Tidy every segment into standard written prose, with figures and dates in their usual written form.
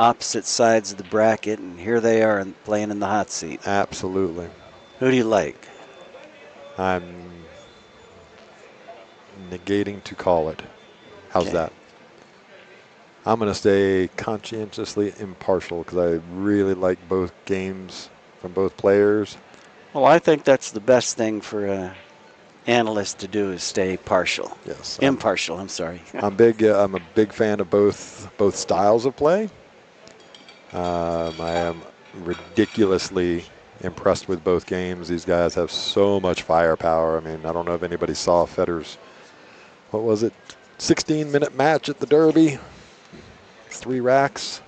opposite sides of the bracket, and here they are playing in the hot seat. Absolutely. Who do you like? I'm negating to call it. How's that? I'm going to stay conscientiously impartial because I really like both games from both players. Well, I think that's the best thing for an analyst to do is stay partial. Yes, Impartial. I'm sorry. I'm a big fan of both styles of play. I am ridiculously impressed with both games. These guys have so much firepower. I mean, I don't know if anybody saw Federer's, what was it, 16-minute match at the Derby, 3 racks.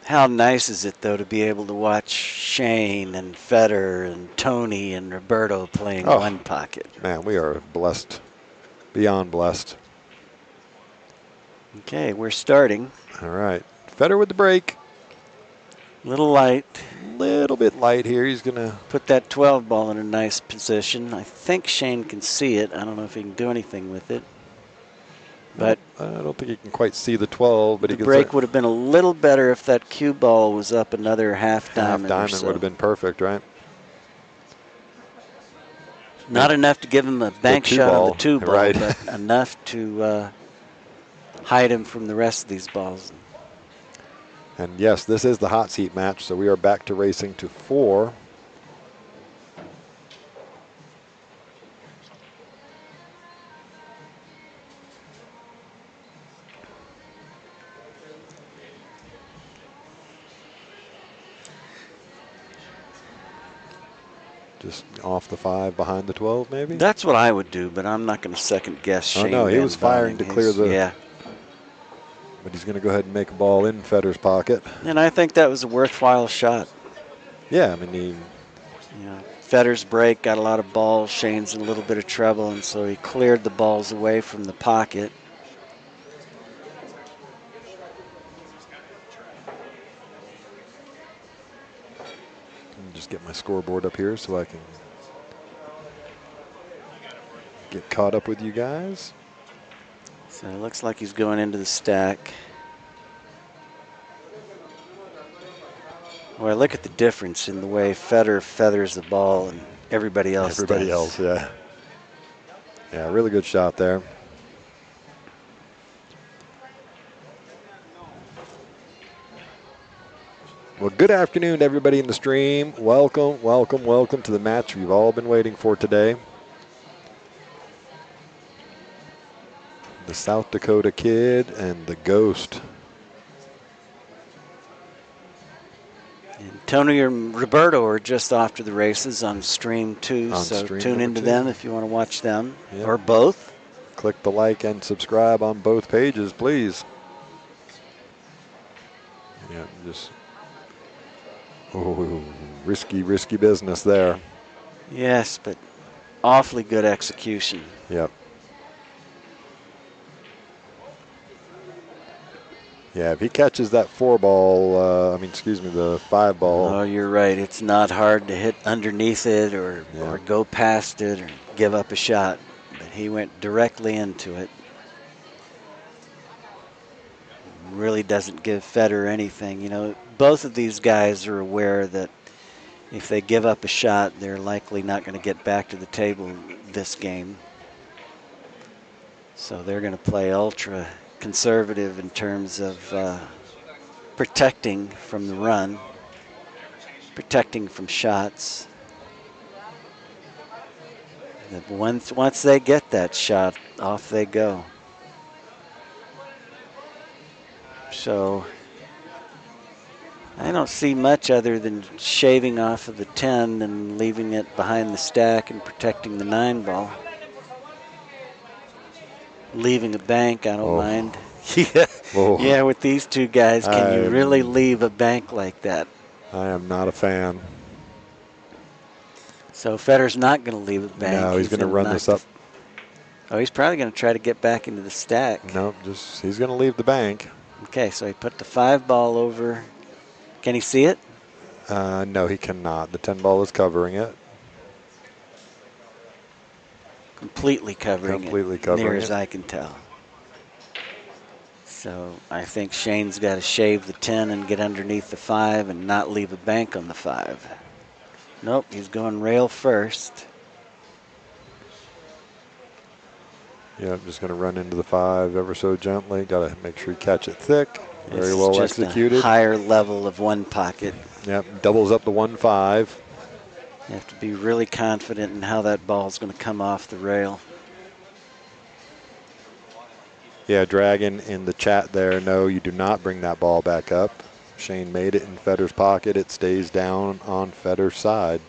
How nice is it, though, to be able to watch Shane and Federer and Tony and Roberto playing one pocket? Man, we are blessed, beyond blessed. Okay, we're starting. All right. Federer with the break. Little light. Little bit light here. He's going to put that 12 ball in a nice position. I think Shane can see it. I don't know if he can do anything with it. But I don't think he can quite see the 12. But the break would have been a little better if that cue ball was up another half diamond. Half diamond would have been perfect, right? Not enough to give him a bank shot on the 2 ball, right. but enough to hide him from the rest of these balls. And yes, this is the hot seat match, so we are back to racing to 4. Just off the 5, behind the 12, maybe? That's what I would do, but I'm not going to second guess Shane. Oh, no, he was firing to clear the... Yeah. But he's going to go ahead and make a ball in Federer's pocket. And I think that was a worthwhile shot. Yeah, I mean, Federer's break got a lot of balls. Shane's in a little bit of trouble, and so he cleared the balls away from the pocket. Just get my scoreboard up here so I can get caught up with you guys. So it looks like he's going into the stack. Well, look at the difference in the way Federer feathers the ball and everybody else does. Yeah. Yeah, really good shot there. Well, good afternoon to everybody in the stream. Welcome, welcome, welcome to the match we've all been waiting for today. The South Dakota Kid and the Ghost. And Tony and Roberto are just off to the races on stream 2, so tune into them if you want to watch them, or both. Click the like and subscribe on both pages, please. Yeah, just... Oh, risky, risky business there. Yes, but awfully good execution. Yep. Yeah, if he catches that 4 ball, the 5 ball. Oh, you're right. It's not hard to hit underneath it or go past it or give up a shot. But he went directly into it. Really doesn't give Federer anything. Both of these guys are aware that if they give up a shot, they're likely not going to get back to the table this game. So they're going to play ultra conservative in terms of protecting from the run, protecting from shots. Once they get that shot, off they go. So I don't see much other than shaving off of the 10 and leaving it behind the stack and protecting the 9 ball. Leaving a bank, I don't mind. Yeah, with these two guys, can you really leave a bank like that? I am not a fan. So Federer's not going to leave a bank. No, he's going to run this up. Oh, he's probably going to try to get back into the stack. No, he's going to leave the bank. Okay, so he put the 5 ball over. Can he see it? No, he cannot. The 10 ball is covering it. Completely covering it, near as I can tell. So I think Shane's got to shave the 10 and get underneath the 5 and not leave a bank on the 5. Nope, he's going rail first. Yeah, I'm just going to run into the 5 ever so gently. Got to make sure you catch it thick. Very This well is just executed. a higher level of one pocket. Yep, doubles up the 1-5. You have to be really confident in how that ball's going to come off the rail. Yeah, Dragon in the chat there. No, you do not bring that ball back up. Shane made it in Federer's pocket. It stays down on Federer's side.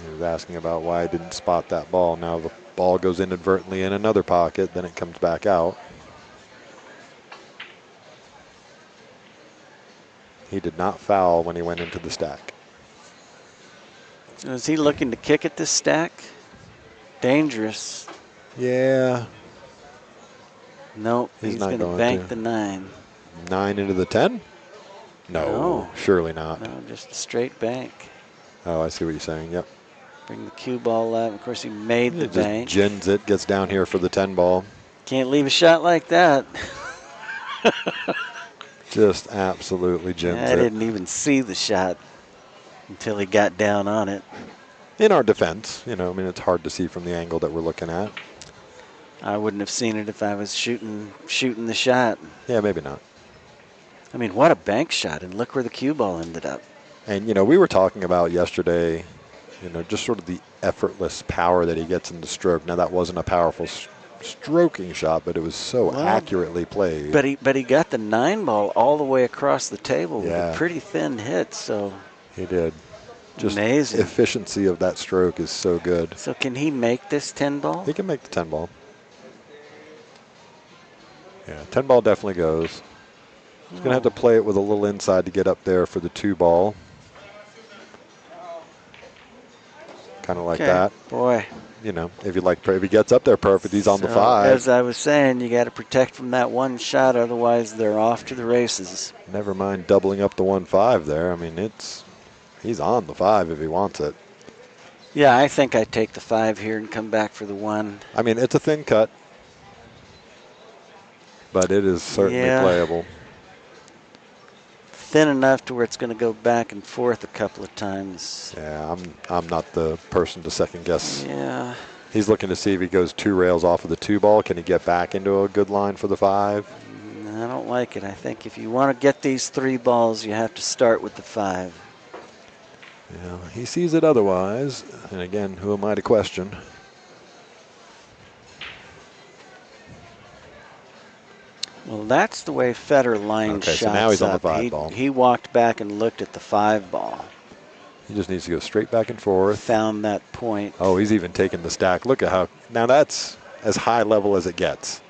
He was asking about why I didn't spot that ball. Now the ball goes inadvertently in another pocket, then it comes back out. He did not foul when he went into the stack. So is he looking to kick at this stack? Dangerous. Yeah. Nope, He's he's not going to going bank to. the 9. 9 into the 10? No, surely not. No, just a straight bank. Oh, I see what you're saying. Yep. Bring the cue ball up. Of course, he made the Just bank. gins it, gets down here for the 10 ball. Can't leave a shot like that. Just absolutely gins I it. didn't even see the shot until he got down on it. In our defense, you know, I mean, it's hard to see from the angle that we're looking at. I wouldn't have seen it if I was shooting the shot. Yeah, maybe not. I mean, what a bank shot, and look where the cue ball ended up. And, you know, we were talking about yesterday, you know, just sort of the effortless power that he gets in the stroke. Now, that wasn't a powerful stroking shot, but it was so accurately played. But he got the 9 ball all the way across the table with a Yeah. pretty thin hit, so. He did. Just amazing. Efficiency of that stroke is so good. So can he make this 10 ball? He can make the 10 ball. Yeah, 10 ball definitely goes. He's going to have to play it with a little inside to get up there for the 2 ball. Kind of like that. Boy. You know, if he gets up there perfect, he's on the 5. As I was saying, you got to protect from that one shot, otherwise they're off to the races. Never mind doubling up the 1-5 there. I mean, he's on the 5 if he wants it. Yeah, I think I take the 5 here and come back for the 1. I mean, it's a thin cut, but it is certainly playable. Thin enough to where it's going to go back and forth a couple of times. Yeah, I'm not the person to second guess. Yeah. He's looking to see if he goes 2 rails off of the 2 ball. Can he get back into a good line for the 5? I don't like it. I think if you want to get these 3 balls, you have to start with the 5. Yeah, he sees it otherwise. And again, who am I to question? Well, that's the way Federer lined shots so now he's on the 5 up. ball. He walked back and looked at the 5 ball. He just needs to go straight back and forth. Found that point. Oh, he's even taking the stack. Look at how, now that's as high level as it gets.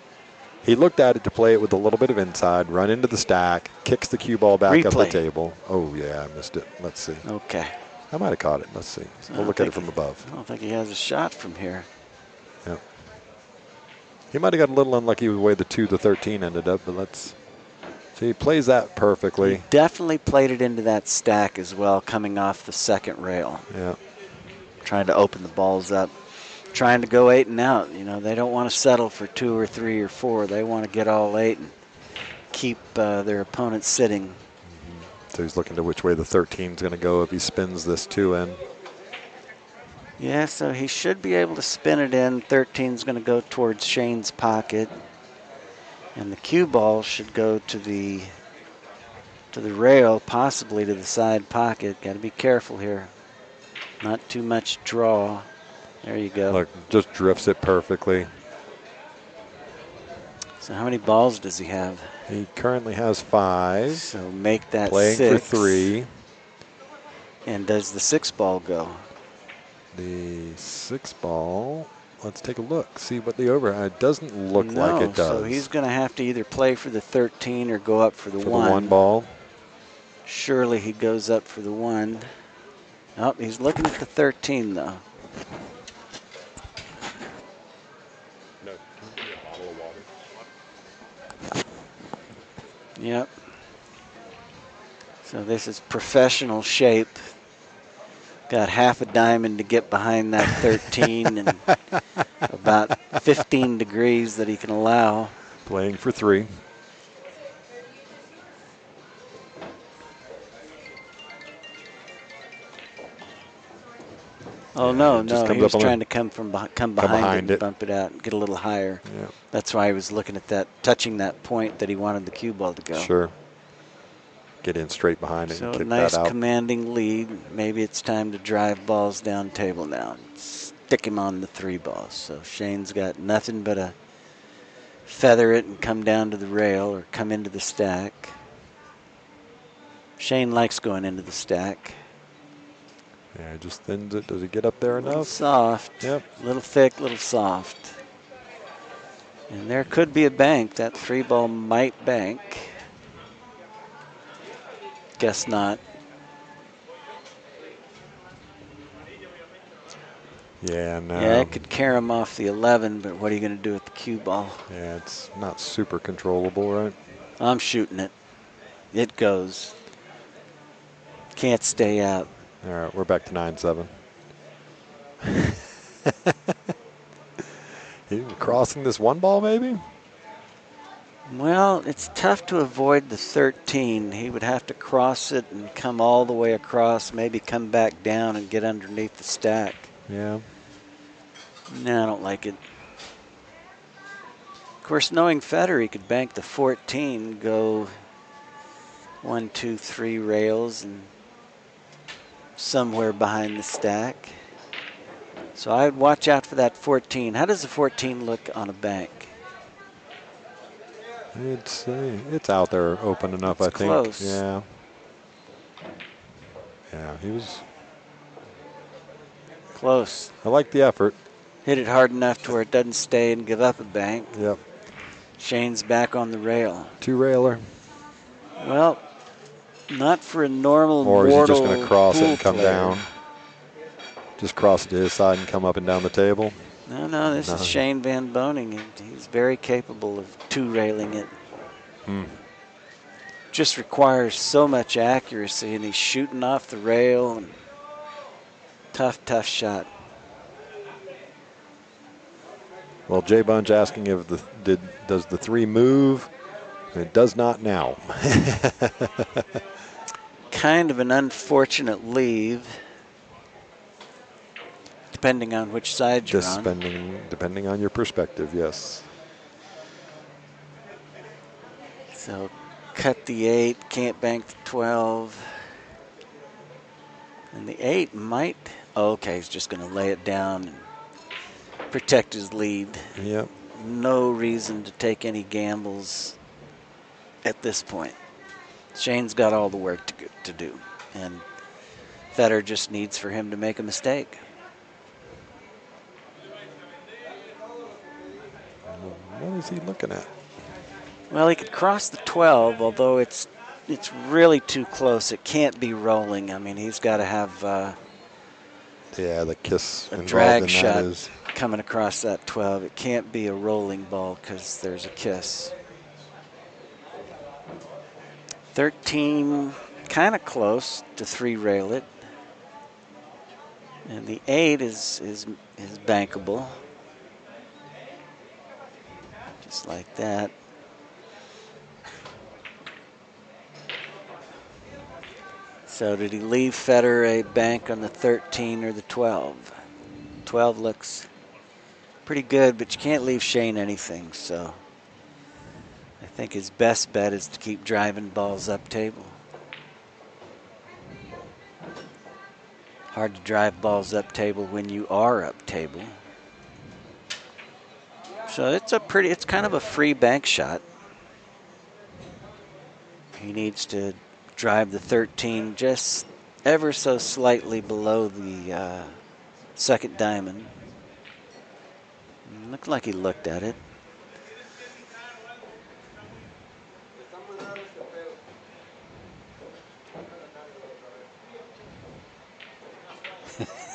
He looked at it to play it with a little bit of inside, run into the stack, kicks the cue ball back up the table. Oh, yeah, I missed it. Let's see. Okay. I might have caught it. Let's see. We'll look at it from above. I don't think he has a shot from here. Yeah. He might have got a little unlucky with the way the 2 to 13 ended up, but let's see. He plays that perfectly. He definitely played it into that stack as well, coming off the second rail. Yeah. Trying to open the balls up. Trying to go 8 and out. You know, they don't want to settle for 2 or 3 or 4. They want to get all 8 and keep their opponent sitting. So he's looking to which way the 13 is going to go if he spins this 2 in. Yeah, so he should be able to spin it in. 13 is going to go towards Shane's pocket. And the cue ball should go to the rail, possibly to the side pocket. Got to be careful here. Not too much draw. There you go. Look, just drifts it perfectly. So how many balls does he have? He currently has 5. So make that playing 6. for 3. And does the 6 ball go? The 6 ball, let's take a look. See what the overhead doesn't look like it does. So he's going to have to either play for the 13 or go up for the 1. For the 1 ball. Surely he goes up for the 1. Oh, he's looking at the 13 though. No, can you give me a bottle of water? Yep. So this is professional shape. Got half a diamond to get behind that 13 and about 15 degrees that he can allow. Playing for 3. Oh, Yeah, no, it just no. He comes was up on trying the, to come behind it and bump it out and get a little higher. Yeah. That's why he was looking at that, touching that point that he wanted the cue ball to go. Sure. Get in straight behind it So and kick nice that out. commanding lead. Maybe it's time to drive balls down table now. Stick him on the 3 balls. So Shane's got nothing but a feather it and come down to the rail or come into the stack. Shane likes going into the stack. Yeah, just thins it. Does he get up there enough? A little soft. Yep. A little thick, a little soft. And there could be a bank. That 3 ball might bank. Guess not. Yeah, no. Yeah, it could carry him off the 11, but what are you going to do with the cue ball? Yeah, it's not super controllable, right? I'm shooting it. It goes. Can't stay out. All right, we're back to 9-7. He crossing this 1 ball, maybe? Well, it's tough to avoid the 13. He would have to cross it and come all the way across, maybe come back down and get underneath the stack. Yeah. No, I don't like it. Of course, knowing Federer, he could bank the 14, go 1, 2, 3 rails and somewhere behind the stack. So I'd watch out for that 14. How does the 14 look on a bank? It's out there open enough, I think. Close. Yeah. Yeah, he was close. I like the effort. Hit it hard enough to where it doesn't stay and give up a bank. Yep. Shane's back on the rail. 2-railer. Well, not for a normal Or is he just mortal going to cross it and come player. down? Just cross to his side and come up and down the table? No, this is Shane Van Boening. He's very capable of 2-railing it. Just requires so much accuracy, and he's shooting off the rail. And tough shot. Well, Jay Bunch asking if does the 3 move? It does not now. Kind of an unfortunate leave, depending on which side you're on. Depending on your perspective, yes. So cut the 8, can't bank the 12. And the 8 might, okay, he's just going to lay it down and protect his lead. Yep. No reason to take any gambles at this point. Shane's got all the work to do, and Federer just needs for him to make a mistake. What is he looking at? Well, he could cross the 12, although it's really too close. It can't be rolling. I mean, he's got to have the kiss a involved drag in shot that is coming across that 12. It can't be a rolling ball because there's a kiss. 13, kind of close to 3-rail it. And the 8 is bankable. Just like that. So did he leave Federer a bank on the 13 or the 12? 12 looks pretty good, but you can't leave Shane anything. So I think his best bet is to keep driving balls up table. Hard to drive balls up table when you are up table. So it's kind of a free bank shot. He needs to drive the 13 just ever so slightly below the second diamond. Looked like he looked at it.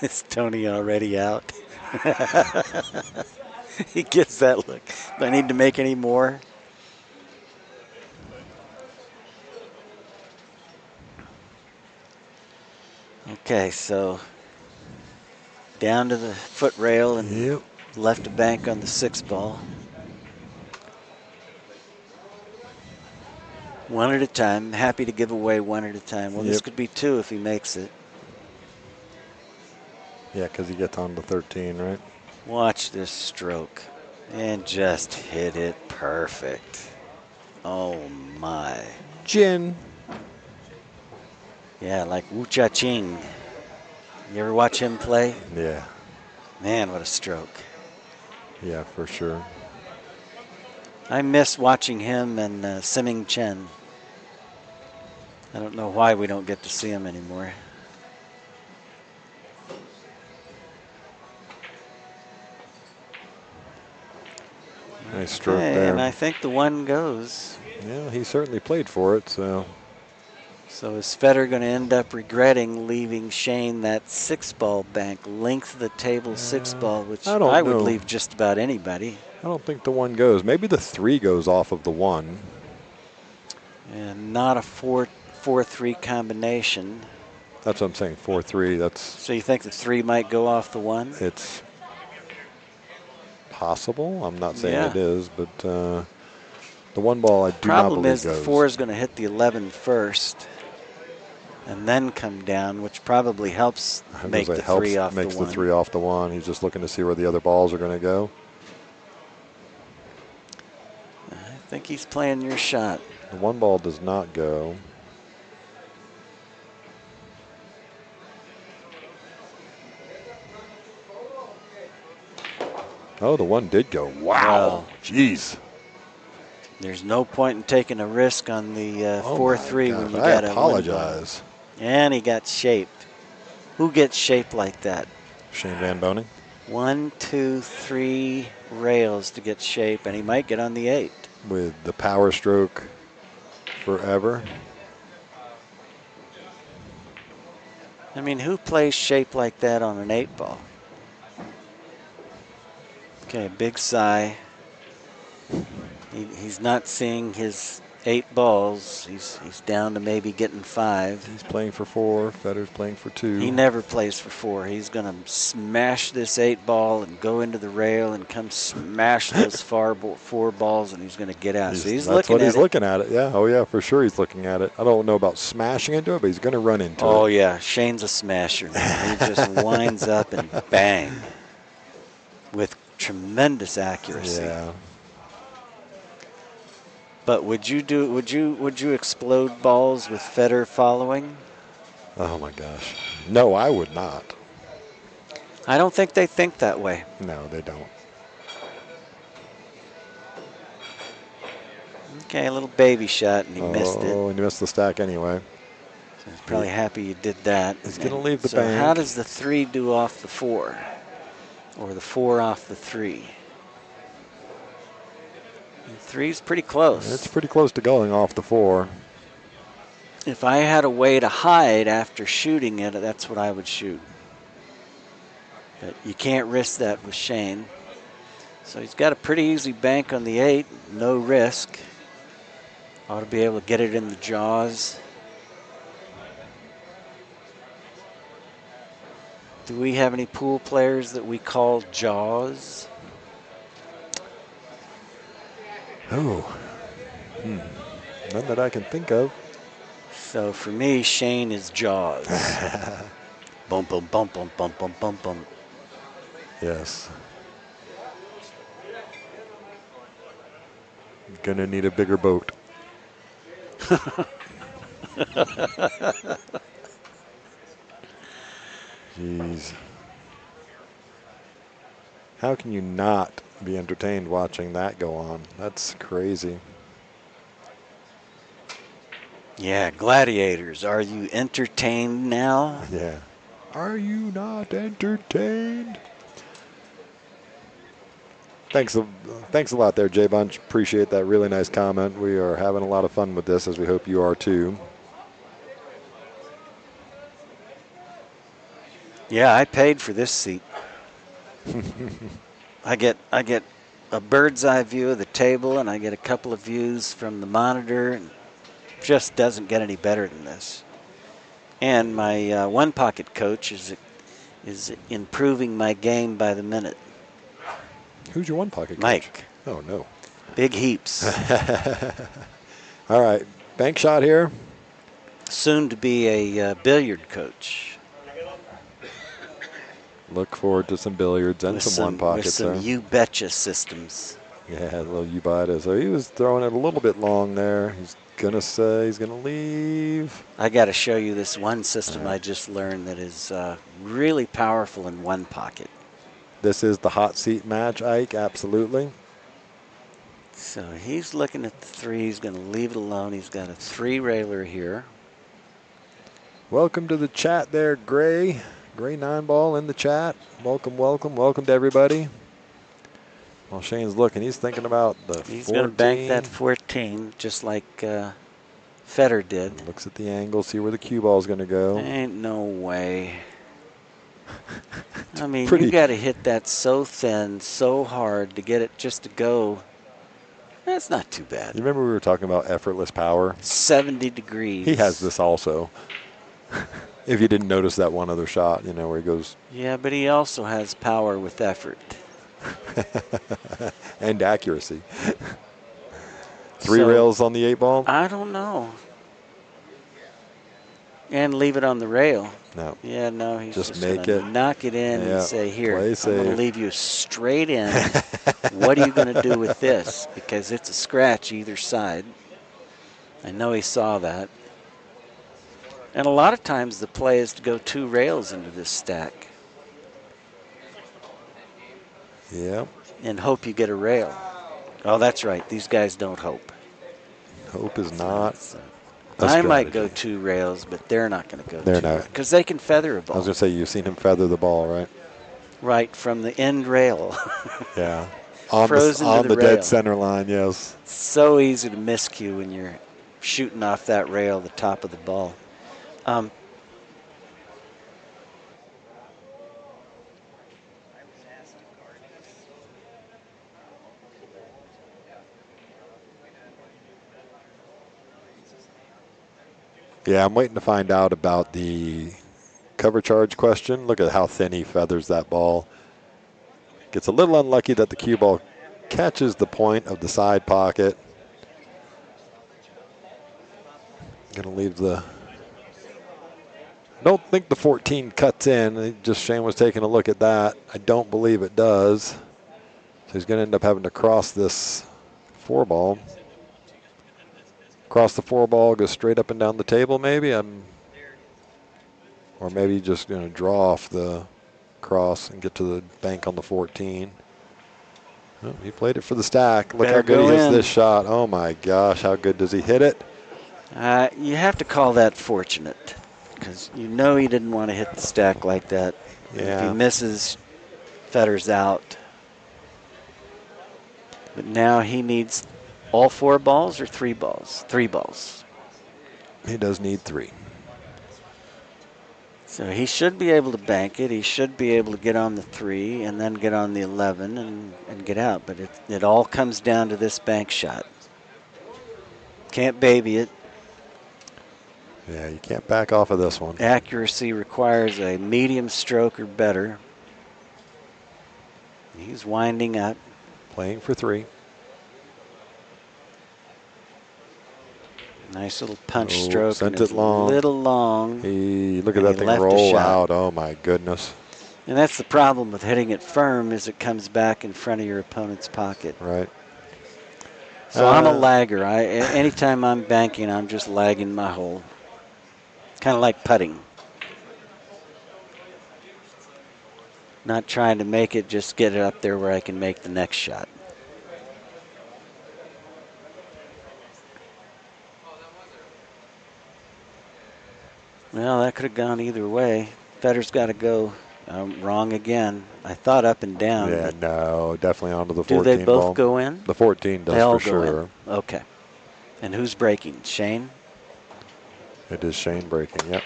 Is Tony already out? He gives that look. Do I need to make any more? Okay, so down to the foot rail and left a bank on the 6 ball. One at a time. Happy to give away one at a time. Well, this could be two if he makes it. Yeah, because he gets on to 13, right? Watch this stroke. And just hit it perfect. Oh, my. Jin. Yeah, like Wu Cha Ching. You ever watch him play? Yeah. Man, what a stroke. Yeah, for sure. I miss watching him and Siming Chen. I don't know why we don't get to see him anymore. Nice stroke there. And I think the one goes. Yeah, he certainly played for it, so. So is Federer going to end up regretting leaving Shane that 6-ball bank, length of the table 6-ball, which I would leave just about anybody. I don't think the one goes. Maybe the 3 goes off of the 1. And not a 4-3 combination. That's what I'm saying, 4-3. That's. So you think the 3 might go off the 1? It's possible. I'm not saying it is, but the 1 ball I do not believe goes. Problem is the 4 is going to hit the 11 first and then come down, which probably helps make the 3 off the 1. Makes the 3 off the 1. He's just looking to see where the other balls are going to go. I think he's playing your shot. The 1 ball does not go. Oh, the 1 did go. Wow. Jeez. There's no point in taking a risk on the 4-3 when you got to. I apologize. And he got shaped. Who gets shaped like that? Shane Van Boening. 1, 2, 3 rails to get shape, and he might get on the 8. With the power stroke forever. I mean, who plays shape like that on an 8-ball? Okay, big sigh. He's not seeing his 8 balls. He's down to maybe getting 5. He's playing for 4. Federer's playing for 2. He never plays for 4. He's going to smash this 8 ball and go into the rail and come smash those 4 balls, and he's going to get out. So he's that's what he's looking at it. Yeah. Oh, yeah, for sure he's looking at it. I don't know about smashing into it, but he's going to run into it. Oh, yeah. Shane's a smasher. He just winds up and bang with tremendous accuracy. Yeah. But would you explode balls with Federer following? Oh my gosh. No, I would not. I don't think they think that way. No, they don't. Okay, a little baby shot, and he missed it. Oh, and he missed the stack anyway. So he's probably happy you did that. He's going to leave the so bank. How does the 3 do off the 4? Or the 4 off the 3? 3's pretty close. It's pretty close to going off the 4. If I had a way to hide after shooting it, that's what I would shoot. But you can't risk that with Shane. So he's got a pretty easy bank on the 8, no risk. Ought to be able to get it in the jaws. Do we have any pool players that we call jaws? Oh, none that I can think of. So for me, Shane is jaws. Bum, bum, bum, bum, bum, bum, bum, bum. Yes. Gonna need a bigger boat. Jeez. How can you not be entertained watching that go on? That's crazy. Yeah, gladiators. Are you entertained now? Yeah. Are you not entertained? Thanks a lot there, Jay Bunch. Appreciate that really nice comment. We are having a lot of fun with this, as we hope you are too. Yeah, I paid for this seat. I get a bird's eye view of the table, and I get a couple of views from the monitor, and just doesn't get any better than this. And my one pocket coach is improving my game by the minute. Who's your one pocket coach? Mike. Oh no. Big heaps. All right. bank shot here. Soon to be a billiard coach. Look forward to some billiards and some one with pockets some there. you betcha systems. Yeah, a little Ubida. So he was throwing it a little bit long there. He's gonna say he's gonna leave. I got to show you this one system I just learned that is really powerful in one pocket. This is the hot seat match, Ike. Absolutely. So he's looking at the 3. He's going to leave it alone. He's got a 3 railer here. Welcome to the chat there, Gray. Gray 9-ball in the chat. Welcome, welcome, welcome to everybody. While Shane's looking, he's thinking about the 14. He's going to bank that 14 just like Fedor did. Looks at the angle, see where the cue ball's going to go. Ain't no way. I mean, you got to hit that so thin, so hard to get it just to go. That's not too bad. You remember we were talking about effortless power? 70 degrees. He has this also. If you didn't notice that one other shot, you know, where he goes. Yeah, but he also has power with effort. And accuracy. 3 rails on the 8-ball? I don't know. And leave it on the rail. No. Yeah, no, he's just make gonna it. knock it in and say, here, I'm going to leave you straight in. What are you going to do with this? Because it's a scratch either side. I know he saw that. And a lot of times the play is to go 2 rails into this stack. Yeah. And hope you get a rail. Oh, that's right. These guys don't hope. Hope is not. I might go 2 rails, but they're not going to go 2 rails. Because they can feather a ball. I was going to say, you've seen him feather the ball, right? Right, from the end rail. Yeah. On the dead center line, yes. So easy to miscue when you're shooting off that rail, the top of the ball. Yeah, I'm waiting to find out about the cover charge question. Look at how thin he feathers that ball. Gets a little unlucky that the cue ball catches the point of the side pocket. Gonna leave the. Don't think the 14 cuts in. Just Shane was taking a look at that. I don't believe it does. So he's gonna end up having to cross this 4-ball. Cross the 4-ball, go straight up and down the table, maybe. Or maybe just gonna draw off the cross and get to the bank on the 14. Oh, he played it for the stack. Look how good he hits this shot. Oh my gosh, how good does he hit it? You have to call that fortunate, because you know he didn't want to hit the stack like that. Yeah. If he misses, Federer's out. But now he needs all 4 balls or 3 balls? 3 balls. He does need 3. So he should be able to bank it. He should be able to get on the 3 and then get on the 11 and get out. But it all comes down to this bank shot. Can't baby it. Yeah, you can't back off of this one. Accuracy requires a medium stroke or better. He's winding up. Playing for 3. Nice little punch stroke. Sent it long. A little long. Look at that thing roll out. Oh, my goodness. And that's the problem with hitting it firm, is it comes back in front of your opponent's pocket. Right. So I'm a lagger. Anytime I'm banking, I'm just lagging my hole. Kind of like putting. Not trying to make it, just get it up there where I can make the next shot. Well, that could have gone either way. Federer's got to go. I'm wrong again. I thought up and down. Yeah, no, definitely onto the 14 ball. Do they both go in? The 14 does they all for go sure. In. Okay. And who's breaking? Shane? It is Shane breaking, yep.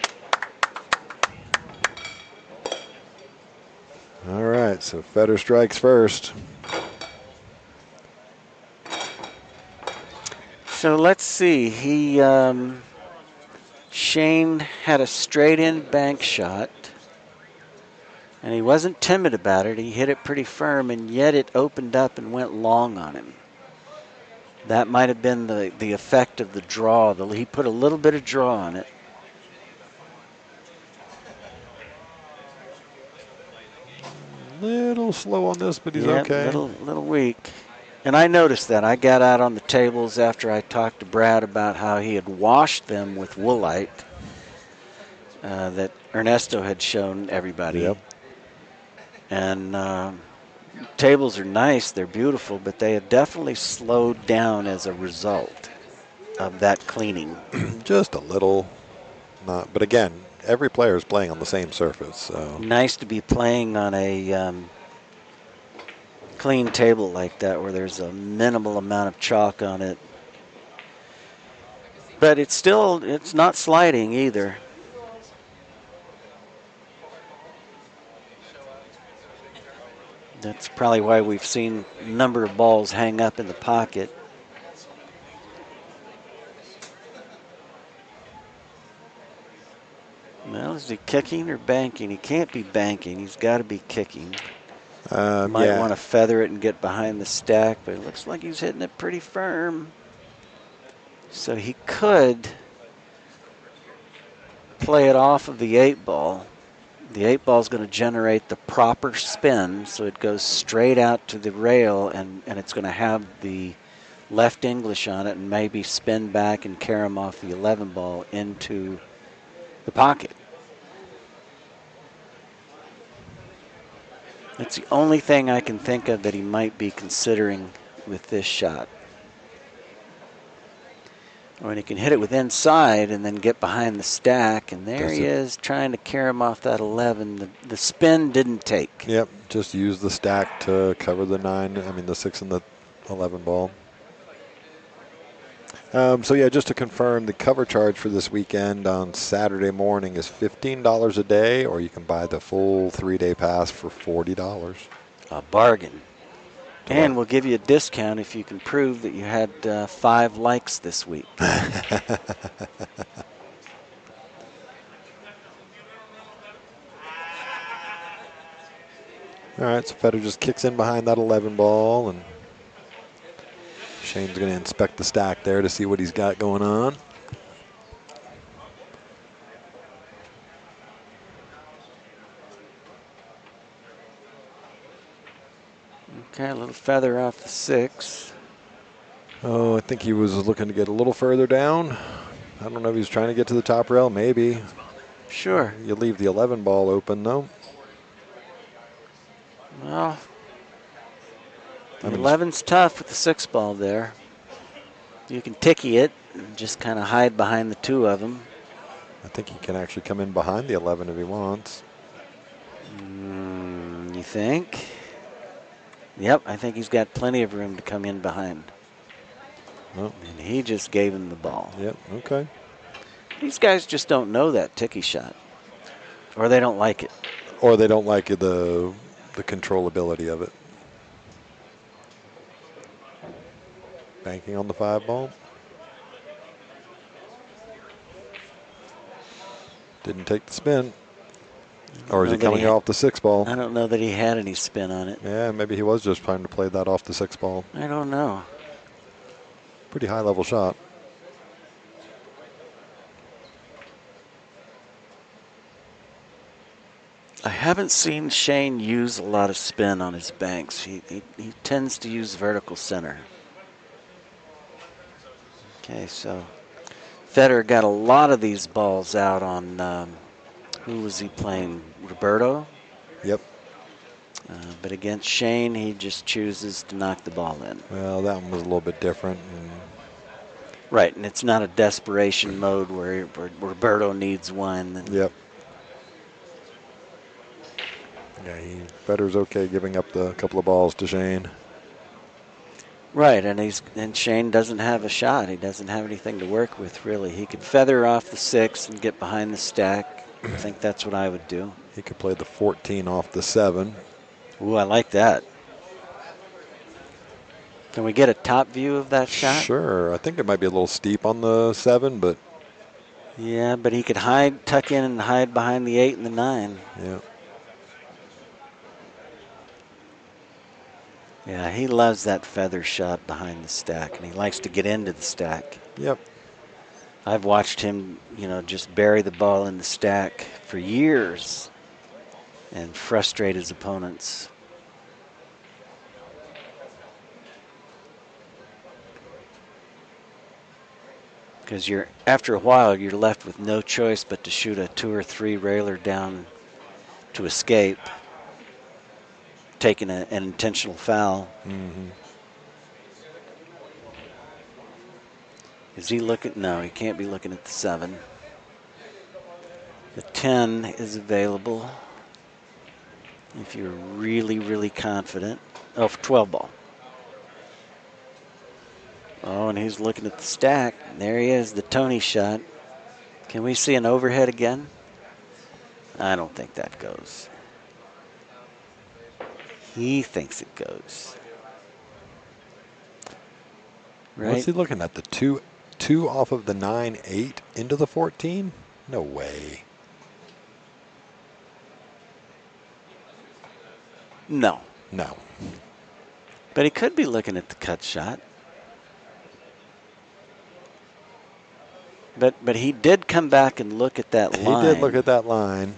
All right, so Federer strikes first. So let's see. Shane had a straight-in bank shot, and he wasn't timid about it. He hit it pretty firm, and yet it opened up and went long on him. That might have been the effect of the draw. He put a little bit of draw on it. Little slow on this, but he's Yeah, okay. little weak. And I noticed that. I got out on the tables after I talked to Brad about how he had washed them with woolite that Ernesto had shown everybody. Yep. And tables are nice, they're beautiful, but they have definitely slowed down as a result of that cleaning. Just a little. Not, but again, every player is playing on the same surface. So Nice to be playing on a clean table like that where there's a minimal amount of chalk on it. But it's not sliding either. That's probably why we've seen a number of balls hang up in the pocket. Well, is he kicking or banking? He can't be banking. He's got to be kicking. Might yeah. want to feather it and get behind the stack, but it looks like he's hitting it pretty firm. So he could play it off of the 8-ball. The 8-ball is going to generate the proper spin, so it goes straight out to the rail, and it's going to have the left English on it and maybe spin back and carry him off the 11-ball into the pocket. That's the only thing I can think of that he might be considering with this shot. When he can hit it with inside and then get behind the stack, and there he is trying to carry him off that 11. The spin didn't take. Yep, just use the stack to cover the 6 and the 11 ball. So yeah, just to confirm, the cover charge for this weekend on Saturday morning is $15 a day, or you can buy the full 3-day pass for $40. A bargain. And we'll give you a discount if you can prove that you had 5 likes this week. All right, so Fedor just kicks in behind that 11 ball, and Shane's going to inspect the stack there to see what he's got going on. Okay, a little feather off the 6. Oh, I think he was looking to get a little further down. I don't know if he's trying to get to the top rail, maybe. Sure. You leave the 11 ball open, though. Well, the 11's tough with the 6 ball there. You can ticky it and just kind of hide behind the 2 of them. I think he can actually come in behind the 11 if he wants. You think? Yep, I think he's got plenty of room to come in behind. Oh. And he just gave him the ball. Yep, okay. These guys just don't know that ticky shot. Or they don't like it. Or they don't like the controllability of it. Banking on the 5 ball. Didn't take the spin. Or is he coming off the 6 ball? I don't know that he had any spin on it. Yeah, maybe he was just trying to play that off the 6 ball. I don't know. Pretty high level shot. I haven't seen Shane use a lot of spin on his banks. He tends to use vertical center. Okay, so Federer got a lot of these balls out on, who was he playing? Roberto? Yep. But against Shane, he just chooses to knock the ball in. Well, that one was a little bit different. Right, and it's not a desperation mode where Roberto needs one. Yep. Yeah, Federer's okay giving up the couple of balls to Shane. Right, and Shane doesn't have a shot. He doesn't have anything to work with, really. He could feather off the 6 and get behind the stack. I think that's what I would do. He could play the 14 off the 7. Ooh, I like that. Can we get a top view of that shot? Sure. I think it might be a little steep on the 7, but... Yeah, but he could tuck in and hide behind the 8 and the 9. Yeah. Yeah, he loves that feather shot behind the stack, and he likes to get into the stack. Yep. I've watched him, just bury the ball in the stack for years and frustrate his opponents. Because after a while, you're left with no choice but to shoot a 2 or 3 railer down to escape, taking an intentional foul. Mm-hmm. Is he looking? No, he can't be looking at the 7. The 10 is available if you're really, really confident. Oh, for 12 ball. Oh, and he's looking at the stack. There he is, the Tony shot. Can we see an overhead again? I don't think that goes. He thinks it goes. Right? What's he looking at? The two off of the 9-8 into the 14? No way. No. No. But he could be looking at the cut shot. But he did come back and look at that line. He did look at that line.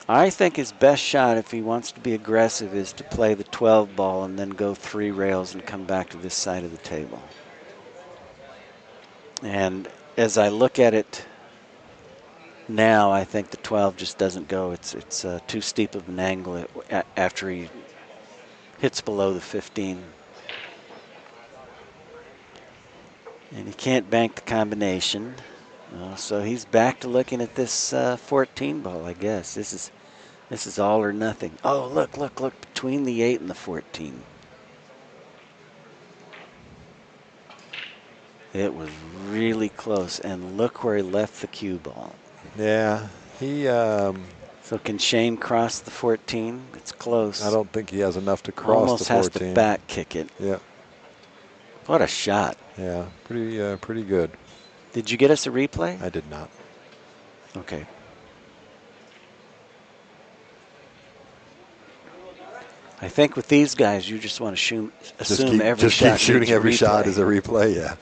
I think his best shot, if he wants to be aggressive, is to play the 12 ball and then go 3 rails and come back to this side of the table. And as I look at it now, I think the 12 just doesn't go. It's too steep of an angle after he hits below the 15. And he can't bank the combination. So he's back to looking at this 14 ball, I guess. This is all or nothing. Oh, look, between the 8 and the 14. It was really close, and look where he left the cue ball. Yeah, he. So can Shane cross the 14? It's close. I don't think he has enough to cross Almost the 14. has to back kick it. Yeah. What a shot. Yeah, pretty good. Did you get us a replay? I did not. Okay. I think with these guys, you just want to assume every shot. Keep shooting every shot is a replay. Yeah.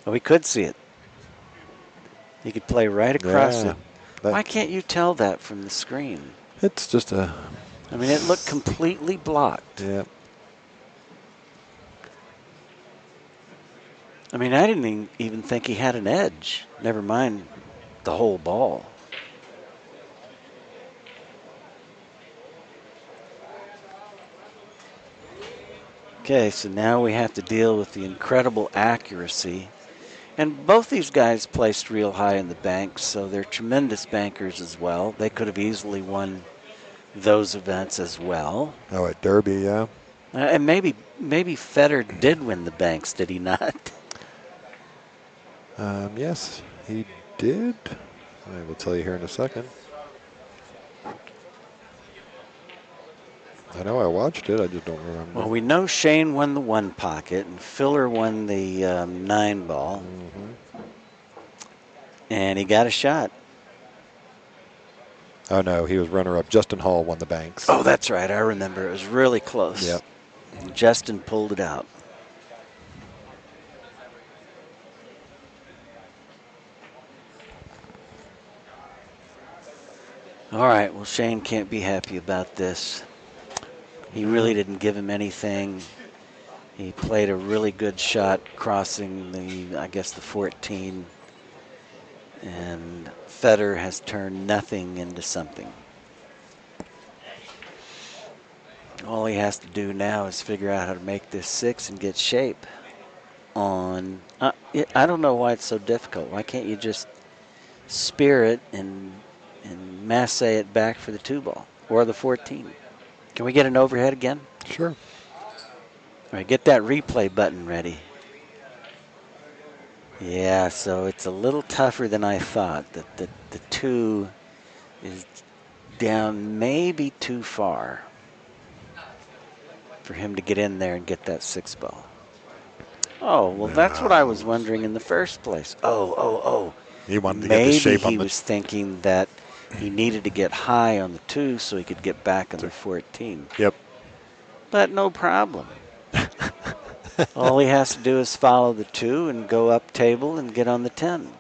Oh, we could see it. He could play right across it. Why can't you tell that from the screen? It's just a. I mean, it looked completely blocked. Yeah. I mean, I didn't even think he had an edge. Never mind the whole ball. Okay, so now we have to deal with the incredible accuracy. And both these guys placed real high in the banks, so they're tremendous bankers as well. They could have easily won those events as well. Oh, at Derby, yeah. And maybe Federer did win the banks, did he not? Yes, he did. I will tell you here in a second. I know I watched it. I just don't remember. Well, we know Shane won the 1 pocket, and Filler won the 9 ball. Mm-hmm. And he got a shot. Oh, no, he was runner-up. Justin Hall won the banks. Oh, that's right. I remember. It was really close. Yep. And Justin pulled it out. All right. Well, Shane can't be happy about this. He really didn't give him anything. He played a really good shot crossing the 14. And Federer has turned nothing into something. All he has to do now is figure out how to make this 6 and get shape on. I don't know why it's so difficult. Why can't you just spear it and masse it back for the 2 ball or the 14? Can we get an overhead again? Sure. All right, get that replay button ready. Yeah, so it's a little tougher than I thought. The 2 is down maybe too far for him to get in there and get that 6 ball. Oh, well, that's what I was wondering in the first place. Oh. He wanted to get the Maybe shape on he the. was thinking that he needed to get high on the 2 so he could get back on the 14. Yep. But no problem. All he has to do is follow the 2 and go up table and get on the 10.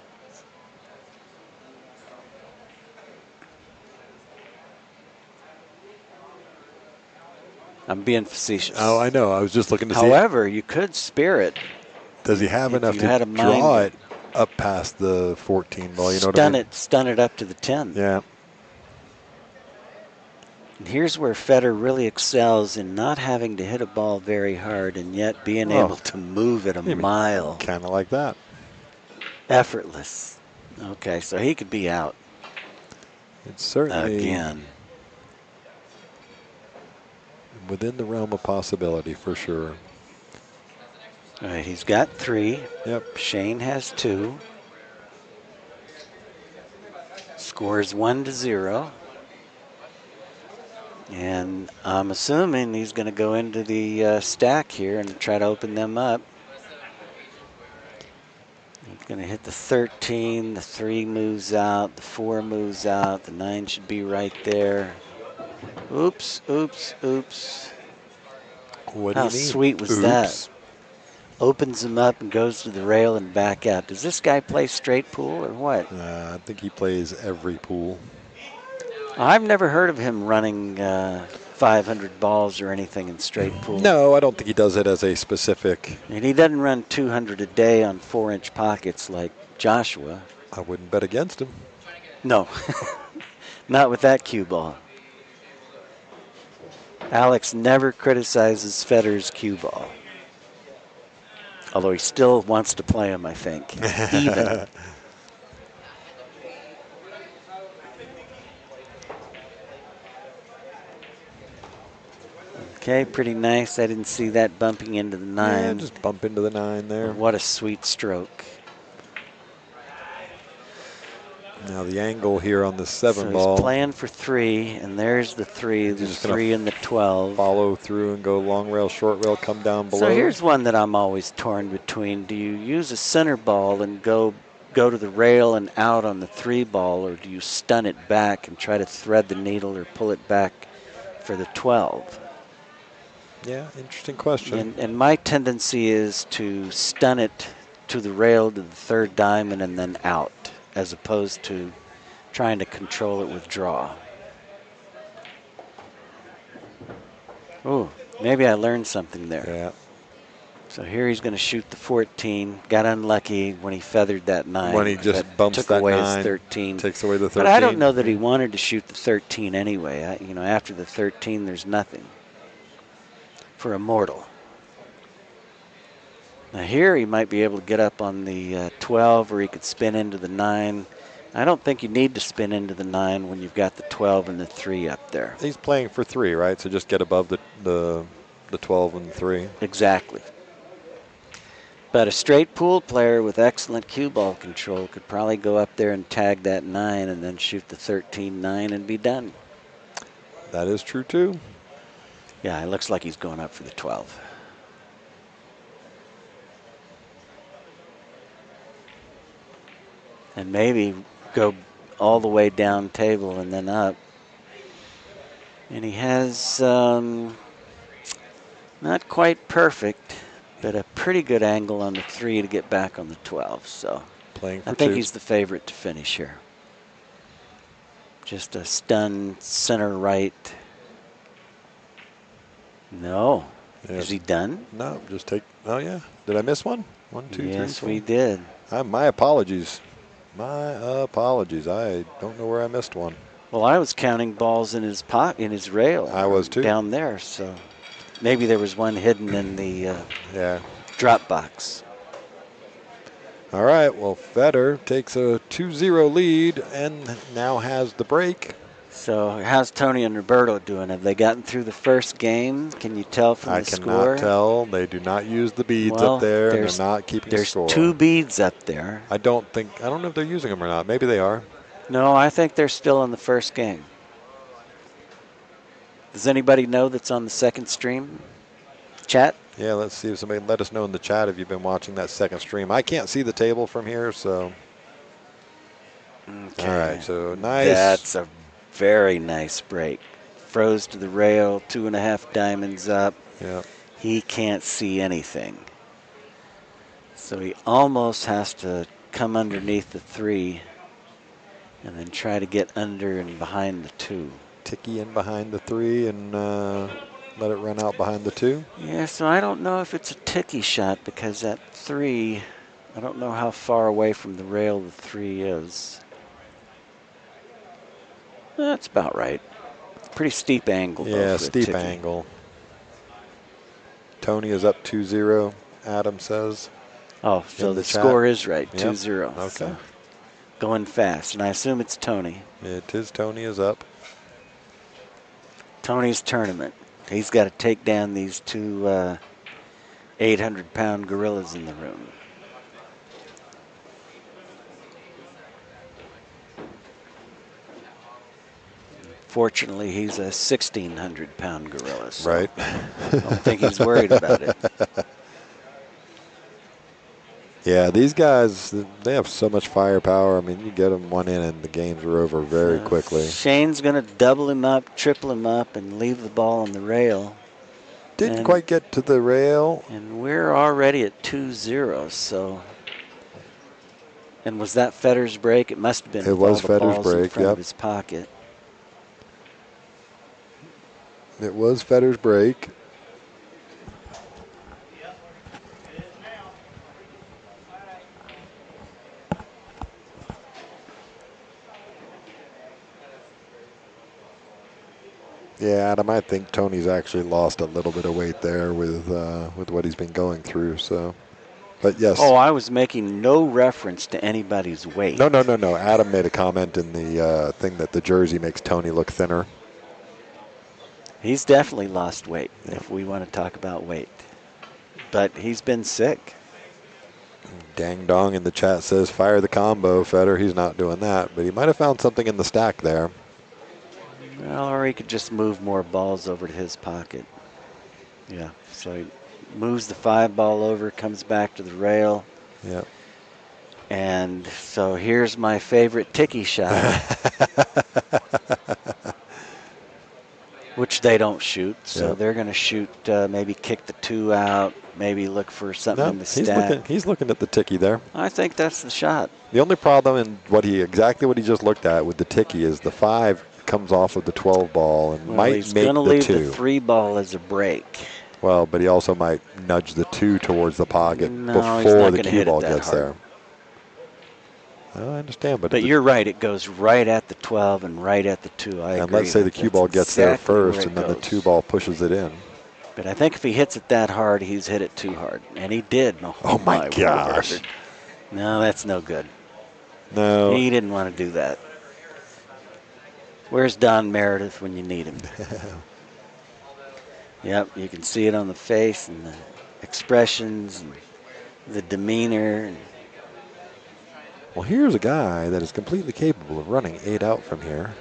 I'm being facetious. Oh, I know. I was just looking to see. However, you could spear it. Does he have if enough you to had a draw mind it up past the 14 ball? You know what I mean? Stun it up to the 10. Yeah. And here's where Federer really excels in not having to hit a ball very hard and yet being able to move it a mile. Kind of like that. Effortless. Okay, so he could be out. It's certainly again within the realm of possibility for sure. All right, he's got 3. Yep. Shane has 2. Scores 1-0. And I'm assuming he's going to go into the stack here and try to open them up. He's going to hit the 13. The 3 moves out. The 4 moves out. The 9 should be right there. Oops, oops, oops. What do you How mean? sweet was that? Opens them up and goes to the rail and back out. Does this guy play straight pool or what? I think he plays every pool. I've never heard of him running 500 balls or anything in straight pool. No, I don't think he does it as a specific. And he doesn't run 200 a day on 4-inch pockets like Joshua. I wouldn't bet against him. No, not with that cue ball. Alex never criticizes Federer's cue ball. Although he still wants to play him, I think. Even. Okay, pretty nice. I didn't see that bumping into the 9. Yeah, just bump into the 9 there. What a sweet stroke. Now the angle here on the 7 so ball. He's playing for 3, and there's the 3, the 3 and the 12. Follow through and go long rail, short rail, come down below. So here's one that I'm always torn between. Do you use a center ball and go to the rail and out on the 3 ball, or do you stun it back and try to thread the needle or pull it back for the 12? Yeah, interesting question. And my tendency is to stun it to the rail to the 3rd diamond and then out, as opposed to trying to control it with draw. Ooh, maybe I learned something there. Yeah. So here he's going to shoot the 14. Got unlucky when he feathered that 9. When he just bumps took that away 9, his 13. takes away the 13. But I don't know that he wanted to shoot the 13 anyway. After the 13, there's nothing for a mortal. Now here he might be able to get up on the 12, or he could spin into the 9. I don't think you need to spin into the 9 when you've got the 12 and the 3 up there. He's playing for 3, right? So just get above the 12 and the 3. Exactly. But a straight pool player with excellent cue ball control could probably go up there and tag that 9 and then shoot the 13-9 and be done. That is true too. Yeah, it looks like he's going up for the 12. And maybe go all the way down table and then up. And he has not quite perfect, but a pretty good angle on the 3 to get back on the 12. So playing for I think 2. he's the favorite to finish here. Just a stun center right. No. Yes. Is he done? No, just take. Oh, yeah. Did I miss one? 1, 2, 3, 4. Yes, we did. My apologies. My apologies. I don't know where I missed one. Well, I was counting balls in his in his rail. I was too. Down there, so maybe there was one hidden in the drop box. All right, well, Federer takes a 2-0 lead and now has the break. So how's Tony and Roberto doing? Have they gotten through the first game? Can you tell from the score? I cannot tell. They do not use the beads up there, and they're not keeping score. There's 2 beads up there. I don't know if they're using them or not. Maybe they are. No, I think they're still in the first game. Does anybody know that's on the second stream? Chat? Yeah, let's see if somebody let us know in the chat if you've been watching that second stream. I can't see the table from here, so. All Okay. right, so nice. That's a very nice break. Froze to the rail, 2.5 diamonds up. Yeah. He can't see anything. So he almost has to come underneath the 3 and then try to get under and behind the 2. Ticky in behind the 3 and let it run out behind the 2. Yeah, so I don't know if it's a ticky shot because that 3, I don't know how far away from the rail the 3 is. That's about right. Pretty steep angle, though, Yeah, for a steep ticky. angle. Tony is up 2-0, Adam says. Oh, so In the the chat. score is right, Yep. 2-0. Okay. So going fast, and I assume it's Tony. It is. Tony is up. Tony's tournament. He's got to take down these 2 800-pound gorillas in the room. Fortunately, he's a 1,600-pound gorilla, so Right. I don't think he's worried about it. Yeah, these guys, they have so much firepower. I mean, you get them one in and the games are over very So quickly. Shane's going to double him up, triple him up, and leave the ball on the rail. Didn't quite get to the rail. And we're already at 2-0, so. And was that Federer's break? It must have been It with all was the Federer's balls in break, front yep. of his pocket. It was Federer's break. Yeah, Adam, I think Tony's actually lost a little bit of weight there with what he's been going through. So, but yes. Oh, I was making no reference to anybody's weight. No. Adam made a comment in the thing that the jersey makes Tony look thinner. He's definitely lost weight, Yeah. if we want to talk about weight. But he's been sick. Dang Dong in the chat says, fire the combo, Federer. He's not doing that, but he might have found something in the stack there. Well, or he could just move more balls over to his pocket. Yeah, so he moves the 5 ball over, comes back to the rail. Yep. And so here's my favorite ticky shot, which they don't shoot. So they're going to shoot, maybe kick the 2 out, maybe look for something in the stack. He's looking at the ticky there. I think that's the shot. The only problem in what he just looked at with the ticky is the 5 comes off of the 12 ball and might he's make going to the leave 2. the 3 ball as a break. Well, but he also might nudge the 2 towards the pocket before the cue ball gets there. I understand, but you're right. It goes right at the 12 and right at the 2. I agree. And let's say the cue ball gets there first, and then the 2 ball pushes it in. But I think if he hits it that hard, he's hit it too hard, and he did. Oh my gosh! Word. No, that's no good. No, he didn't want to do that. Where's Don Meredith when you need him? Yep, you can see it on the face and the expressions and the demeanor. Well, here's a guy that is completely capable of running 8 out from here.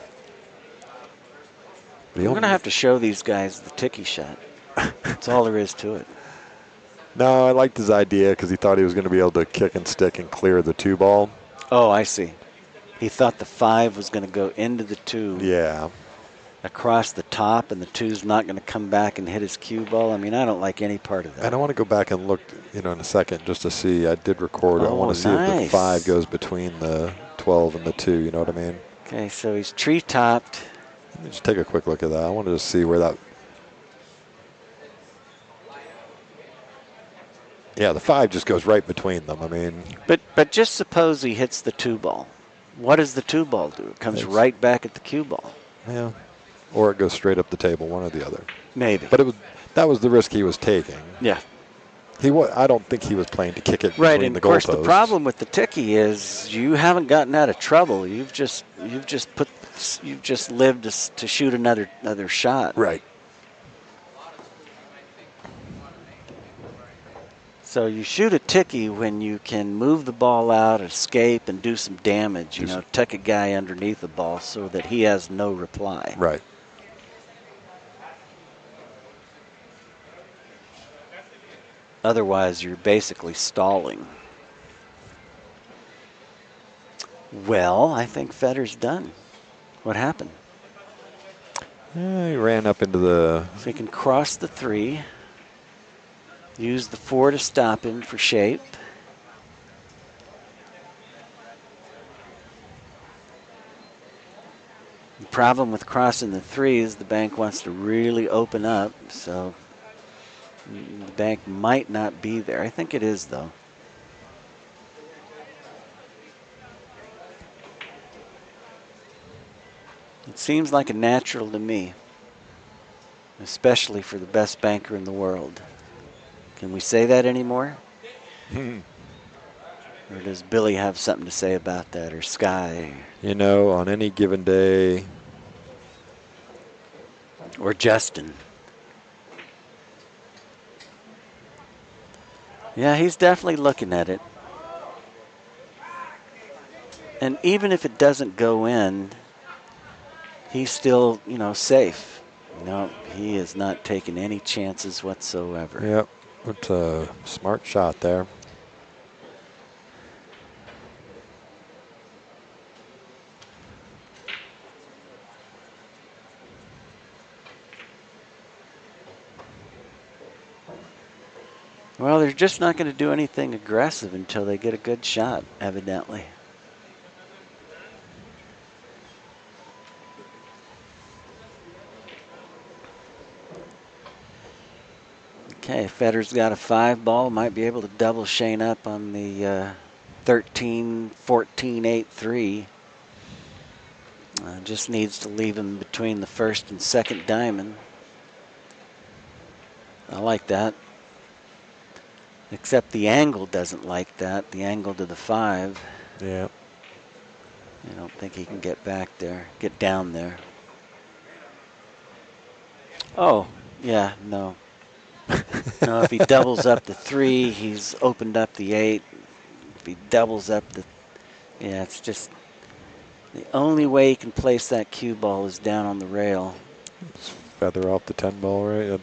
We're going to have to show these guys the ticky shot. That's all there is to it. No, I liked his idea because he thought he was going to be able to kick and stick and clear the 2 ball. Oh, I see. He thought the 5 was going to go into the 2. Yeah. Across the top, and the 2's not going to come back and hit his cue ball. I mean, I don't like any part of that. And I want to go back and look, in a second just to see. I did record. I want to see if the 5 goes between the 12 and the 2. You know what I mean? Okay, so he's tree-topped. Let me just take a quick look at that. I wanted to see where that. Yeah, the 5 just goes right between them. I mean. But just suppose he hits the 2 ball. What does the 2 ball do? It comes right back at the cue ball. Yeah. Or it goes straight up the table, one or the other. Maybe. But that was the risk he was taking. Yeah. I don't think he was playing to kick it right, between and the of course goalposts. the problem with the ticky is you haven't gotten out of trouble. You've just lived to shoot another shot. Right. So you shoot a ticky when you can move the ball out, escape, and do some damage. Tuck a guy underneath the ball so that he has no reply. Right. Otherwise, you're basically stalling. Well, I think Federer's done. What happened? He ran up into the... So he can cross the 3. Use the 4 to stop him for shape. The problem with crossing the 3 is the bank wants to really open up, so the bank might not be there. I think it is, though. It seems like a natural to me, especially for the best banker in the world. Can we say that anymore? Or does Billy have something to say about that, or Sky? You know, on any given day. Or Justin? Yeah, he's definitely looking at it. And even if it doesn't go in, he's still, safe. He is not taking any chances whatsoever. Yep, it's a smart shot there. Well, they're just not going to do anything aggressive until they get a good shot, evidently. Okay, Federer's got a 5 ball. Might be able to double Shane up on the 13, 14, 8, 3. Just needs to leave him between the first and second diamond. I like that. Except the angle doesn't like that. The angle to the 5. Yeah. I don't think he can get back there, get down there. Oh, yeah, no. No, if he doubles up the 3, he's opened up the 8. If he doubles up the... Yeah, it's just... The only way he can place that cue ball is down on the rail. Just feather off the 10 ball, right?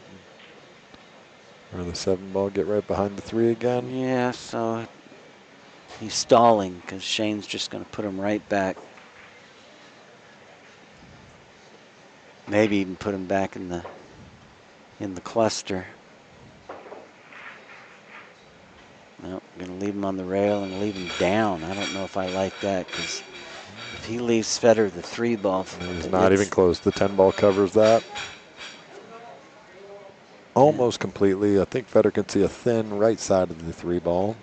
Or the 7 ball, get right behind the 3 again. Yeah, so he's stalling because Shane's just going to put him right back. Maybe even put him back in the cluster. No, going to leave him on the rail and leave him down. I don't know if I like that because if he leaves Federer the 3 ball, he's not even close. The 10 ball covers that. Almost completely. I think Federer can see a thin right side of the 3 ball.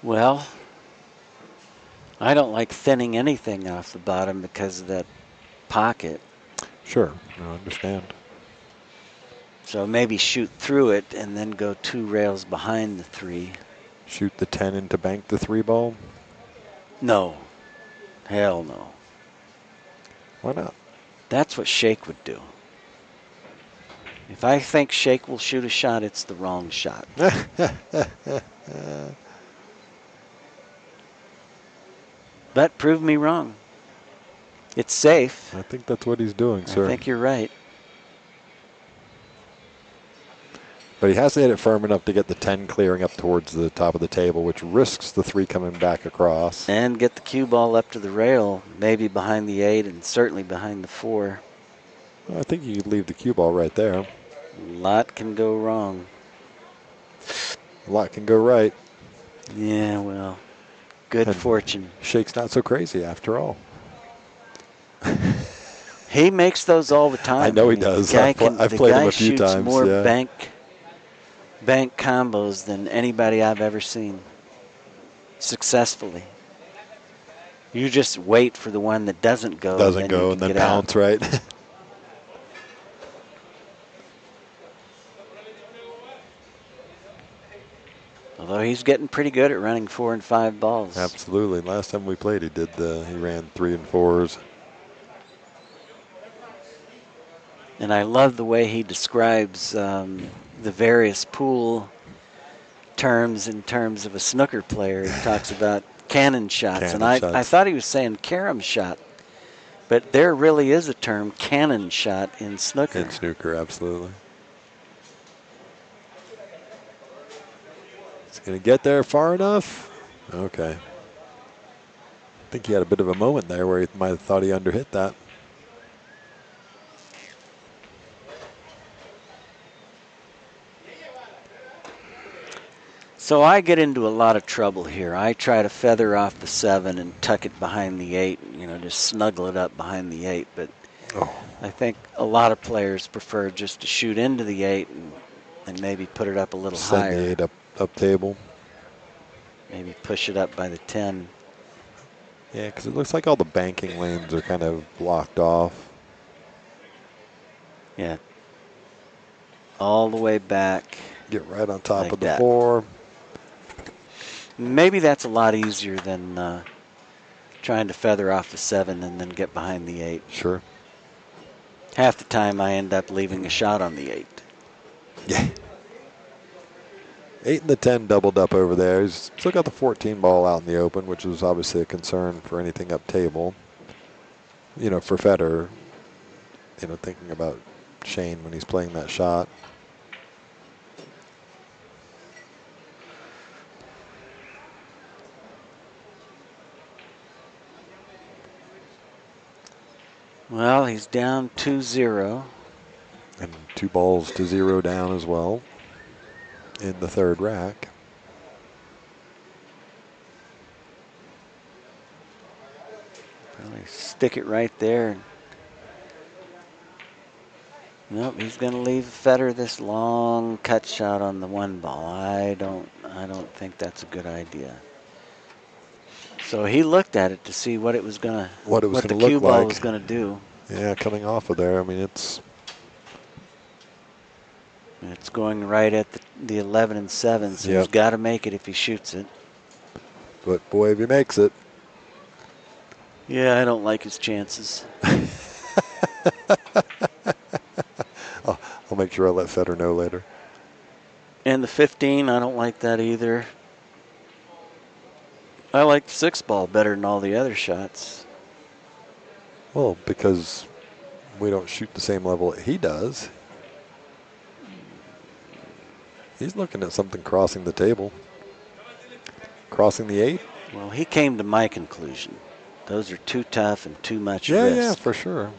Well, I don't like thinning anything off the bottom because of that pocket. Sure, I understand. So maybe shoot through it and then go 2 rails behind the 3. Shoot the 10 into bank the 3 ball? No. Hell no. Why not? That's what Shake would do. If I think Shake will shoot a shot, it's the wrong shot. But prove me wrong. It's safe. I think that's what he's doing, sir. I think you're right. But he has to hit it firm enough to get the 10 clearing up towards the top of the table, which risks the 3 coming back across. And get the cue ball up to the rail, maybe behind the 8 and certainly behind the 4. Well, I think you could leave the cue ball right there. A lot can go wrong. A lot can go right. Yeah, well, good fortune. Shake's not so crazy after all. He makes those all the time. I know he does. I've played him a few times. More yeah. bank combos than anybody I've ever seen successfully. You just wait for the one that doesn't go. Doesn't go and then pounce, right? Although he's getting pretty good at running 4 and 5 balls. Absolutely. Last time we played, he ran 3 and 4s. And I love the way he describes the various pool terms in terms of a snooker player. He talks about cannon shots. I thought he was saying carom shot. But there really is a term, cannon shot, in snooker. In snooker, absolutely. Gonna get there far enough? Okay. I think he had a bit of a moment there where he might have thought he underhit that. So I get into a lot of trouble here. I try to feather off the 7 and tuck it behind the 8, just snuggle it up behind the 8. But I think a lot of players prefer just to shoot into the 8 and maybe put it up a little higher. Send the 8 up table. Maybe push it up by the 10. Yeah, because it looks like all the banking lanes are kind of blocked off. Yeah. All the way back. Get right on top like of the that. 4. Maybe that's a lot easier than trying to feather off the 7 and then get behind the 8. Sure. Half the time I end up leaving a shot on the 8. Yeah. 8 and the 10 doubled up over there. He's still got the 14 ball out in the open, which is obviously a concern for anything up table. For Federer, thinking about Shane when he's playing that shot. Well, he's down 2-0. And 2 balls to 0 down as well in the third rack. Probably stick it right there. Nope, he's going to leave Federer this long cut shot on the 1 ball. I don't think that's a good idea. So he looked at it to see what it was going to, what the look cue ball like. was going to do. Yeah, coming off of there. I mean, it's going right at the 11 and 7, so he's got to make it if he shoots it. But boy, if he makes it. Yeah, I don't like his chances. I'll make sure I let Federer know later. And the 15, I don't like that either. I like the 6 ball better than all the other shots. Well, because we don't shoot the same level that he does. He's looking at something crossing the table. Crossing the 8? Well, he came to my conclusion. Those are too tough and too much risk. Yeah, for sure.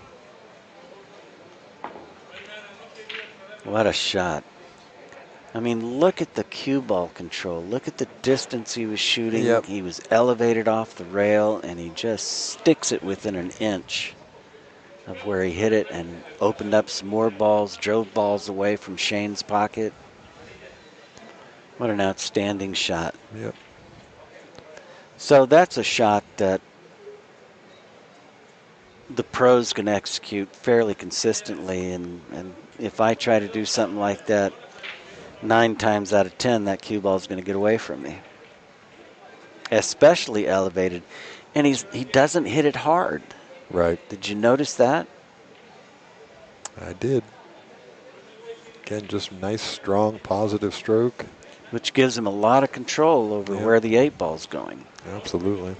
What a shot. I mean, look at the cue ball control. Look at the distance he was shooting. Yep. He was elevated off the rail, and he just sticks it within an inch of where he hit it and opened up some more balls, drove balls away from Shane's pocket. What an outstanding shot. Yep. So that's a shot that the pros can execute fairly consistently, and if I try to do something like that 9 times out of 10, that cue ball is going to get away from me. Especially elevated. And he doesn't hit it hard. Right. Did you notice that? I did. Again, just nice, strong, positive stroke. Which gives him a lot of control over where the 8 ball's going. Absolutely.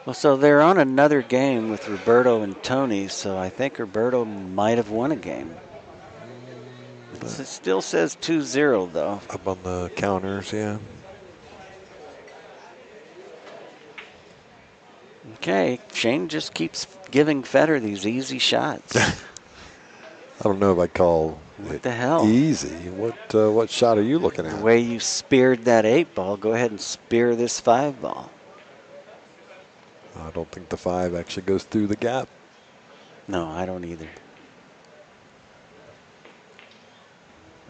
Well, so they're on another game with Roberto and Tony, so I think Roberto might have won a game. It still says 2-0, though. Up on the counters, yeah. Okay, Shane just keeps giving Federer these easy shots. I don't know if I'd call what the hell? Easy. What shot are you looking at? The way you speared that 8 ball, go ahead and spear this 5 ball. I don't think the 5 actually goes through the gap. No, I don't either.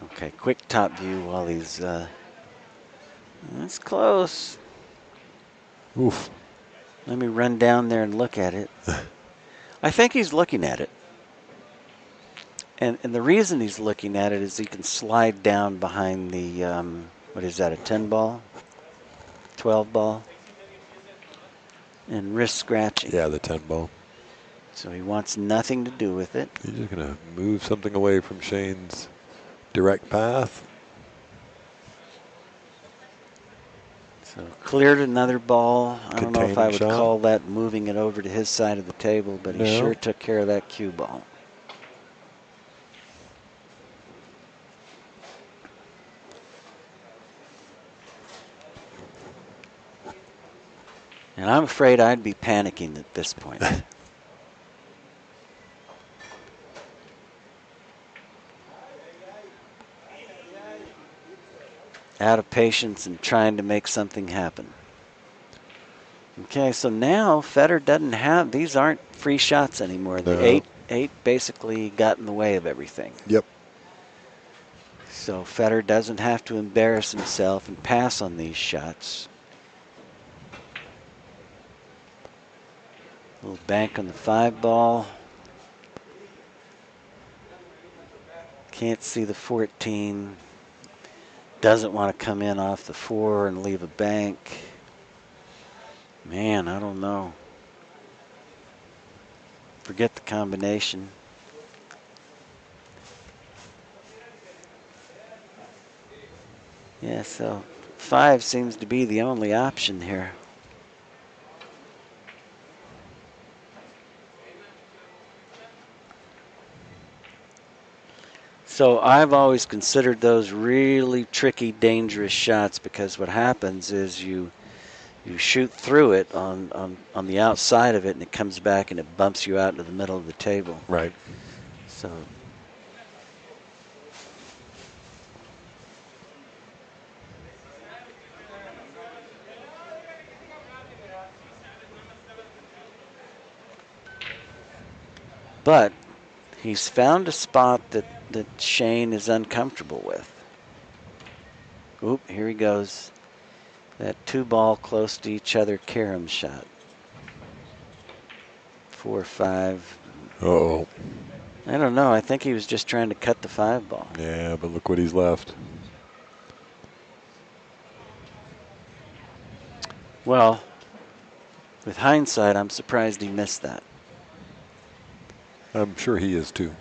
Okay, quick top view while he's, that's close. Oof. Let me run down there and look at it. I think he's looking at it. And the reason he's looking at it is he can slide down behind the, what is that, a 10 ball? 12 ball? And risk scratching. Yeah, the 10 ball. So he wants nothing to do with it. He's just going to move something away from Shane's direct path. So cleared another ball. I don't know if I would shot. call that moving it over to his side of the table, but he sure took care of that cue ball. And I'm afraid I'd be panicking at this point. Out of patience and trying to make something happen. Okay, so now Federer doesn't have, these aren't free shots anymore. The No. eight basically got in the way of everything. Yep. So Federer doesn't have to embarrass himself and pass on these shots. Little bank on the 5 ball. Can't see the 14. Doesn't want to come in off the 4 and leave a bank. Man, I don't know. Forget the combination. Yeah, so 5 seems to be the only option here. So I've always considered those really tricky, dangerous shots because what happens is you shoot through it on the outside of it and it comes back and it bumps you out into the middle of the table. Right. So but he's found a spot that Shane is uncomfortable with. Oop, here he goes. That 2 ball close to each other carom shot. 4, 5. Uh-oh. I don't know. I think he was just trying to cut the 5 ball. Yeah, but look what he's left. Well, with hindsight, I'm surprised he missed that. I'm sure he is too.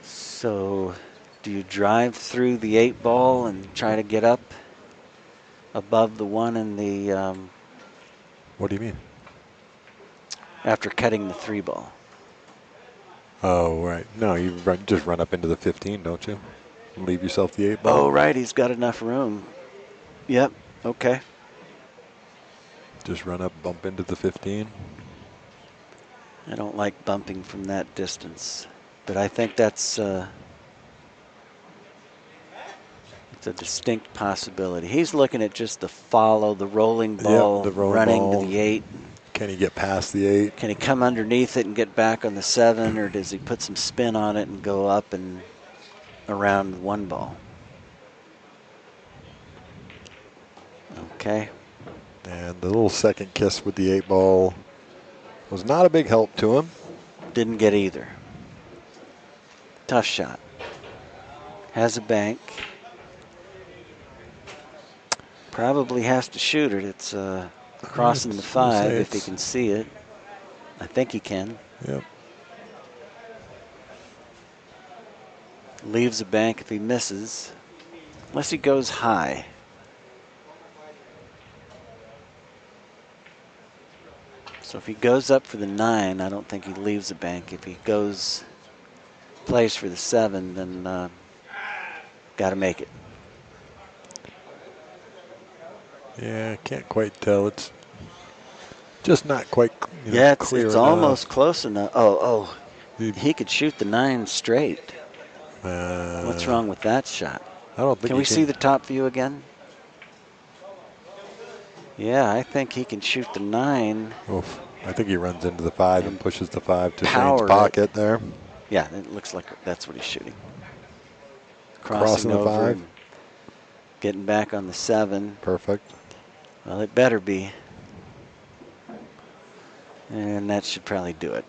So, do you drive through the 8 ball and try to get up above the 1 in the What do you mean? after cutting the 3 ball? Oh, right. No, you just run up into the 15, don't you? And leave yourself the 8 ball. Oh, right. He's got enough room. Yep. Okay. Just run up, bump into the 15. I don't like bumping from that distance, but I think that's it's a distinct possibility. He's looking at just the follow, the rolling ball, the rolling running ball. to the 8. Can he get past the 8? Can he come underneath it and get back on the 7, or does he put some spin on it and go up and around the 1 ball? Okay. And the little second kiss with the 8 ball was not a big help to him. Didn't get either. Tough shot. Has a bank. Probably has to shoot it. It's crossing the 5 if he can see it. I think he can. Yep. Leaves a bank if he misses. Unless he goes high. So if he goes up for the 9, I don't think he leaves a bank. If he plays for the 7, then got to make it. Yeah, I can't quite tell. It's just not quite clear it's enough. almost close enough. Oh, he could shoot the 9 straight. What's wrong with that shot? I don't think. Can we see the top view again? Yeah, I think he can shoot the 9. Oof. I think he runs into the 5 and pushes the 5 to Shane's power pocket there. Yeah, it looks like that's what he's shooting. Crossing the over 5. and getting back on the 7. Perfect. Well, it better be. And that should probably do it.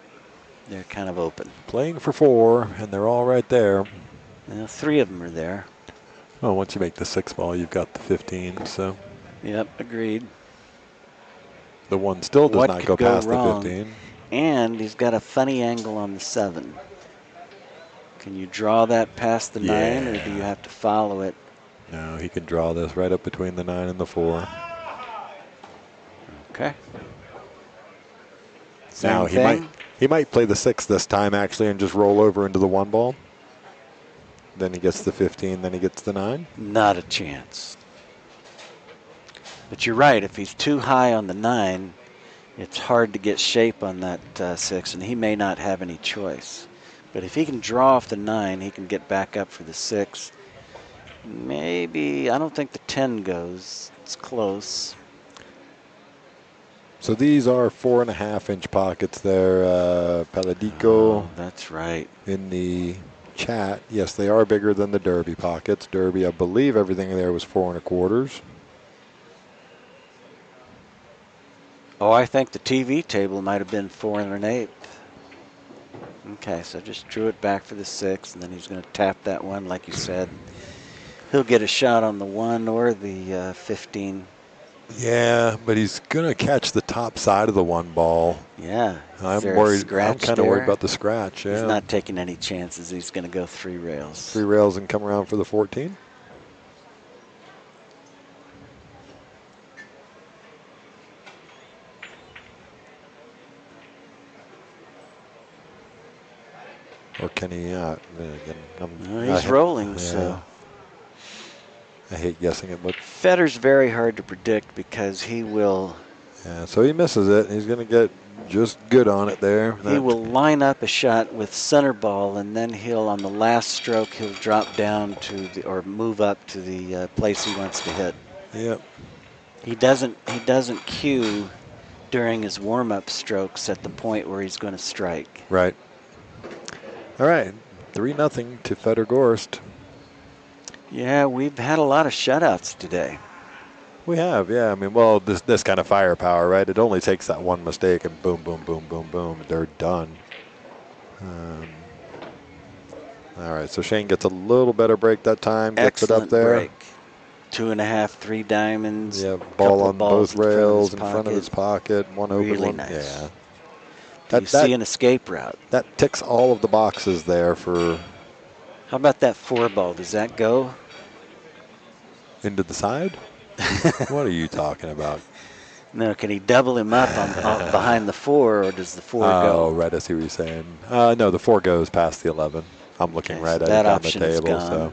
They're kind of open. Playing for 4, and they're all right there. Now, 3 of them are there. Well, once you make the 6 ball, you've got the 15. So. Yep, agreed. The 1 still does not go past wrong? the 15. And he's got a funny angle on the 7. Can you draw that past the 9, or do you have to follow it? No, he can draw this right up between the 9 and the 4. Okay. Now he might play the 6 this time actually and just roll over into the 1 ball. Then he gets the 15, then he gets the 9. Not a chance. But you're right. If he's too high on the 9, it's hard to get shape on that 6, and he may not have any choice. But if he can draw off the 9, he can get back up for the 6. Maybe, I don't think the 10 goes. It's close. So these are 4.5-inch pockets there, Paladico. Oh, that's right. In the chat, yes, they are bigger than the Derby pockets. Derby, I believe everything there was 4.25. Oh, I think the TV table might have been 4 1/8. Okay, so just drew it back for the 6, and then he's going to tap that one, like you said. He'll get a shot on the 1 or the 15. Yeah, but he's going to catch the top side of the 1 ball. Yeah. I'm worried. I'm kind of worried about the scratch. Yeah. He's not taking any chances. He's going to go 3 rails. 3 rails and come around for the 14. Or can he not? He's rolling, so. I hate guessing it, but Federer's very hard to predict because he will. Yeah, so he misses it. He's going to get just good on it there. He will line up a shot with center ball, and then he'll, on the last stroke, he'll drop down to the, or move up to the place he wants to hit. Yep. He doesn't cue during his warm-up strokes at the point where he's going to strike. Right. All right, 3-0 to Fedor Gorst. Yeah, we've had a lot of shutouts today. We have, yeah. I mean, well, this kind of firepower, right? It only takes that one mistake, and boom, boom, boom, boom, boom, they're done. All right, so Shane gets a little better break that time. Gets Excellent it up there. Break. 2.5, 3 diamonds. Yeah, ball on both rails in front of his pocket. One open really one. Nice. Yeah. Do you see an escape route? That ticks all of the boxes there for. How about that 4 ball? Does that go? Into the side? What are you talking about? No, can he double him up on behind the 4, or does the 4 go? Oh, right, I see what you're saying. No, the 4 goes past the 11. I'm looking right at it down the table. So.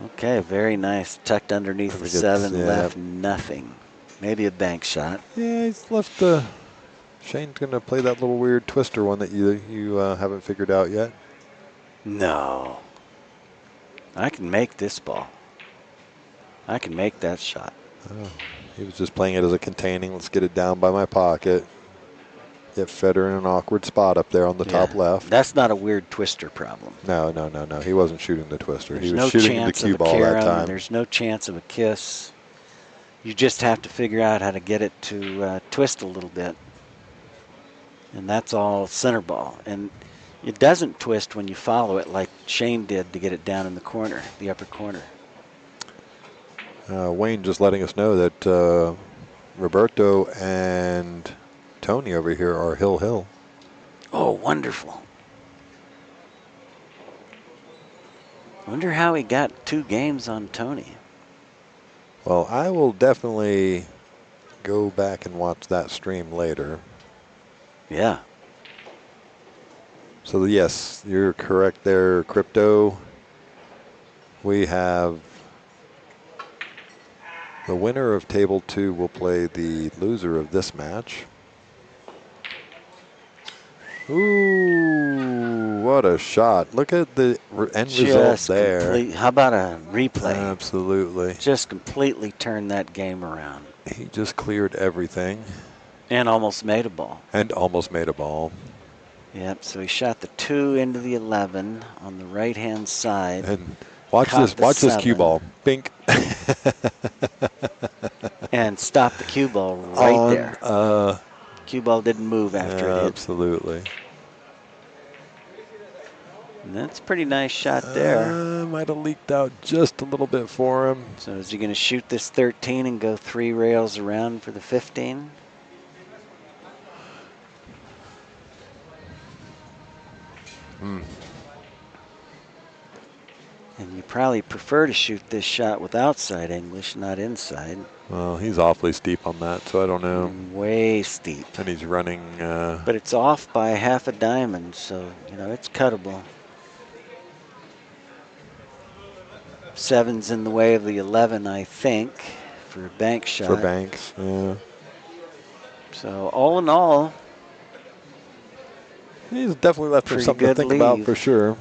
Okay, very nice. Tucked underneath the 7, left nothing. Maybe a bank shot. Yeah, he's left the. Shane's going to play that little weird twister one that you haven't figured out yet. No. I can make this ball. I can make that shot. Oh, he was just playing it as a containing. Let's get it down by my pocket. Get Federer in an awkward spot up there on the top left. That's not a weird twister problem. No. He wasn't shooting the twister. There's he was no shooting the cue ball that time. There's no chance of a kiss. You just have to figure out how to get it to twist a little bit. And that's all center ball. And it doesn't twist when you follow it like Shane did to get it down in the corner, the upper corner. Wayne just letting us know that Roberto and Tony over here are hill. Oh, wonderful. Wonder how he got 2 games on Tony. Well, I will definitely go back and watch that stream later. Yeah. So, yes, you're correct there, Crypto. We have the winner of Table 2 will play the loser of this match. Ooh, what a shot. Look at the end result there. How about a replay? Absolutely. Just completely turned that game around. He just cleared everything. And almost made a ball. Yep, so he shot the 2 into the 11 on the right-hand side. And watch this cue ball. Bink. And stop the cue ball right there. Cue ball didn't move after it hit. Absolutely. And that's a pretty nice shot there. Might have leaked out just a little bit for him. So is he going to shoot this 13 and go 3 rails around for the 15? And you probably prefer to shoot this shot with outside English, not inside. Well, he's awfully steep on that, so I don't know. Way steep. And he's running. But it's off by half a diamond, so, it's cuttable. 7's in the way of the 11, I think, for a bank shot. For banks, yeah. So, all in all, he's definitely left for something to think about for sure.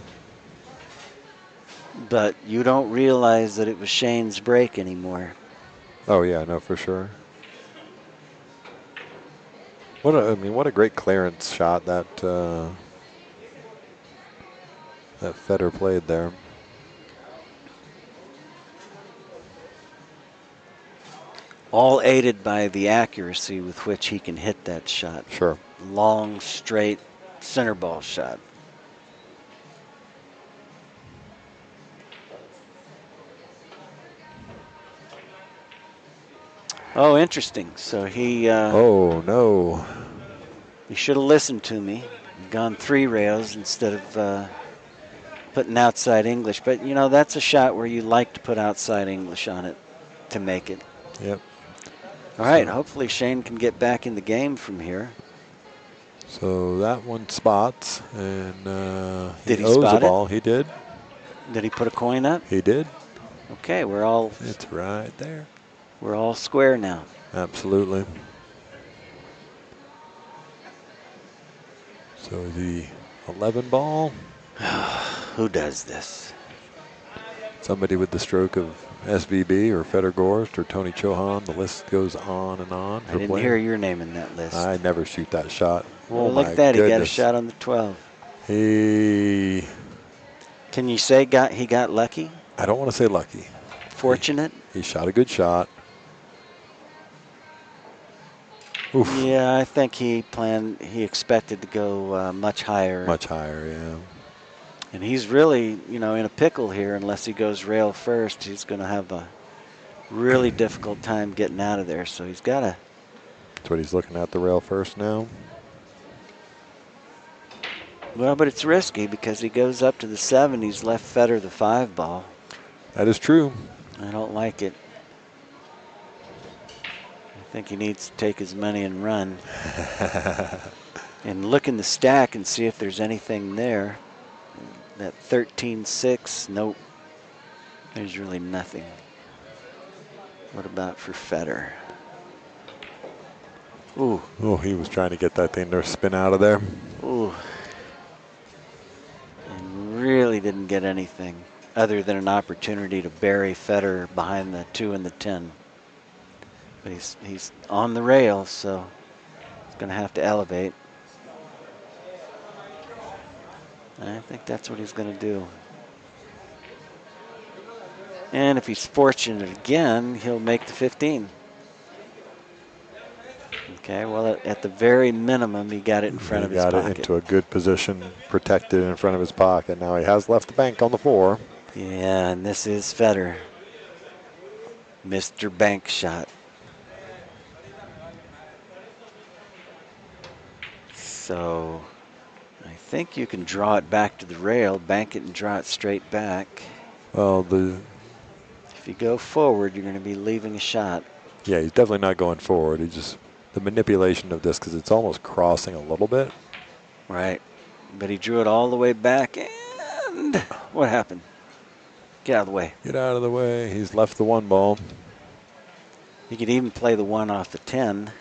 But you don't realize that it was Shane's break anymore. Oh yeah, no, for sure. What a great clearance shot that that Federer played there. All aided by the accuracy with which he can hit that shot. Sure. Long, straight center ball shot. Oh, interesting. So he... oh, no. He should have listened to me. Gone 3 rails instead of putting outside English. But, that's a shot where you like to put outside English on it to make it. Yep. All right, hopefully Shane can get back in the game from here. So that one spots, and did he owes spot the ball. It? He did. Did he put a coin up? He did. Okay, we're all... It's right there. We're all square now. Absolutely. So the 11 ball. Who does this? Somebody with the stroke of SVB or Fedor Gorst or Tony Chohan. The list goes on and on. I didn't hear your name in that list. I never shoot that shot. Well, look at that. Goodness. He got a shot on the 12. Can you say he got lucky? I don't want to say lucky. Fortunate? He shot a good shot. Oof. Yeah, I think he expected to go much higher. Much higher, yeah. And he's really, in a pickle here unless he goes rail first. He's going to have a really difficult time getting out of there. So he's got to... That's what he's looking at, the rail first now. Well, but it's risky because he goes up to the 7. He's left Federer the 5 ball. That is true. I don't like it. I think he needs to take his money and run. And look in the stack and see if there's anything there. That 13-6, nope. There's really nothing. What about for Federer? Ooh. Oh, he was trying to get that thing to spin out of there. Ooh. And really didn't get anything other than an opportunity to bury Federer behind the 2 and the 10. But he's on the rail, so he's going to have to elevate. I think that's what he's going to do. And if he's fortunate again, he'll make the 15. Okay, well, at the very minimum, he got it in front of his pocket. He got it into a good position, protected in front of his pocket. Now he has left the bank on the 4. Yeah, and this is Federer. Mr. Bank Shot. So I think you can draw it back to the rail, bank it and draw it straight back. Well, if you go forward, you're going to be leaving a shot. Yeah, he's definitely not going forward. He just, the manipulation of this, because it's almost crossing a little bit. Right. But he drew it all the way back, and what happened? Get out of the way. Get out of the way. He's left the 1 ball. He could even play the 1 off the 10.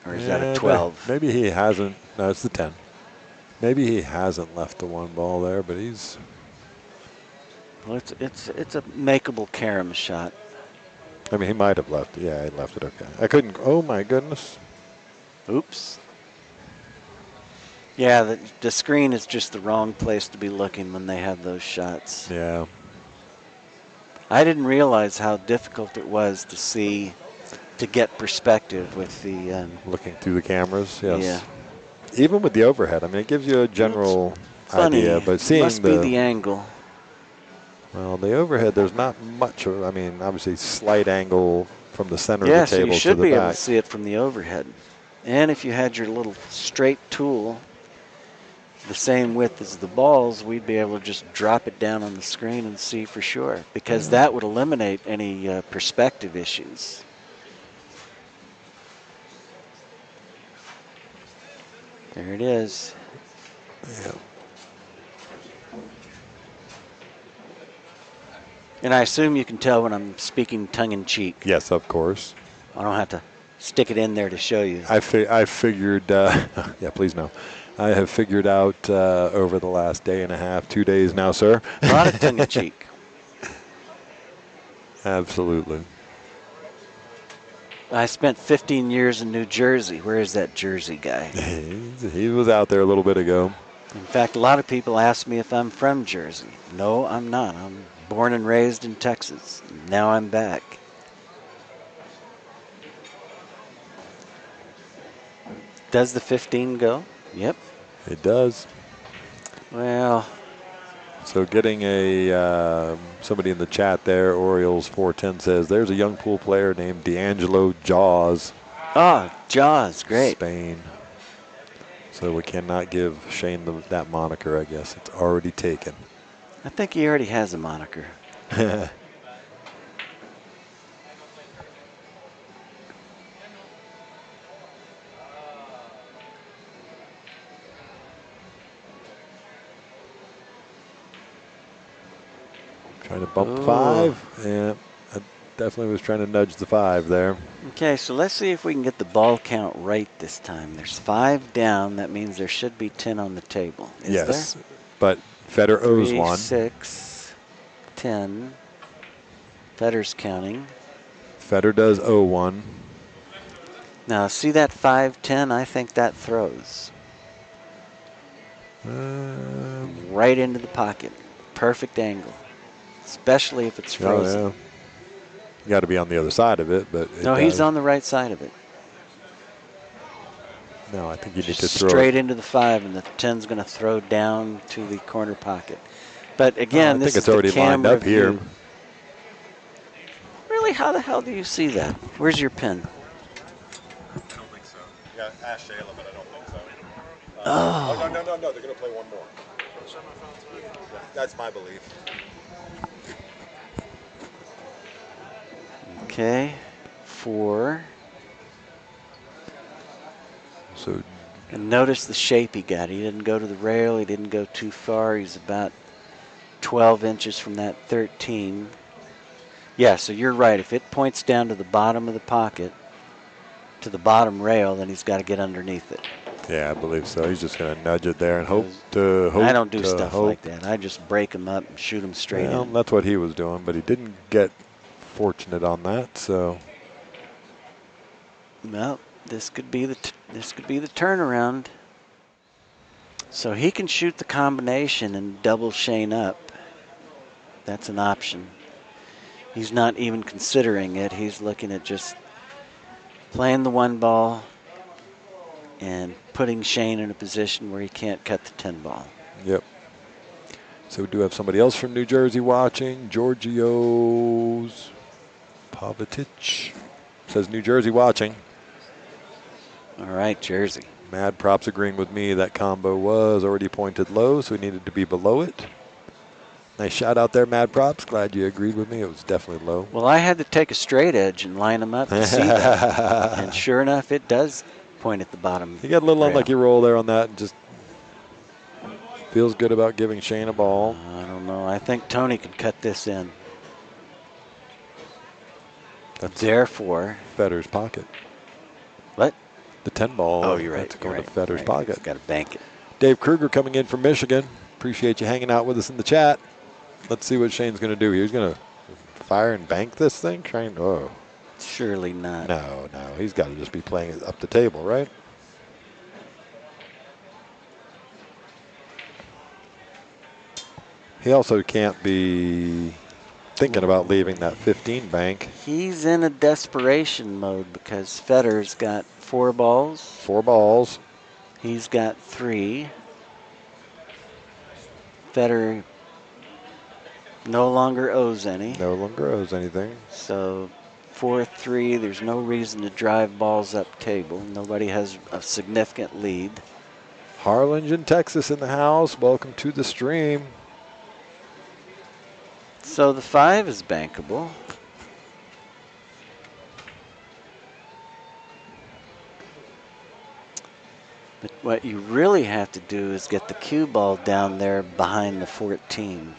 Or is that a 12? Maybe he hasn't. No, it's the 10. Maybe he hasn't left the 1 ball there, but he's... Well, it's a makeable carom shot. I mean, he might have left it. Yeah, he left it okay. I couldn't... Oh, my goodness. Oops. Yeah, the screen is just the wrong place to be looking when they have those shots. Yeah. I didn't realize how difficult it was to see... to get perspective with the... looking through the cameras, yes. Yeah. Even with the overhead, I mean, it gives you a general idea, but seeing must be the angle. Well, the overhead, there's not much of, I mean, obviously slight angle from the center of the table to the back. Yeah, so you should be able to see it from the overhead. And if you had your little straight tool, the same width as the balls, we'd be able to just drop it down on the screen and see for sure, because that would eliminate any perspective issues. There it is. Yeah. And I assume you can tell when I'm speaking tongue-in-cheek. Yes, of course. I don't have to stick it in there to show you. I figured, yeah, please no. I have figured out over the last day and a half, 2 days now, sir. A lot of tongue-in-cheek. Absolutely. I spent 15 years in New Jersey. Where is that Jersey guy? He was out there a little bit ago. In fact, a lot of people ask me if I'm from Jersey. No, I'm not. I'm born and raised in Texas. Now I'm back. Does the 15 go? Yep. It does. Well, so getting a somebody in the chat there, Orioles 410 says there's a young pool player named D'Angelo Jaws. Oh, Jaws, great. Spain. So we cannot give Shane that moniker, I guess. It's already taken. I think he already has a moniker. Trying to bump 5. Yeah, I definitely was trying to nudge the 5 there. Okay, so let's see if we can get the ball count right this time. There's 5 down. That means there should be 10 on the table. Is there? But Federer owes 3, 1. 6, 10. Federer's counting. Federer does owe 1. Now, see that 5-10? I think that throws. Right into the pocket. Perfect angle. Especially if it's frozen. Oh, yeah. You got to be on the other side of it, but no, he's on the right side of it. No, I think you need Just to throw straight into the 5, and the 10's going to throw down to the corner pocket. But again, I this think it's is already the camera lined up here. view. Really? How the hell do you see that? Where's your pin? I don't think so. Yeah, ask Shayla, but I don't think so. Oh. No. They're going to play one more. That's my belief. Okay. 4. So, and notice the shape he got. He didn't go to the rail. He didn't go too far. He's about 12 inches from that 13. Yeah, so you're right. If it points down to the bottom of the pocket, to the bottom rail, then he's got to get underneath it. Yeah, I believe so. He's just going to nudge it there and hope. I don't do stuff like that. I just break them up and shoot them straight in. That's what he was doing, but he didn't get fortunate on that. So, well, this could be the turnaround. So he can shoot the combination and double Shane up. That's an option. He's not even considering it. He's looking at just playing the 1 ball and putting Shane in a position where he can't cut the 10 ball. Yep. So we do have somebody else from New Jersey watching. Georgios Pavitic says New Jersey watching. All right, Jersey. Mad Props agreeing with me that combo was already pointed low, so we needed to be below it. Nice shout out there, Mad Props. Glad you agreed with me. It was definitely low. Well, I had to take a straight edge and line them up to see that. And sure enough, it does point at the bottom. You got a little unlucky roll there on that. And just feels good about giving Shane a ball. I don't know. I think Tony could cut this in. That's therefore Federer's pocket. What? The 10 ball. Oh, you're right. That's going to Federer's pocket. Got to bank it. Dave Kruger coming in from Michigan. Appreciate you hanging out with us in the chat. Let's see what Shane's going to do. He's going to fire and bank this thing? Oh. Surely not. No. He's got to just be playing it up the table, right? He also can't be thinking about leaving that 15 bank. He's in a desperation mode because Federer's got 4 balls. 4 balls. He's got 3. Federer no longer owes any. No longer owes anything. So 4-3, there's no reason to drive balls up table. Nobody has a significant lead. Harlingen, Texas in the house. Welcome to the stream. So the 5 is bankable. But what you really have to do is get the cue ball down there behind the 14.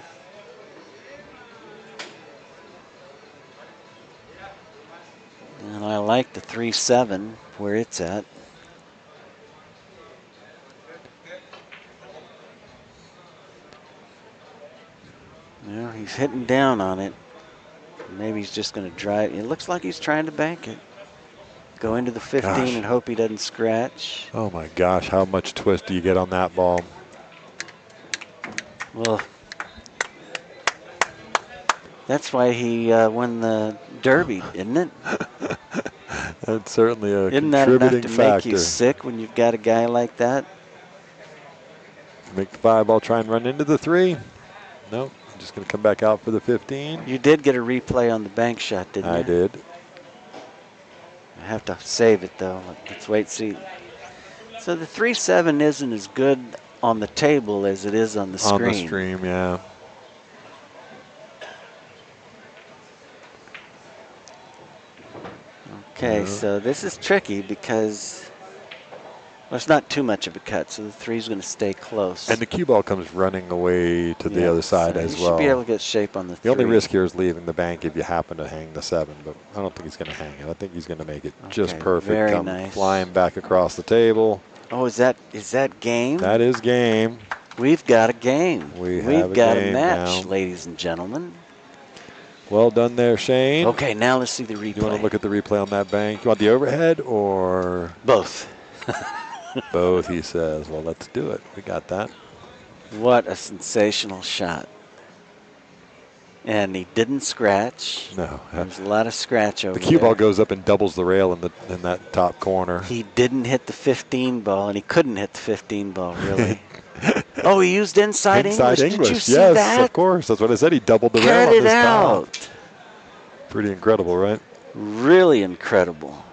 And I like the 3-7 where it's at. Well, he's hitting down on it. Maybe he's just going to drive. It looks like he's trying to bank it. Go into the 15 and hope he doesn't scratch. Oh my gosh, how much twist do you get on that ball? Well, that's why he won the Derby, isn't it? That's certainly a Isn't that enough to factor. make you sick when you've got a guy like that? Make the 5 ball, try and run into the 3. Nope, I'm just going to come back out for the 15. You did get a replay on the bank shot, didn't you? I did. I have to save it, though. Let's wait and see. So the 3-7 isn't as good on the table as it is on the screen. On the stream, yeah. Okay, so this is tricky because, well, it's not too much of a cut, so the 3 is going to stay close. And the cue ball comes running away to the other side so as you well. should be able to get shape on the 3. The only risk here is leaving the bank if you happen to hang the 7, but I don't think he's going to hang it. I think he's going to make it just perfect. Very come nice. Flying back across the table. Oh, is that game? That is game. We've got a game. We've got a a match, now. ladies and gentlemen. Well done there, Shane. Okay, now let's see the replay. You want to look at the replay on that bank? You want the overhead or? Both. Both, he says. Well, let's do it. We got that. What a sensational shot. And he didn't scratch. No. There's a lot of scratch over there. The cue ball there. goes up and doubles the rail in that top corner. He didn't hit the 15 ball, and he couldn't hit the 15 ball, really. Oh, he used inside English. Did you see yes, that? Of course. That's what I said. He doubled the rail Cut on it this out. top. Pretty incredible, right? Really incredible.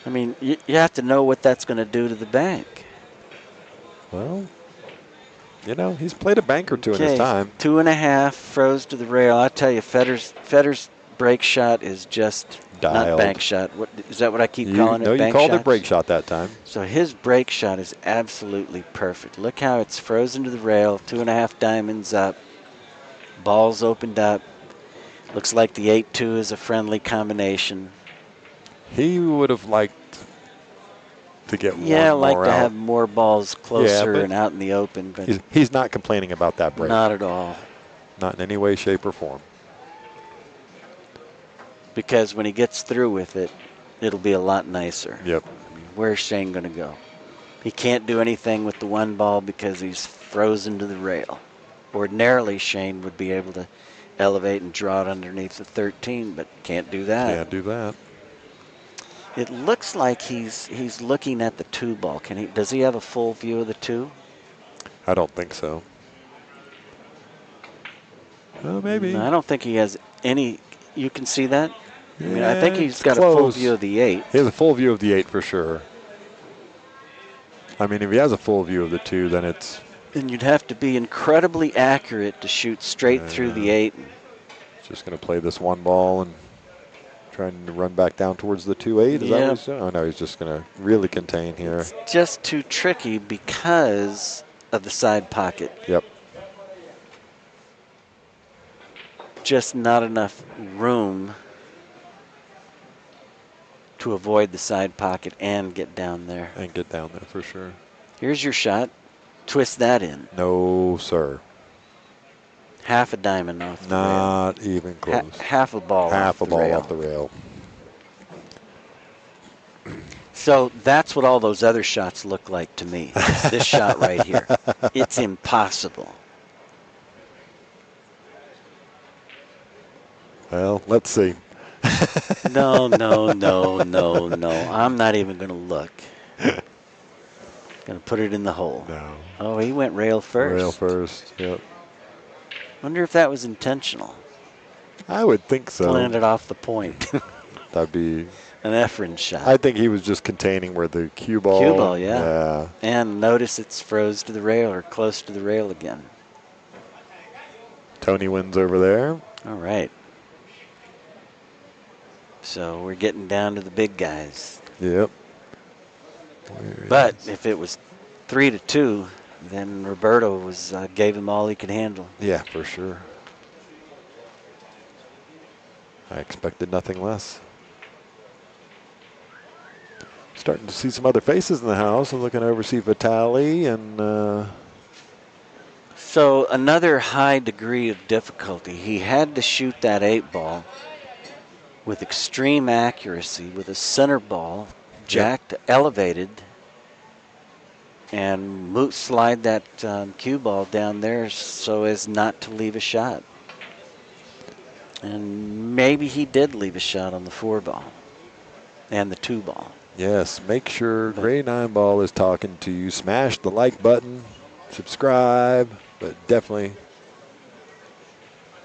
I mean, you have to know what that's going to do to the bank. Well, you know, he's played a bank or two in his time. 2.5, froze to the rail. I tell you, Federer's break shot is just dialed. Not bank shot. What is that? What I keep calling it? No, bank you called shots? it break shot that time. So his break shot is absolutely perfect. Look how it's frozen to the rail. 2.5 diamonds up. Ball's opened up. Looks like the 8-2 is a friendly combination. He would have liked to get one like more to out. have more balls closer and out in the open. But he's not complaining about that break. Not at all. Not in any way, shape, or form. Because when he gets through with it, it'll be a lot nicer. Yep. I mean, where's Shane going to go? He can't do anything with the 1 ball because he's frozen to the rail. Ordinarily, Shane would be able to elevate and draw it underneath the 13, but can't do that. Can't do that. It looks like he's looking at the 2 ball. Does he have a full view of the 2? I don't think so. Well, maybe. No, I don't think he has any. You can see that? Yeah, I mean, I think he's got close. a full view of the 8. He has a full view of the 8 for sure. I mean, if he has a full view of the 2, then it's... And you'd have to be incredibly accurate to shoot straight through the 8. Just going to play this 1 ball and trying to run back down towards the 2-8. Is that what he's doing? Oh, no, he's just going to really contain here. It's just too tricky because of the side pocket. Yep. Just not enough room to avoid the side pocket and get down there. And get down there for sure. Here's your shot. Twist that in. No, sir. Half a diamond off the Not rail. even close. Half a ball Half off a the ball rail. off the rail. So that's what all those other shots look like to me. This shot right here. It's impossible. Well, let's see. No. I'm not even going to look. Going to put it in the hole. No. Oh, he went rail first. Rail first, yep. Wonder if that was intentional. I would think so. Landed off the point. That'd be... An Efren shot. I think he was just containing where the cue ball. Cue ball, yeah. Yeah. And notice it's froze to the rail or close to the rail again. Tony wins over there. All right. So we're getting down to the big guys. Yep. But if it was 3-2, then Roberto was gave him all he could handle. Yeah, for sure. I expected nothing less. Starting to see some other faces in the house. I'm looking over, see Vitali and. So another high degree of difficulty. He had to shoot that 8-ball with extreme accuracy with a center ball, jacked, elevated, and slide that cue ball down there so as not to leave a shot. And maybe he did leave a shot on the 4-ball and the 2-ball. Yes, make sure Gray 9-ball is talking to you. Smash the like button, subscribe, but definitely.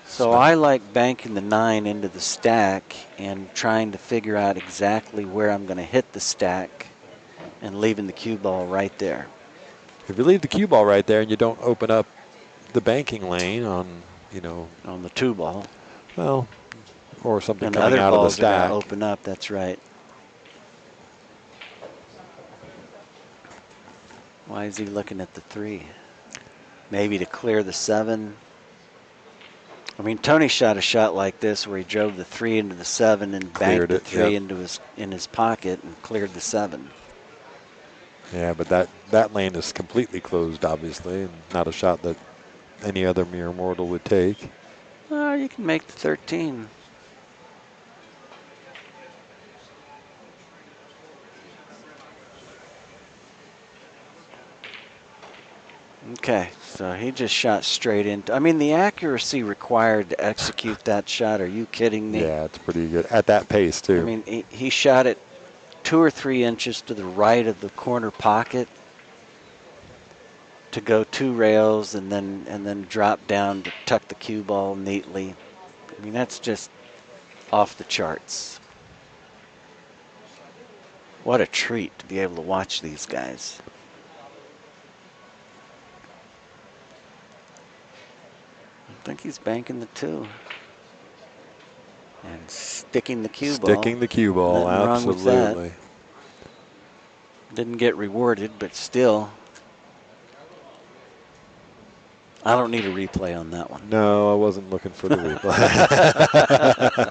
So I like banking the 9 into the stack and trying to figure out exactly where I'm going to hit the stack and leaving the cue ball right there. If you leave the cue ball right there and you don't open up the banking lane on, on the 2-ball. Well, or something and coming other out of the balls stack. Are gonna open up, that's right. Why is he looking at the 3? Maybe to clear the 7. I mean, Tony shot a shot like this where he drove the 3 into the 7 and banked the 3 into in his pocket and cleared the 7. Yeah, but that lane is completely closed, obviously, and not a shot that any other mere mortal would take. You can make the 13. Okay, so he just shot straight into. I mean, the accuracy required to execute that shot. Are you kidding me? Yeah, it's pretty good at that pace too. I mean, he shot it 2 or 3 inches to the right of the corner pocket to go 2 rails and then drop down to tuck the cue ball neatly. I mean, that's just off the charts. What a treat to be able to watch these guys. I think he's banking the 2. And sticking the cue ball. Sticking the cue ball, Nothing absolutely. wrong with that. Didn't get rewarded, but still. I don't need a replay on that one. No, I wasn't looking for the replay.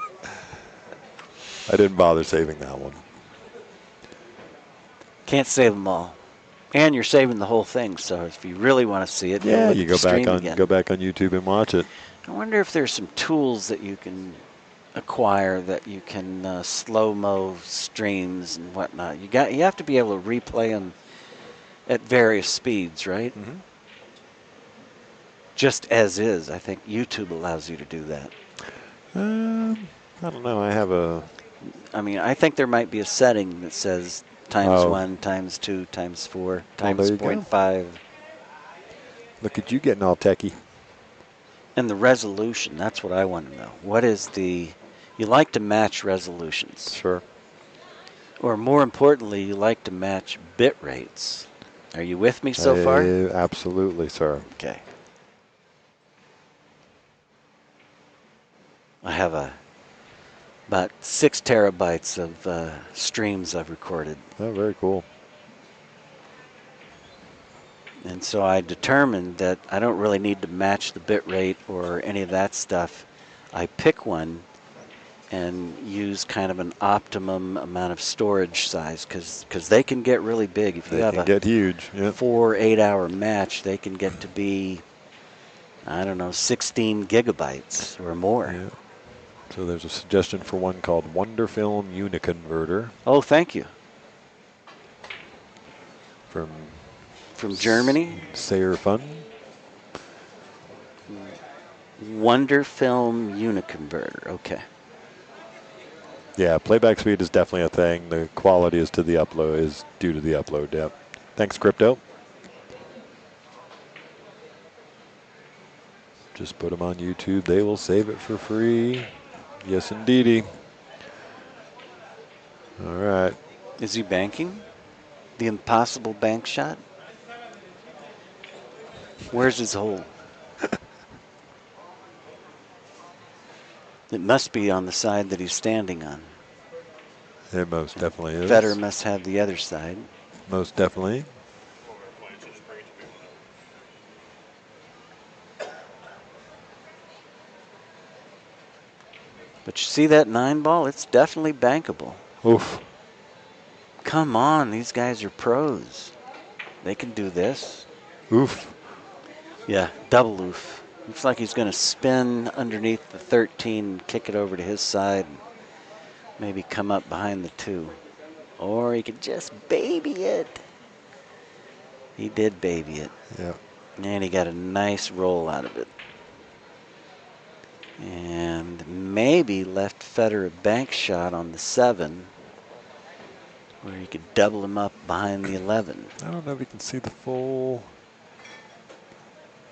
I didn't bother saving that one. Can't save them all. And you're saving the whole thing, so if you really want to see it, yeah, you go back on again. Go back on YouTube and watch it. I wonder if there's some tools that you can acquire that you can slow-mo streams and whatnot. You have to be able to replay them at various speeds, right? Mm-hmm. Just as is. I think YouTube allows you to do that. I don't know. I mean, I think there might be a setting that says times 1, times 2, times 4, times 0.5. Look at you getting all techie. And the resolution, that's what I want to know. What is the... You like to match resolutions. Sure. Or more importantly, you like to match bit rates. Are you with me so far? Absolutely, sir. Okay. I have about 6 terabytes of streams I've recorded. Oh, very cool. And so I determined that I don't really need to match the bit rate or any of that stuff. I pick one and use kind of an optimum amount of storage size because they can get really big. If you have a get huge. Yep. 4 8-hour match, they can get to be, I don't know, 16 gigabytes or more. Yep. So there's a suggestion for one called Wonderfilm Uniconverter. Oh, thank you. From Germany? Sayer Fun. Wonderfilm Uniconverter. Okay. Yeah, playback speed is definitely a thing. The quality is due to the upload depth. Thanks, Crypto. Just put them on YouTube. They will save it for free. Yes, indeedy. All right. Is he banking? The impossible bank shot? Where's his hole? It must be on the side that he's standing on. It most definitely is. Federer must have the other side. Most definitely. But you see that 9 ball? It's definitely bankable. Oof. Come on, these guys are pros. They can do this. Oof. Yeah, double oof. Looks like he's going to spin underneath the 13 and kick it over to his side. And maybe come up behind the 2. Or he could just baby it. He did baby it. Yeah. And he got a nice roll out of it. And maybe left Federer a bank shot on the 7 where he could double him up behind the 11. I don't know if you can see the full.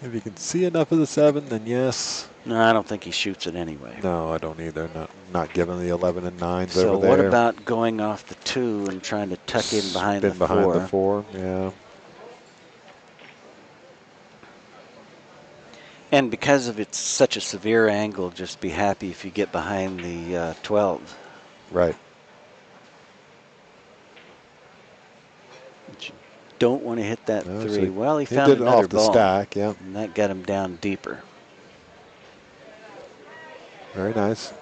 If you can see enough of the 7, then yes. No, I don't think he shoots it anyway. No, I don't either. Not given the 11 and 9s So over there. what about going off the 2 and trying to tuck in behind the 4? Behind the 4, yeah. And because of it's such a severe angle, just be happy if you get behind the 12. Right. But you don't want to hit that No, 3. so Well, he he found did it another off the ball. stack, yeah. And that got him down deeper. Very nice.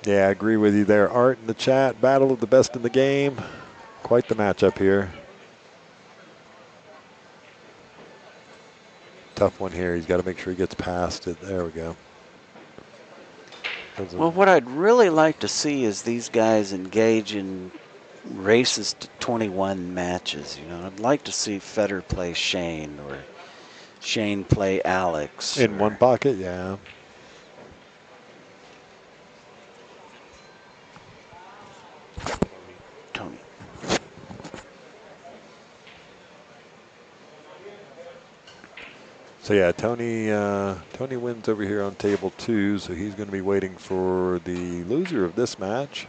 Yeah, I agree with you there. Art in the chat, battle of the best in the game. Quite the matchup here. Tough one here. He's got to make sure he gets past it. There we go. Well, what I'd really like to see is these guys engage in races to 21 matches. You know, I'd like to see Federer play Shane or Shane play Alex. In one pocket, yeah. Tony. So yeah, Tony wins over here on table 2, so he's going to be waiting for the loser of this match.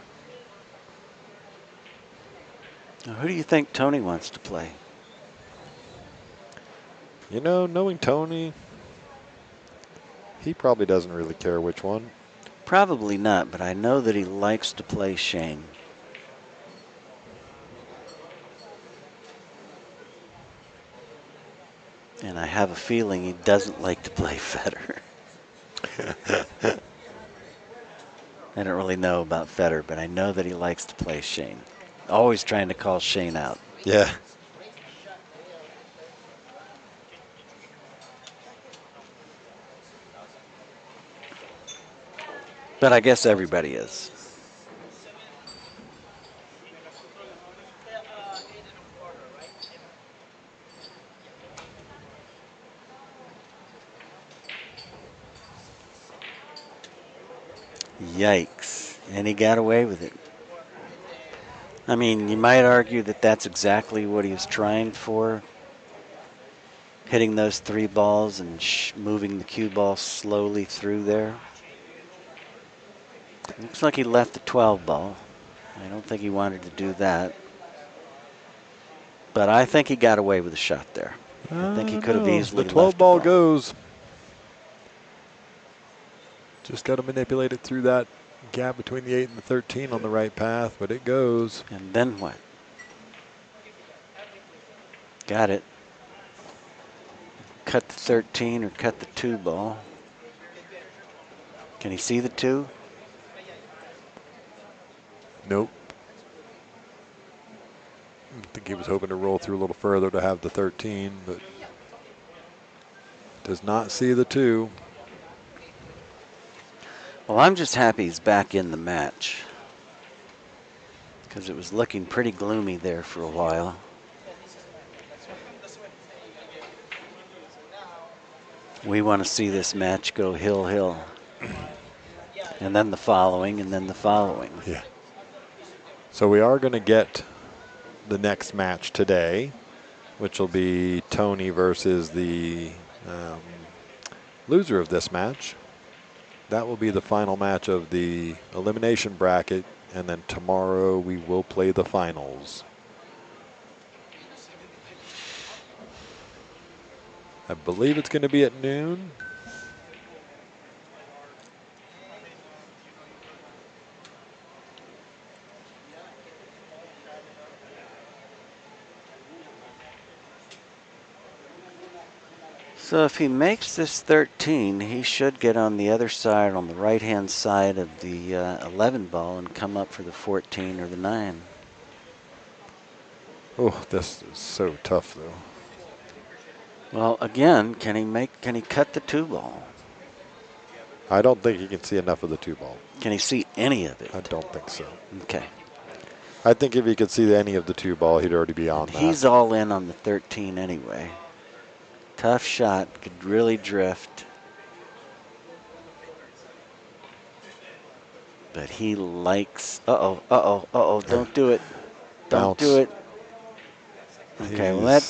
Now, who do you think Tony wants to play? You know, knowing Tony, he probably doesn't really care which one. Probably not, but I know that he likes to play Shane. And I have a feeling he doesn't like to play Federer. I don't really know about Federer, but I know that he likes to play Shane. Always trying to call Shane out. Yeah. But I guess everybody is. Yikes. And he got away with it. I mean, you might argue that that's exactly what he was trying for. Hitting those 3 balls and moving the cue ball slowly through there. Looks like he left the 12 ball. I don't think he wanted to do that. But I think he got away with a shot there. I think he could have easily the 12 left ball the ball. goes. Just got to manipulate it through that gap between the 8 and the 13 on the right path, but it goes. And then what? Got it. Cut the 13 or cut the 2 ball. Can he see the 2? Nope. I think he was hoping to roll through a little further to have the 13, but does not see the 2. Well, I'm just happy he's back in the match, because it was looking pretty gloomy there for a while. We want to see this match go hill-hill. And then the following, and then the following. Yeah. So we are going to get the next match today, which will be Tony versus the loser of this match. That will be the final match of the elimination bracket, and then tomorrow we will play the finals. I believe it's going to be at noon. So if he makes this 13, he should get on the other side, on the right-hand side of the 11 ball, and come up for the 14 or the 9. Oh, this is so tough, though. Well, again, can he cut the 2 ball? I don't think he can see enough of the 2 ball. Can he see any of it? I don't think so. Okay. I think if he could see any of the 2 ball, he'd already be on that. He's all in on the 13 anyway. Tough shot, could really drift. But he likes, don't do it. Don't do it. Okay, well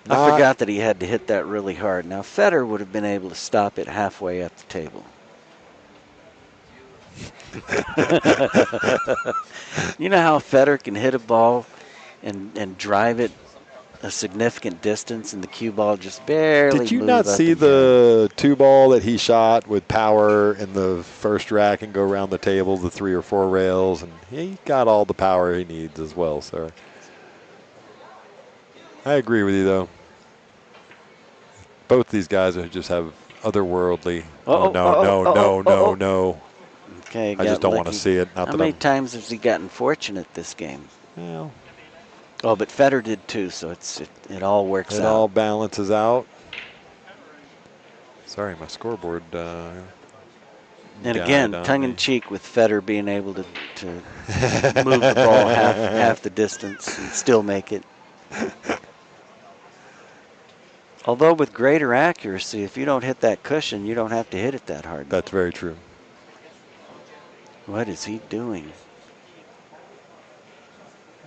I forgot that he had to hit that really hard. Now Federer would have been able to stop it halfway up the table. You know how Federer can hit a ball and drive it a significant distance, and the cue ball just barely. Did you not see the 2 ball that he shot with power in the first rack and go around the table, the 3 or 4 rails, and he got all the power he needs as well, sir. I agree with you, though. Both these guys just have otherworldly. No. Okay, I just don't want to see it. How many times has he gotten fortunate this game? Well. Oh, but Federer did too, so it all works out. It all balances out. Sorry, my scoreboard. And again, tongue-in-cheek with Federer being able to move the ball half the distance and still make it. Although with greater accuracy, if you don't hit that cushion, you don't have to hit it that hard. That's very true. What is he doing?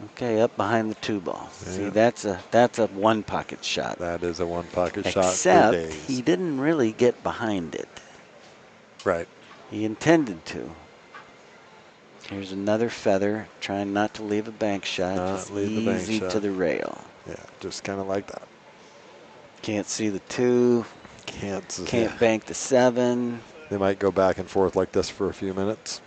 Okay, up behind the 2 ball. Yeah. See, that's a 1 pocket shot. That is a 1 pocket shot. Except he didn't really get behind it. Right. He intended to. Here's another Federer trying not to leave a bank shot. Just easy to the rail. Yeah, just kind of like that. Can't see the 2. Can't bank the 7. They might go back and forth like this for a few minutes.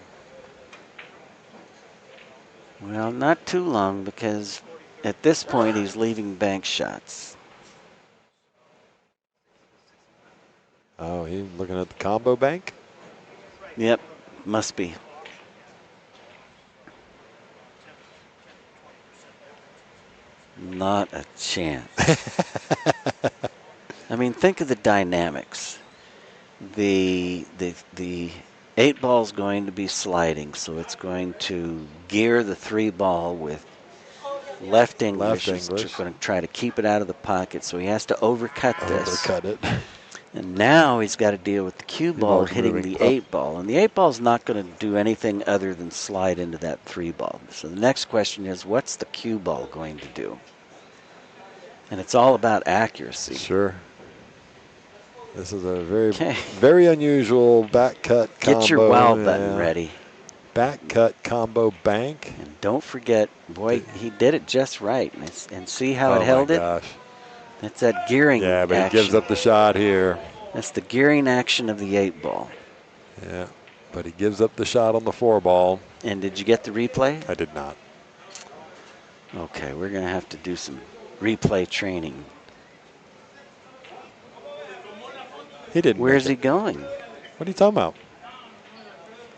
Well, not too long, because at this point he's leaving bank shots. Oh, he's looking at the combo bank? Yep, must be. Not a chance. I mean, think of the dynamics. The 8 ball's going to be sliding, so it's going to gear the 3 ball with left English. He's just going to try to keep it out of the pocket, so he has to overcut this. Overcut it. And now he's got to deal with the cue ball hitting the 8 ball. And the 8 ball's not going to do anything other than slide into that 3 ball. So the next question is, what's the cue ball going to do? And it's all about accuracy. Sure. This is a very unusual back cut combo. Get your wow button ready. Back cut combo bank. And don't forget, boy, he did it just right. And see how it held it? Oh, my gosh. That's that gearing Yeah, but action. He gives up the shot here. That's the gearing action of the 8 ball. Yeah, but he gives up the shot on the 4 ball. And did you get the replay? I did not. Okay, we're going to have to do some replay training. He didn't. Where's he going? What are you talking about?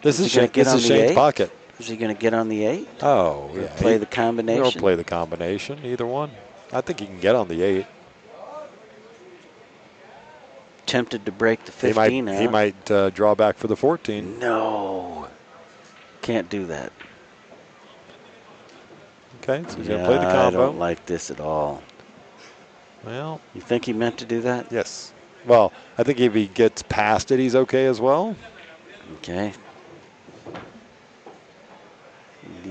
This is Shane's 8? pocket. Is he going to get on the 8? Oh, yeah. Play the combination? He'll play the combination, either one. I think he can get on the 8. Tempted to break the 15 out. He might draw back for the 14. No. Can't do that. Okay, so he's going to play the combo. I don't like this at all. Well. You think he meant to do that? Yes. Well, I think if he gets past it, he's okay as well. Okay.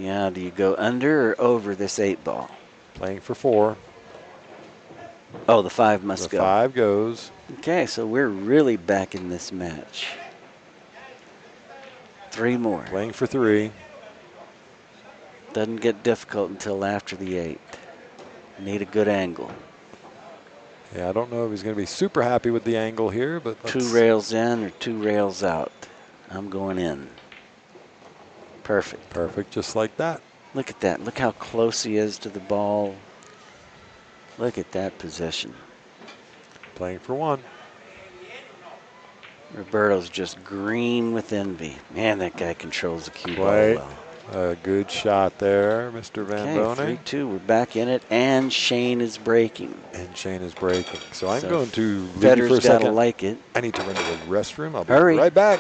Yeah, do you go under or over this 8 ball? Playing for 4. Oh, the 5 must The go. 5 goes. Okay, so we're really back in this match. 3 more. Playing for 3. Doesn't get difficult until after the 8. Need a good angle. Yeah, I don't know if he's going to be super happy with the angle here, but 2 rails in or 2 rails out. I'm going in. Perfect. Perfect, just like that. Look at that. Look how close he is to the ball. Look at that position. Playing for 1. Roberto's just green with envy. Man, that guy controls the cue ball Quite well. a good shot there, Mr. Van Boening. 3-2. We're back in it, and Shane is breaking. And Shane is breaking. So I'm So going to leave you for a Federer's got to second. like it. I need to run to the restroom. I'll be Hurry. right back.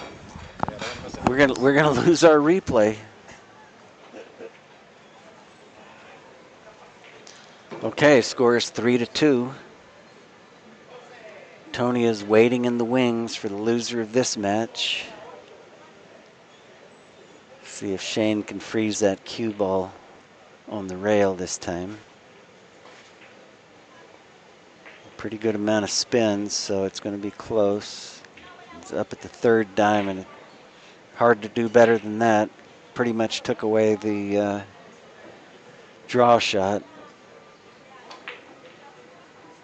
We're gonna lose our replay. Okay, score is 3-2. Tony is waiting in the wings for the loser of this match. See if Shane can freeze that cue ball on the rail this time. Pretty good amount of spins, so it's going to be close. It's up at the 3rd diamond. Hard to do better than that. Pretty much took away the draw shot.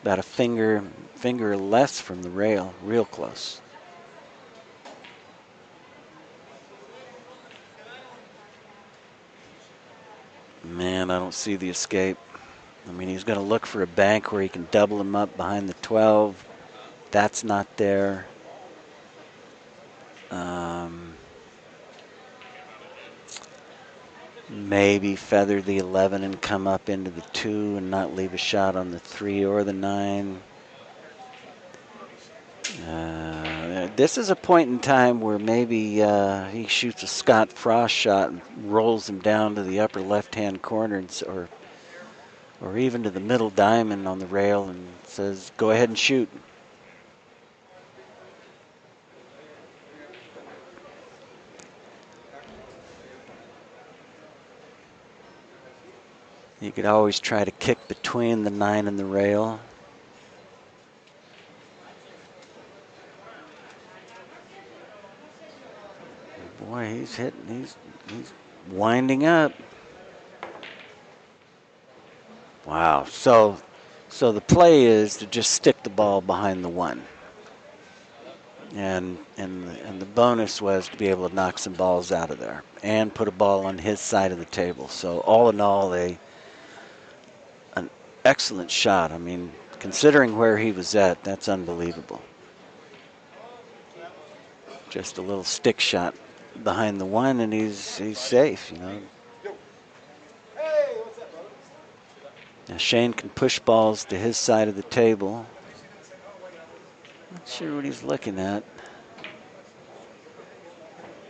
About a finger less from the rail, real close. Man, I don't see the escape. I mean, he's going to look for a bank where he can double him up behind the 12. That's not there. Maybe feather the 11 and come up into the 2 and not leave a shot on the 3 or the 9. This is a point in time where maybe he shoots a Scott Frost shot and rolls him down to the upper left-hand corner, or even to the middle diamond on the rail and says, go ahead and shoot. You could always try to kick between the 9 and the rail. Boy, he's hitting, he's winding up. Wow, so the play is to just stick the ball behind the 1. And the bonus was to be able to knock some balls out of there and put a ball on his side of the table. So all in all, an excellent shot. I mean, considering where he was at, that's unbelievable. Just a little stick shot behind the 1, and he's safe, you know. Now Shane can push balls to his side of the table. Not sure what he's looking at.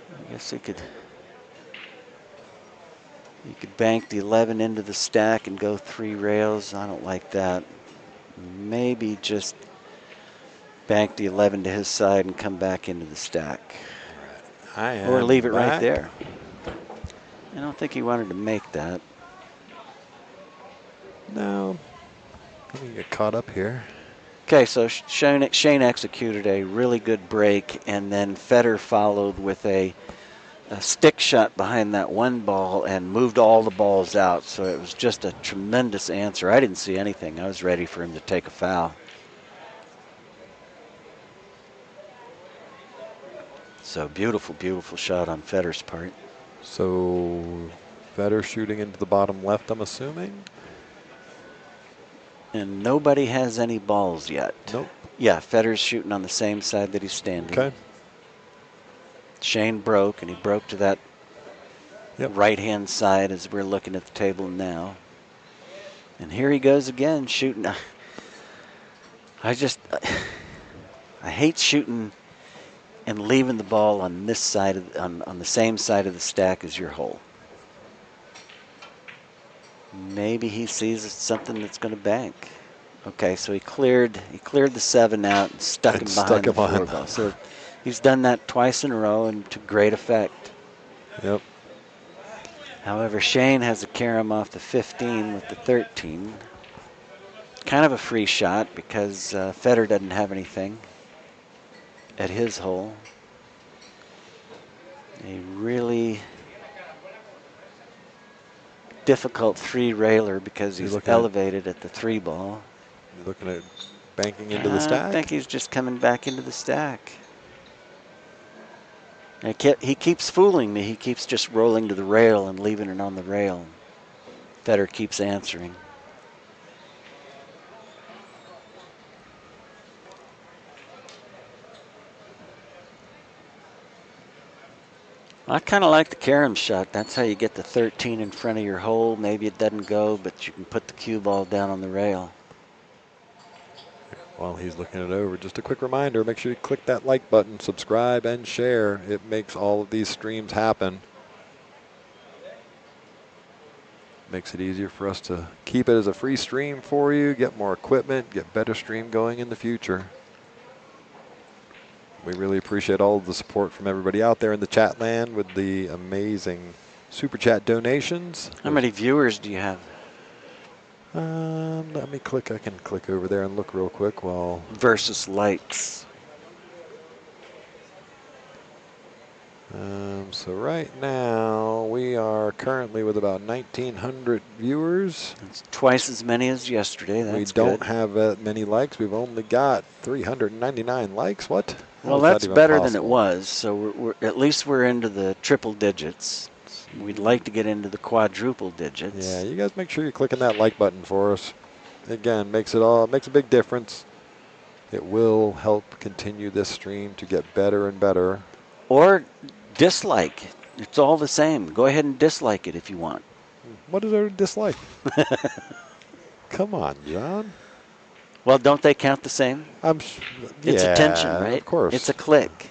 I guess he could bank the 11 into the stack and go 3 rails. I don't like that. Maybe just bank the 11 to his side and come back into the stack. Or leave it right there. I don't think he wanted to make that. No. Let me get caught up here. Okay, so Shane executed a really good break, and then Federer followed with a stick shot behind that 1 ball and moved all the balls out. So it was just a tremendous answer. I didn't see anything. I was ready for him to take a foul. So beautiful, beautiful shot on Federer's part. So Federer shooting into the bottom left, I'm assuming. And nobody has any balls yet. Nope. Yeah, Federer's shooting on the same side that he's standing. Okay. Shane broke, and he broke to that right-hand side as we're looking at the table now. And here he goes again, shooting. I hate shooting and leaving the ball on this side on the same side of the stack as your hole. Maybe he sees something that's going to bank. Okay, so he cleared the 7 out and stuck him behind the 4 ball. So he's done that twice in a row and to great effect. Yep. However, Shane has a carom off the 15 with the 13. Kind of a free shot because Federer doesn't have anything at his hole. A really difficult three-railer because he's elevated at the 3-ball. You're looking at banking into the stack? I think he's just coming back into the stack. He keeps fooling me. He keeps just rolling to the rail and leaving it on the rail. Federer keeps answering. I kind of like the carom shot. That's how you get the 13 in front of your hole. Maybe it doesn't go, but you can put the cue ball down on the rail. While he's looking it over, just a quick reminder, make sure you click that like button, subscribe, and share. It makes all of these streams happen. Makes it easier for us to keep it as a free stream for you, get more equipment, get better stream going in the future. We really appreciate all of the support from everybody out there in the chat land with the amazing super chat donations. How many viewers do you have? Let me click. I can click over there and look real quick while. Versus likes. So right now we are currently with about 1,900 viewers. It's twice as many as yesterday. That's we don't have that many likes. We've only got 399 likes. What? Well, that's better than it was. So we're at least we're into the triple digits. We'd like to get into the quadruple digits. Yeah, you guys make sure you're clicking that like button for us. Again, makes a big difference. It will help continue this stream to get better and better. Or dislike. It's all the same. Go ahead and dislike it if you want. What is there to dislike? Come on, John. Well, don't they count the same? It's attention, right? Of course. It's a click.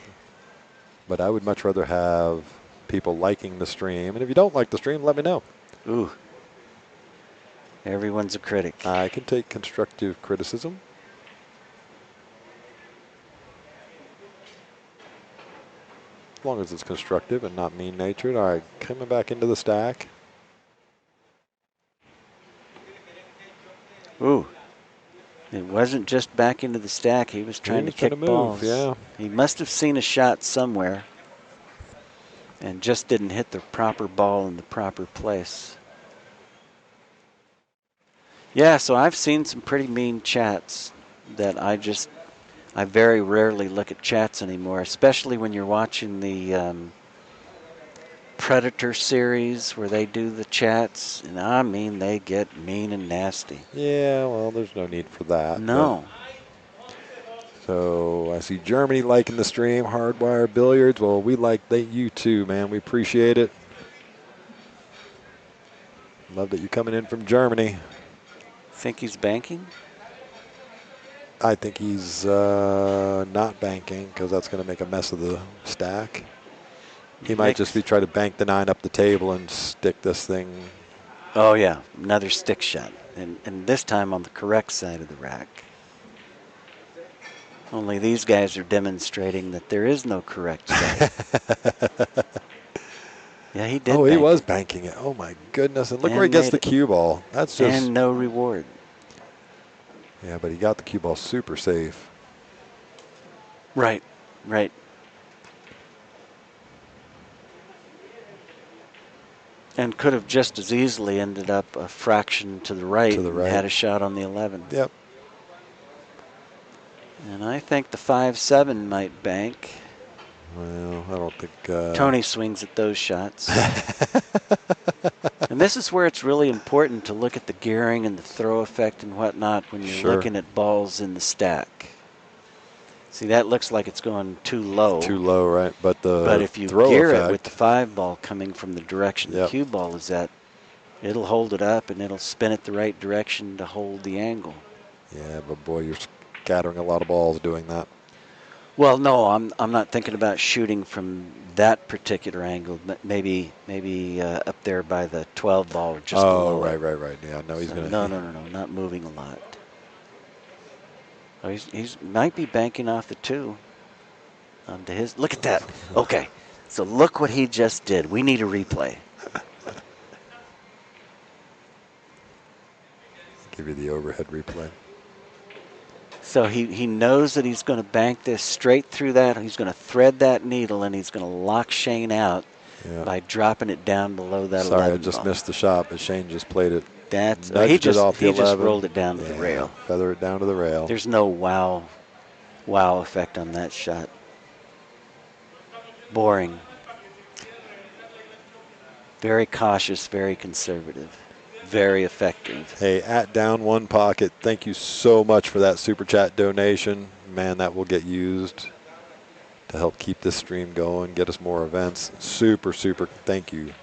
But I would much rather have people liking the stream. And if you don't like the stream, let me know. Ooh. Everyone's a critic. I can take constructive criticism. As long as it's constructive and not mean-natured. All right, coming back into the stack. Ooh. It wasn't just back into the stack. He was trying to kick balls. Yeah. He must have seen a shot somewhere and just didn't hit the proper ball in the proper place. Yeah, so I've seen some pretty mean chats that I very rarely look at chats anymore, especially when you're watching the Predator series where they do the chats. And I mean, they get mean and nasty. Yeah, well, there's no need for that. No. So I see Germany liking the stream, Hardwire Billiards. Well, we like you too, man. We appreciate it. Love that you're coming in from Germany. Think he's banking? I think he's not banking because that's going to make a mess of the stack. He might just be trying to bank the 9 up the table and stick this thing. Oh, yeah, another stick shot. And this time on the correct side of the rack. Only these guys are demonstrating that there is no correct side. Yeah, he did. Oh, he was banking it. Oh, my goodness. And look where he gets the cue ball. That's just. And no reward. Yeah, but he got the cue ball super safe. Right, right. And could have just as easily ended up a fraction to the right. And had a shot on the 11. Yep. And I think the 5-7 might bank. Well, I don't think. Tony swings at those shots. And this is where it's really important to look at the gearing and the throw effect and whatnot when you're looking at balls in the stack. See, that looks like it's going too low. Too low, right? But if you gear it with the 5-ball coming from the direction the cue ball is at, it'll hold it up and it'll spin it the right direction to hold the angle. Yeah, but boy, you're scattering a lot of balls doing that. Well, no, I'm not thinking about shooting from that particular angle, but maybe up there by the 12-ball or just below. Oh, right. Yeah, no, he's going to. No, not moving a lot. Oh, he's might be banking off the 2 onto his. Look at that. Okay, so look what he just did. We need a replay. Give you the overhead replay. So he knows that he's going to bank this straight through that. He's going to thread that needle, and he's going to lock Shane out by dropping it down below that 11 Sorry, I just ball. missed the shot, but Shane just played it. He Nudged it off the 11. just rolled it down to the rail. Feather it down to the rail. There's no wow effect on that shot. Boring. Very cautious, very conservative, very effective. Hey, at Down One Pocket, thank you so much for that Super Chat donation. Man, that will get used to help keep this stream going, get us more events. Super, super thank you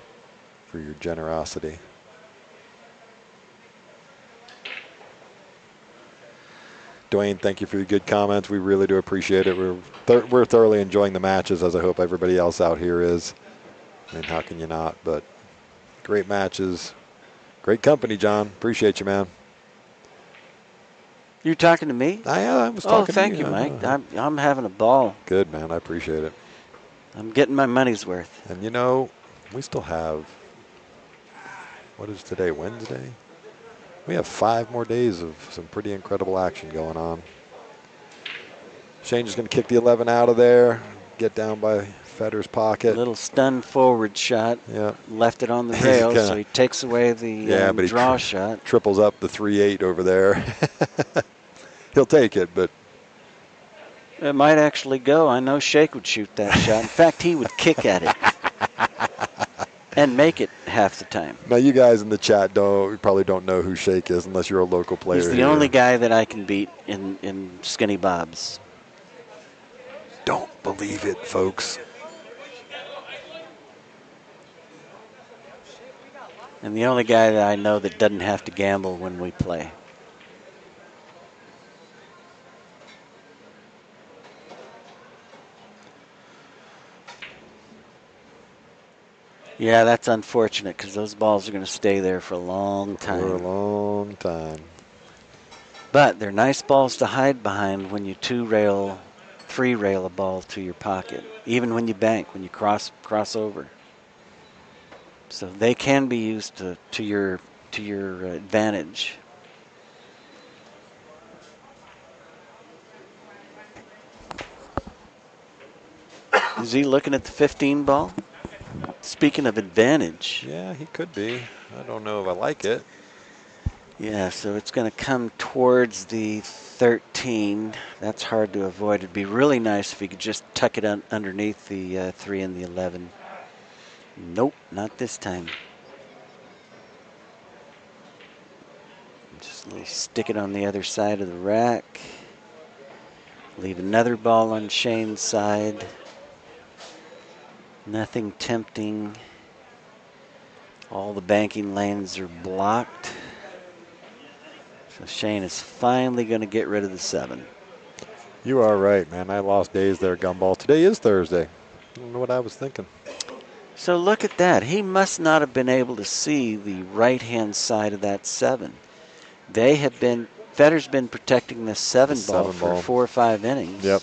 for your generosity. Dwayne, thank you for your good comments. We really do appreciate it. We're thoroughly enjoying the matches, as I hope everybody else out here is. I mean, how can you not? But great matches. Great company, John. Appreciate you, man. You talking to me? I was talking to you. Oh, thank you, Mike. I'm having a ball. Good, man. I appreciate it. I'm getting my money's worth. And, you know, we still have, what is today, Wednesday? We have 5 more days of some pretty incredible action going on. Shane's just going to kick the 11 out of there, get down by Federer's pocket. A little stun forward shot. Yeah. Left it on the rail, so he takes away the but draw he shot. Triples up the 3-8 over there. He'll take it, but it might actually go. I know Shake would shoot that shot. In fact, he would kick at it and make it half the time. Now, you guys in the chat probably don't know who Shake is unless you're a local player. He's the only guy that I can beat in Skinny Bobs. Don't believe it, folks. And the only guy that I know that doesn't have to gamble when we play. Yeah, that's unfortunate because those balls are going to stay there for a long time. For a long time. But they're nice balls to hide behind when you 2-rail, 3-rail a ball to your pocket, even when you bank, when you cross over. So they can be used to your advantage. Is he looking at the 15 ball? Speaking of advantage. Yeah, he could be. I don't know if I like it. Yeah, so it's going to come towards the 13. That's hard to avoid. It'd be really nice if you could just tuck it underneath the 3 and the 11. Nope, not this time. Just stick it on the other side of the rack. Leave another ball on Shane's side. Nothing tempting. All the banking lanes are blocked. So Shane is finally going to get rid of the 7. You are right, man. I lost days there, Gumball. Today is Thursday. I don't know what I was thinking. So look at that. He must not have been able to see the right-hand side of that 7. Federer's been protecting this 7 ball for 4 or 5 innings. Yep.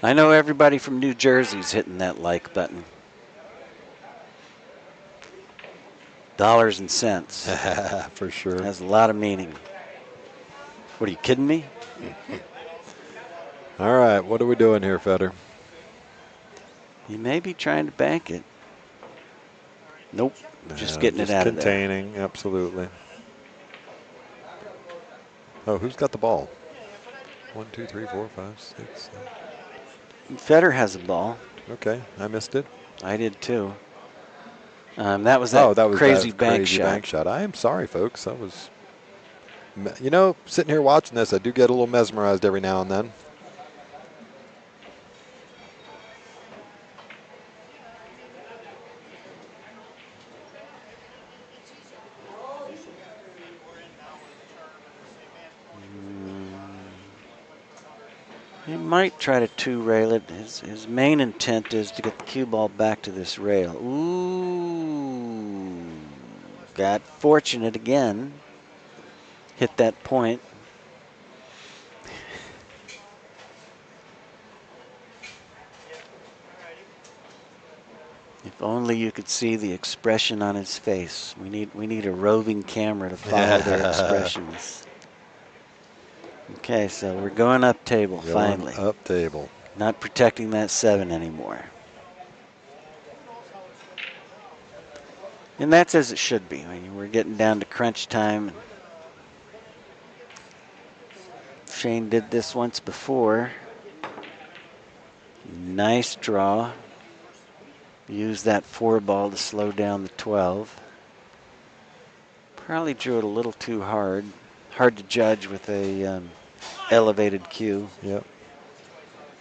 I know everybody from New Jersey's hitting that like button. Dollars and cents. For sure. Has a lot of meaning. What, are you kidding me? All right, what are we doing here, Feder? You may be trying to bank it. Nope, just getting it out of there. Containing, absolutely. Oh, who's got the ball? 1, 2, 3, 4, 5, 6, 7. Federer has a ball. Okay, I missed it. I did too. That was crazy bank shot. I am sorry, folks. That was, you know, sitting here watching this, I do get a little mesmerized every now and then. He might try to 2-rail it. His main intent is to get the cue ball back to this rail. Ooh, got fortunate again. Hit that point. If only you could see the expression on his face. We need a roving camera to follow their expressions. Okay, so we're going up table finally. Up table. Not protecting that 7 anymore. And that's as it should be. I mean, we're getting down to crunch time. Shane did this once before. Nice draw. Use that 4 ball to slow down the 12. Probably drew it a little too hard. Hard to judge with a elevated cue. Yep.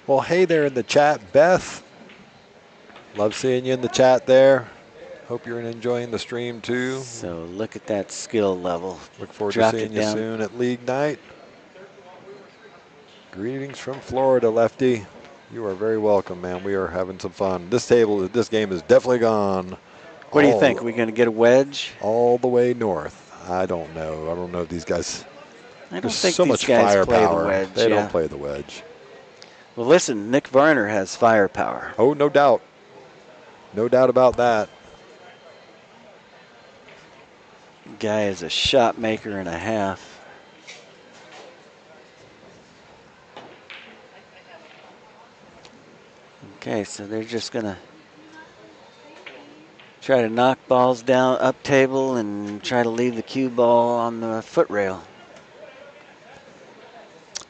Well, hey there in the chat, Beth. Love seeing you in the chat there. Hope you're enjoying the stream too. So look at that skill level. Look forward Dropped to seeing it you down. soon at League Night. Greetings from Florida, Lefty. You are very welcome, man. We are having some fun. This game is definitely gone. What do you think? Are we going to get a wedge? All the way north. I don't know. I don't know if these guys. I don't There's think so these much guys play firepower. the wedge. They don't play the wedge. Well, listen, Nick Varner has firepower. Oh, no doubt. No doubt about that. Guy is a shot maker and a half. Okay, so they're just going to try to knock balls down up table and try to leave the cue ball on the foot rail.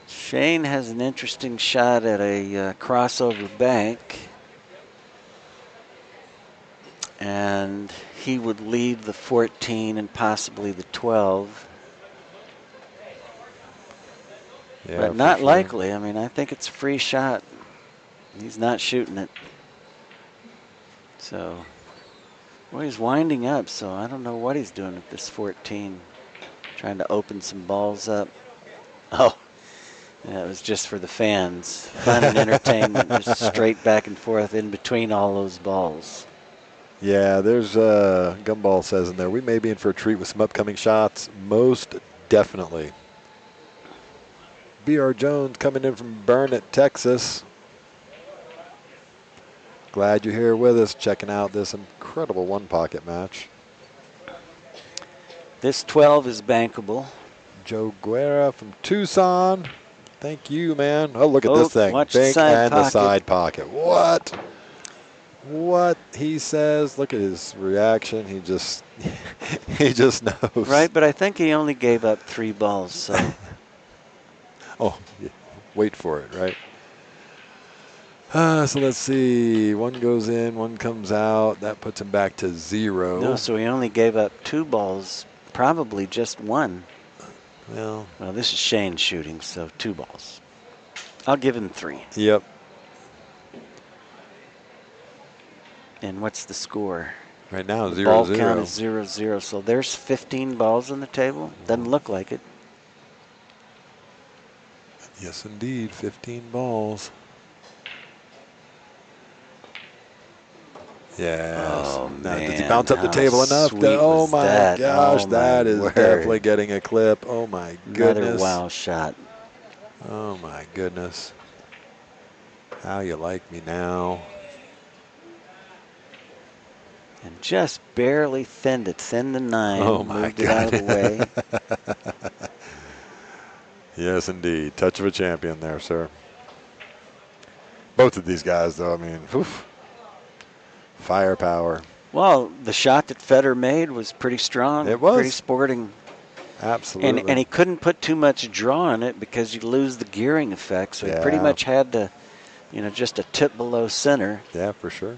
Shane has an interesting shot at a crossover bank. And he would leave the 14 and possibly the 12. Yeah, but not likely. I mean, I think it's a free shot. He's not shooting it. So, well, he's winding up, so I don't know what he's doing with this 14. Trying to open some balls up. Oh, yeah, it was just for the fans. Fun and entertainment, just straight back and forth in between all those balls. Yeah, there's Gumball says in there, we may be in for a treat with some upcoming shots. Most definitely. B.R. Jones coming in from Burnet, Texas. Glad you're here with us, checking out this incredible one-pocket match. This 12 is bankable. Joe Guerra from Tucson. Thank you, man. Oh, look at this thing. Watch Bank the side and pocket. the side pocket. What he says. Look at his reaction. He just he just knows. Right, but I think he only gave up 3 balls, so. Oh, yeah. Wait for it, right? So let's see. 1 goes in, 1 comes out. That puts him back to 0. No, so he only gave up 2 balls, probably just 1. Well, this is Shane shooting, so 2 balls. I'll give him 3. Yep. And what's the score? Right now, 0-0. Ball count is 0-0. So there's 15 balls on the table. Doesn't look like it. Yes, indeed. 15 balls. Yes. Oh, now, man. Did he bounce up the table enough? Oh, my gosh. That is definitely getting a clip. Oh, my goodness. Another wow shot. Oh, my goodness. How you like me now. And just barely thinned it. Thinned the 9. Oh, my moved it out of the way. Yes, indeed. Touch of a champion there, sir. Both of these guys, though, I mean, oof. Firepower. Well, the shot that Federer made was pretty strong. It was. Pretty sporting. Absolutely. And he couldn't put too much draw on it because you lose the gearing effect. So he pretty much had to, just a tip below center. Yeah, for sure.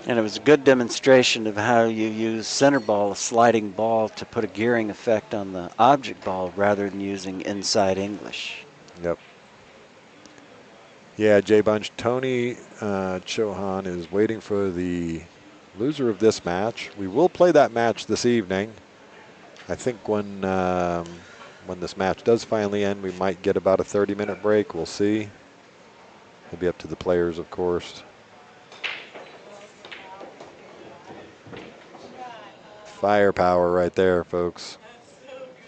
And it was a good demonstration of how you use center ball, a sliding ball, to put a gearing effect on the object ball rather than using inside English. Yep. Yeah, Jay Bunch. Tony Chohan is waiting for the loser of this match. We will play that match this evening. I think when this match does finally end, we might get about a 30-minute break. We'll see. It'll be up to the players, of course. Firepower right there, folks.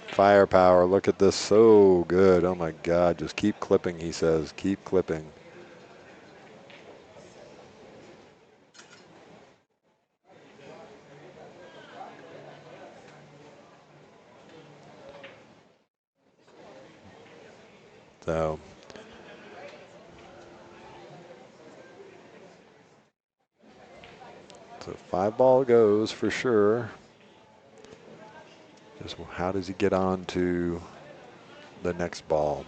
Firepower. Look at this. So good. Oh, my God. Just keep clipping, he says. Keep clipping. So 5-ball goes for sure. Just how does he get on to the next ball?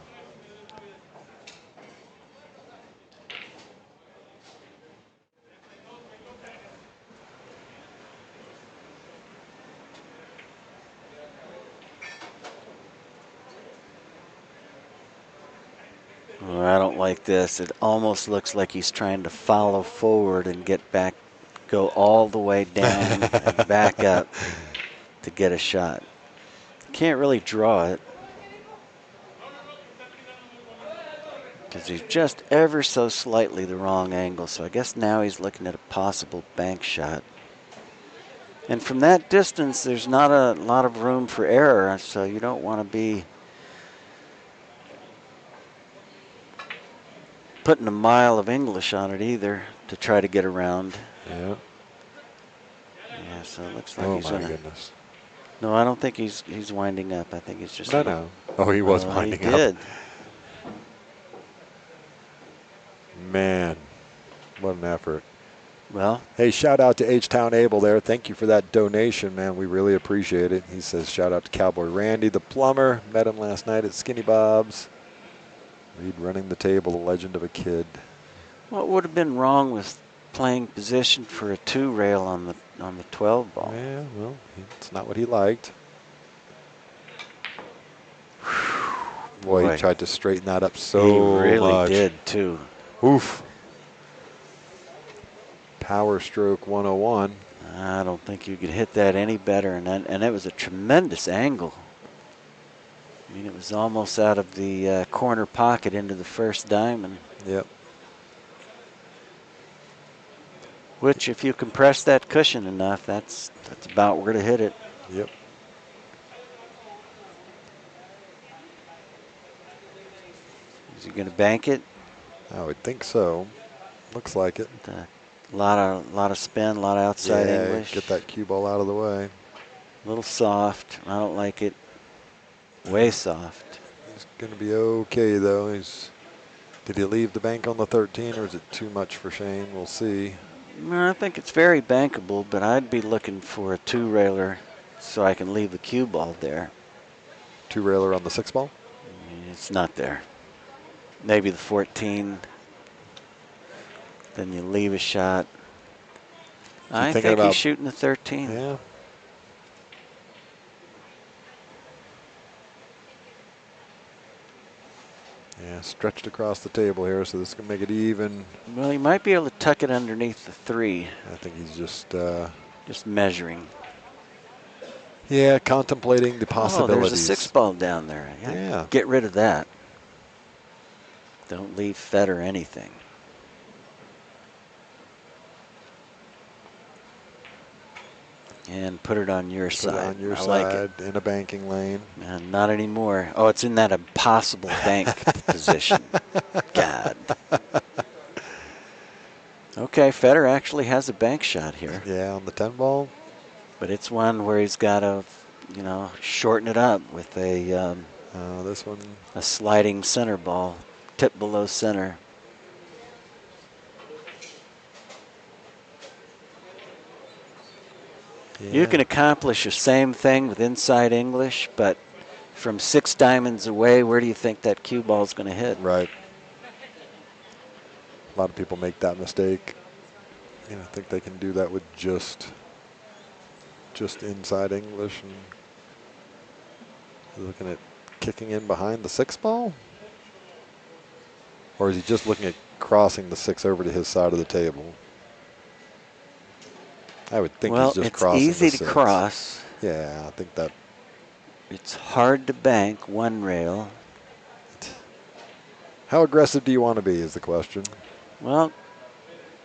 Oh, I don't like this. It almost looks like he's trying to follow forward and get back, go all the way down and back up to get a shot. Can't really draw it because he's just ever so slightly the wrong angle. So I guess now he's looking at a possible bank shot. And from that distance, there's not a lot of room for error, so you don't want to be putting a mile of English on it either to try to get around. Yeah. Yeah, so it looks like Oh, he's my gonna. goodness. No, I don't think he's winding up. I think he's just. No. Oh, he was winding he up. did. Man, what an effort. Well, hey, shout out to H-Town Abel there. Thank you for that donation, man. We really appreciate it. He says, shout out to Cowboy Randy, the plumber. Met him last night at Skinny Bob's. Reed running the table, the legend of a kid. what would have been wrong with playing position for a 2-rail on the 12 ball? Yeah, well, it's not what he liked. Boy, he tried to straighten that up so much. He really much. did, too. Oof. Power stroke 101. I don't think you could hit that any better, and it was a tremendous angle. I mean, it was almost out of the corner pocket into the first diamond. Yep. Which, if you compress that cushion enough, that's about where to hit it. Yep. Is he going to bank it? I would think so. Looks like it. A lot of spin, a lot of outside English. Get that cue ball out of the way. A little soft. I don't like it. Way soft. He's going to be okay, though. Did he leave the bank on the 13, or is it too much for Shane? We'll see. I think it's very bankable, but I'd be looking for a 2-railer so I can leave the cue ball there. 2-railer on the 6-ball? It's not there. Maybe the 14. Then you leave a shot. I think he's shooting the 13. Yeah. Yeah, stretched across the table here, so this can make it even. Well, he might be able to tuck it underneath the 3. I think he's just measuring. Yeah, contemplating the possibilities. Oh, there's a 6-ball down there. Yeah. Get rid of that. Don't leave Fedor anything. And put it on your side. On your side, like it. in a banking lane. Man, not anymore. Oh, it's in that impossible bank position. God. Okay, Federer actually has a bank shot here. Yeah, on the 10-ball. But it's one where he's got to, shorten it up with a this one, a sliding center ball, tip below center. Yeah. You can accomplish the same thing with inside English, but from 6 diamonds away, where do you think that cue ball is going to hit? Right. A lot of people make that mistake. I think they can do that with just inside English, and looking at kicking in behind the 6-ball, or is he just looking at crossing the 6 over to his side of the table? I would think he's just crossing the 6. Well, it's easy to cross. Yeah, I think that. It's hard to bank 1 rail. How aggressive do you want to be is the question. Well,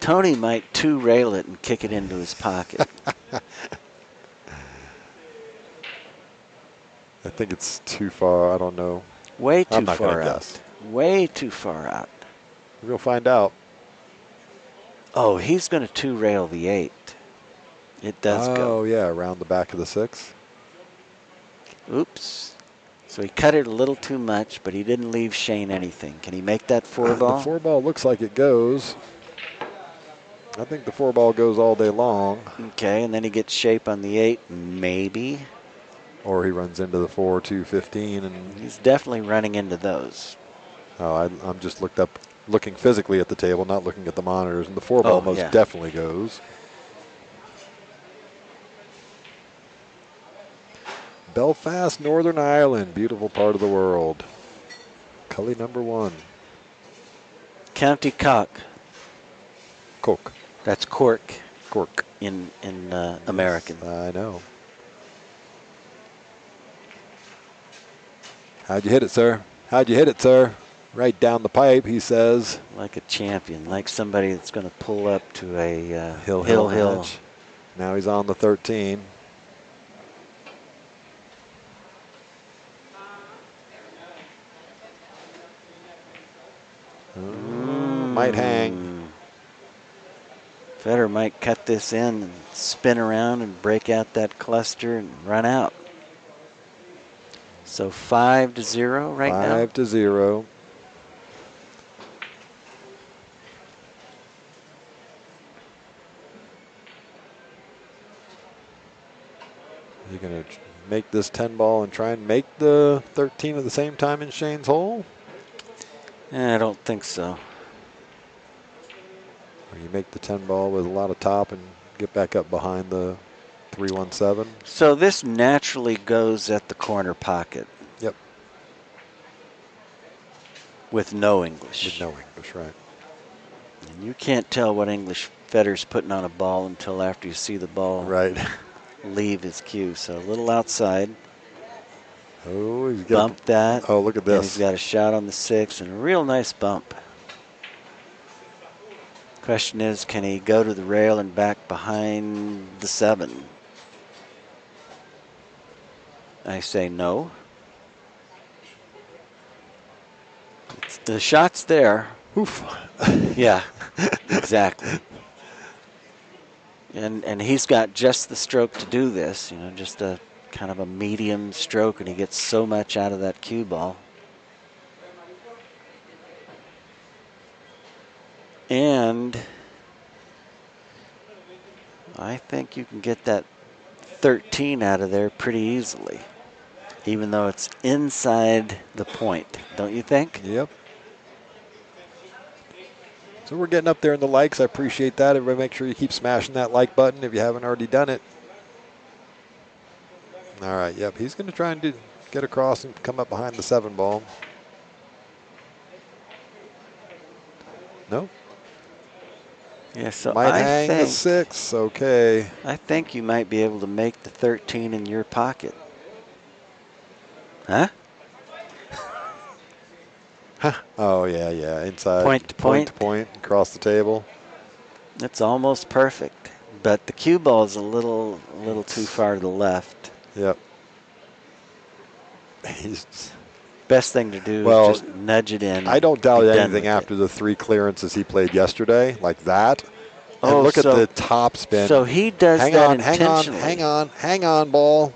Tony might 2-rail it and kick it into his pocket. think it's too far. I don't know. Way too I'm not going far to out. guess. Way too far out. We'll find out. Oh, he's going to two-rail the 8. It does go. Oh, yeah, around the back of the 6. Oops. So he cut it a little too much, but he didn't leave Shane anything. Can he make that 4-ball? The 4-ball looks like it goes. I think the 4-ball goes all day long. Okay, and then he gets shape on the 8, maybe. Or he runs into the 4, 2, 15. And he's definitely running into those. Oh, I'm just looking physically at the table, not looking at the monitors. And the 4-ball most definitely goes. Belfast, Northern Ireland, beautiful part of the world. Cully number 1. County Cork. Cork. That's Cork. Cork. In American. I know. How'd you hit it, sir? How'd you hit it, sir? Right down the pipe, he says. Like a champion, like somebody that's going to pull up to a hill. Match. Now he's on the 13. Might hang. Federer might cut this in and spin around and break out that cluster and run out. So 5-0 right now. 5-0. You're going to make this 10-ball and try and make the 13 at the same time in Shane's hole? I don't think so. Or you make the 10-ball with a lot of top and get back up behind the 317? So this naturally goes at the corner pocket. Yep. With no English. With no English, right. And you can't tell what English Federer's putting on a ball until after you see the ball leave his cue. So a little outside. Oh, he's got bumped that. Oh, look at this. And he's got a shot on the 6 and a real nice bump. Question is, can he go to the rail and back behind the 7? I say no. The shot's there. Oof. Yeah, exactly. And he's got just the stroke to do this, just a kind of a medium stroke, and he gets so much out of that cue ball. And I think you can get that 13 out of there pretty easily, even though it's inside the point, don't you think? Yep. So we're getting up there in the likes. I appreciate that. Everybody make sure you keep smashing that like button if you haven't already done it. All right, yep. He's going to try and get across and come up behind the 7-ball. No? Yeah, so might I hang think the 6. Okay. I think you might be able to make the 13 in your pocket. Huh? Oh, yeah. Inside. Point to point. Across the table. That's almost perfect. But the cue ball is a little too far to the left. Yep. Best thing to do is just nudge it in. I don't doubt anything after the 3 clearances he played yesterday, like that. And look at the top spin. So he does intentionally. Hang on, ball.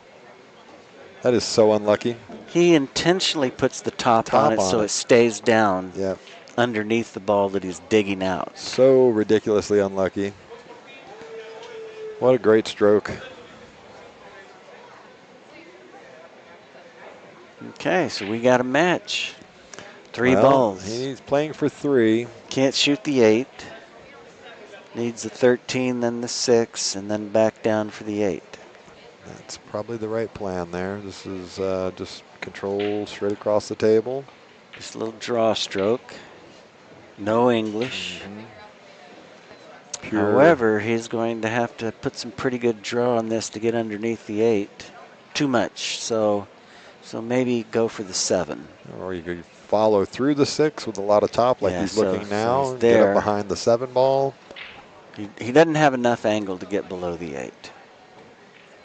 That is so unlucky. He intentionally puts the top on it so it stays down underneath the ball that he's digging out. So ridiculously unlucky. What a great stroke. Okay, so we got a match. 3 balls. He's playing for 3. Can't shoot the 8. Needs the 13, then the 6, and then back down for the 8. That's probably the right plan there. This is just control straight across the table. Just a little draw stroke. No English. However, he's going to have to put some pretty good draw on this to get underneath the 8. Too much. So maybe go for the 7. Or you could follow through the 6 with a lot of top like he's looking now. He's get up behind the 7-ball. He doesn't have enough angle to get below the 8.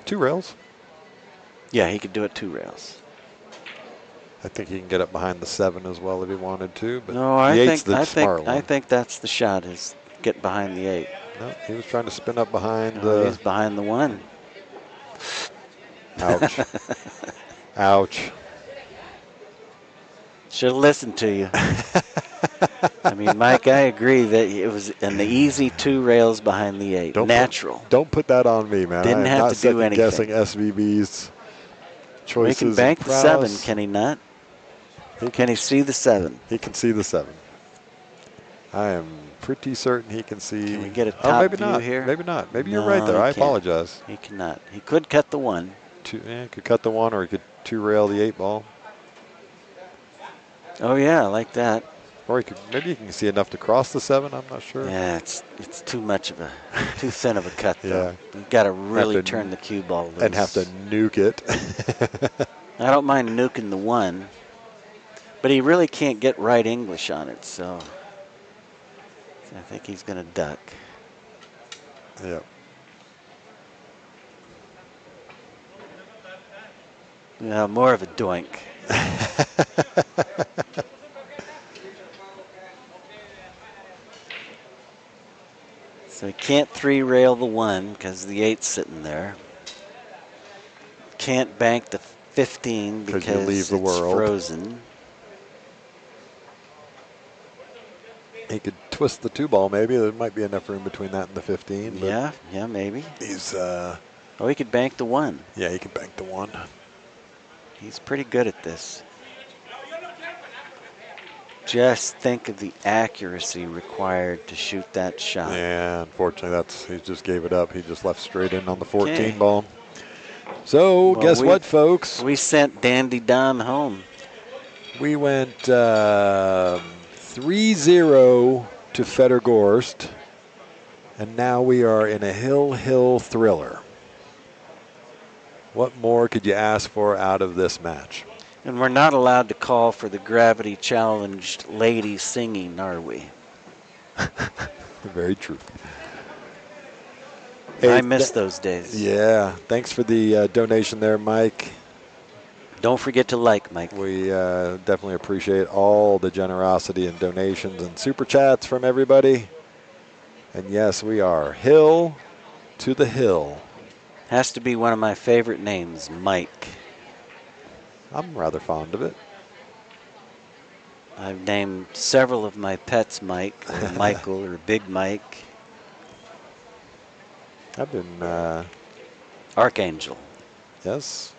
2 rails. Yeah, he could do it 2 rails. I think he can get up behind the 7 as well if he wanted to, but No, the 8's the smart I one. think that's the shot, is get behind the 8. No, he was trying to spin up behind Oh, the. he's behind the 1. Ouch. Ouch. Should have listened to you. I mean, Mike, I agree that it was in the easy 2 rails behind the 8. Natural. Don't put that on me, man. Didn't I am have not to do second guessing anything. SVB's Well, he can choices bank of the 7, prowess. can he not? Can he see the 7? He can see the 7. I am pretty certain he can see. Can we get a Oh, top maybe view not. here? Maybe not. Maybe you're No, right there. he I can't. apologize. He cannot. He could cut the 1. He could cut the 1, or he could 2-rail the 8 ball. Oh yeah, I like that. Or maybe he can see enough to cross the 7. I'm not sure. Yeah, it's too much of too thin of a cut though. Yeah. You've got to really turn the cue ball loose. And have to nuke it. I don't mind nuking the 1, but he really can't get right English on it, so I think he's going to duck. Yep. Yeah, more of a doink. So he can't 3-rail the 1 because the 8's sitting there. Can't bank the 15 because you leave the world. Frozen. He could twist the 2 ball maybe. There might be enough room between that and the 15. Yeah, maybe. He's oh, he could bank the 1. Yeah, he could bank the 1. He's pretty good at this. Just think of the accuracy required to shoot that shot. Yeah, unfortunately, he just gave it up. He just left straight in on the 14 ball. So, well, guess what, folks? We sent Dandy Don home. We went 3-0 to Fedor Gorst, and now we are in a hill thriller. What more could you ask for out of this match? And we're not allowed to call for the gravity challenged lady singing, are we? Very true. I miss those days. Yeah. Thanks for the donation there, Mike. Don't forget to like, Mike. We definitely appreciate all the generosity and donations and super chats from everybody. And yes, we are hill to the hill. Has to be one of my favorite names, Mike. I'm rather fond of it. I've named several of my pets Mike, or Michael, or Big Mike. I've been... Archangel. Yes.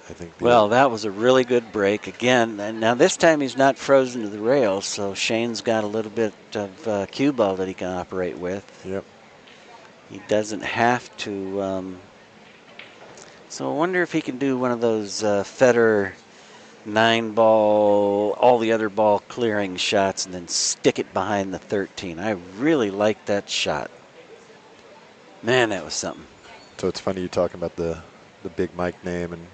I think well, that was a really good break. Again, and now this time he's not frozen to the rail, so Shane's got a little bit of cue ball that he can operate with. Yep. He doesn't have to. So I wonder if he can do one of those Federer 9-ball, all the other ball clearing shots and then stick it behind the 13. I really like that shot. Man, that was something. So it's funny you talking about the Big Mike name, and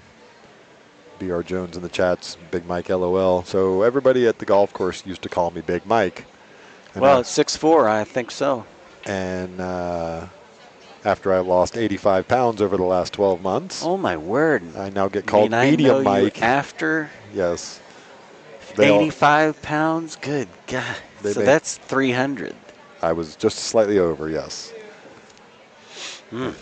BR Jones in the chats, Big Mike LOL. So everybody at the golf course used to call me Big Mike. And well, at 6'4", I think so. And after I lost 85 pounds over the last 12 months. Oh, my word. I now get called Medium Mike. After? Yes. 85 pounds? Good God. So that's 300. I was just slightly over, yes. Mm.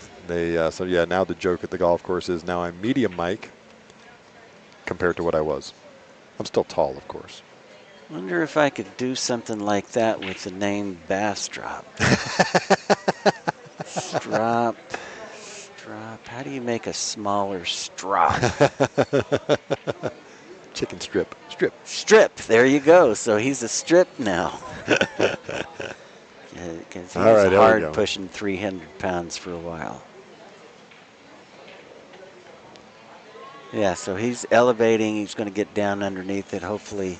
So yeah, now the joke at the golf course is now I'm Medium Mike compared to what I was. I'm still tall, of course. Wonder if I could do something like that with the name Bastrop. Strop. How do you make a smaller strop? Chicken strip. Strip. There you go. So he's a strip now. Because he was hard pushing 300 pounds for a while. Yeah, so he's elevating. He's going to get down underneath it, hopefully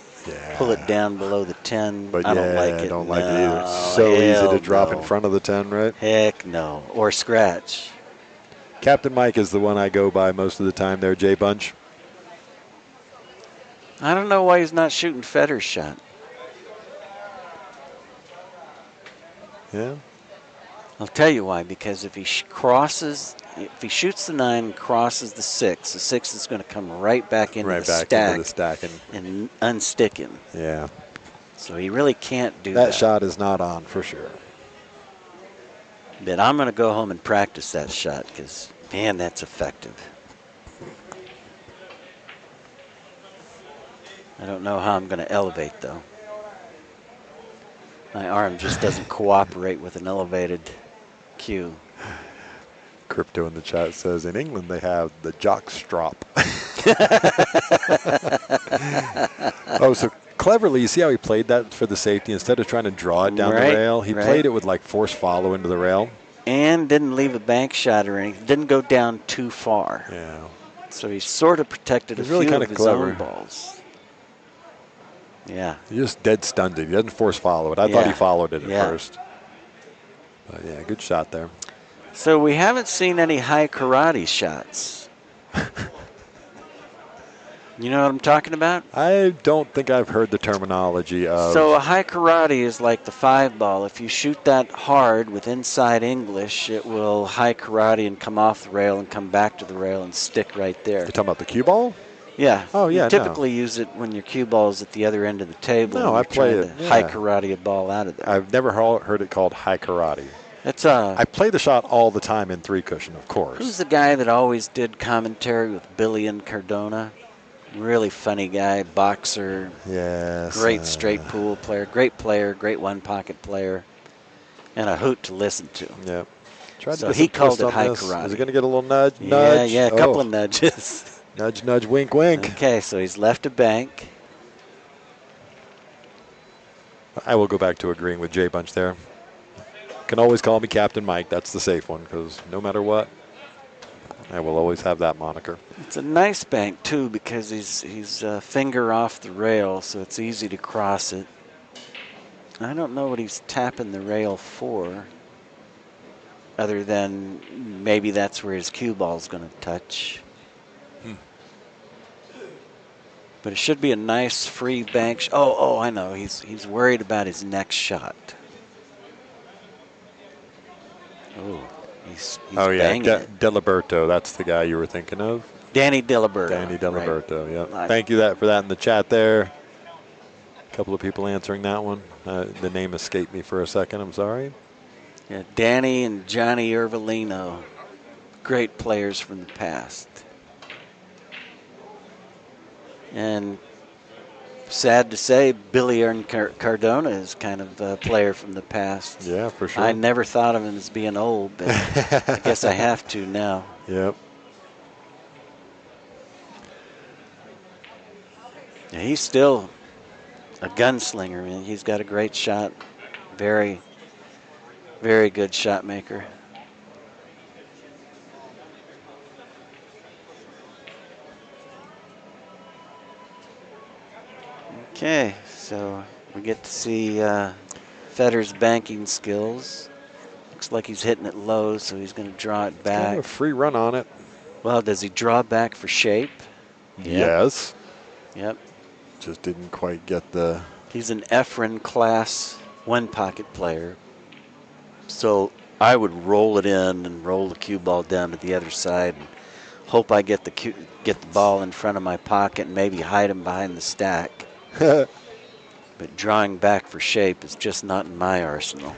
pull it down below the 10. But I don't like it. I don't like it either. It's so easy to drop in front of the 10, right? Heck no. Or scratch. Captain Mike is the one I go by most of the time there, Jay Bunch. I don't know why he's not shooting Federer's shot. Yeah. I'll tell you why. Because if he if he shoots the 9 and crosses the 6 is going to come right back into Right the back into the stack stack. and unstick him. Yeah. So he really can't do That that. shot is not on for sure. But I'm going to go home and practice that shot because, man, that's effective. I don't know how I'm going to elevate, though. My arm just doesn't cooperate with an elevated cue. Crypto in the chat says in England they have the jock strop. Oh, so cleverly, you see how he played that for the safety? Instead of trying to draw it down the rail, he played it with like force follow into the rail. And didn't leave a bank shot or anything. Didn't go down too far. Yeah. So he sort of protected a few of his own balls. Yeah. He just dead stunned it. He doesn't force follow it. I thought he followed it at first. But yeah, good shot there. So we haven't seen any high karate shots. You know what I'm talking about? I don't think I've heard the terminology of... So a high karate is like the 5-ball. If you shoot that hard with inside English, it will high karate and come off the rail and come back to the rail and stick right there. You're talking about the cue ball? Yeah. Oh, yeah, you typically use it when your cue ball is at the other end of the table. No, I play it. High karate a ball out of there. I've never heard it called high karate. I play the shot all the time in 3-cushion, of course. Who's the guy that always did commentary with Billy and Cardona? Really funny guy, boxer. Yes. Great straight pool player, great one-pocket player, and a hoot to listen to. Yep. So he called it high karate. Is he going to get a little nudge? Yeah, a couple of nudges. Nudge, nudge, wink, wink. Okay, so he's left a bank. I will go back to agreeing with Jay Bunch there. Can always call me Captain Mike. That's the safe one because no matter what, I will always have that moniker. It's a nice bank, too, because he's a finger off the rail, so it's easy to cross it. I don't know what he's tapping the rail for, other than maybe that's where his cue ball's going to touch. But it should be a nice free bank. Oh, I know. He's worried about his next shot. Oh. He's banging it. Diliberto, that's the guy you were thinking of? Danny Diliberto. Danny Diliberto, yeah. Thank you for that in the chat there. A couple of people answering that one. The name escaped me for a second, I'm sorry. Yeah, Danny and Johnny Irvolino, great players from the past. And sad to say, Billy Cardona is kind of a player from the past. Yeah, for sure. I never thought of him as being old, but I guess I have to now. Yep. Yeah, he's still a gunslinger. I mean, he's got a great shot. Very, very good shot maker. Okay, so we get to see Federer's banking skills. Looks like he's hitting it low, so he's going to draw it back. Kind of a free run on it. Well, does he draw back for shape? Yep. Yes. Yep. Just didn't quite get the... He's an Efren class one-pocket player. So I would roll it in and roll the cue ball down to the other side and hope I get the ball in front of my pocket and maybe hide him behind the stack. But drawing back for shape is just not in my arsenal.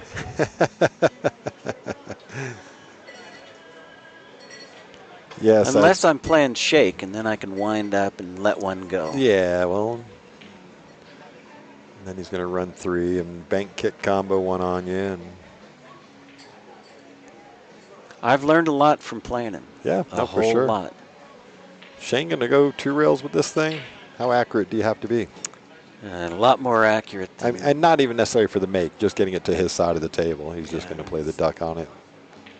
Yes. Unless I'm playing shake, and then I can wind up and let one go. Yeah, well. And then he's going to run 3 and bank kick combo one on you. And I've learned a lot from playing him. Yeah, a whole lot. Shane going to go 2 rails with this thing? How accurate do you have to be? A lot more accurate. And not even necessarily for the make, just getting it to his side of the table. He's just going to play the duck on it.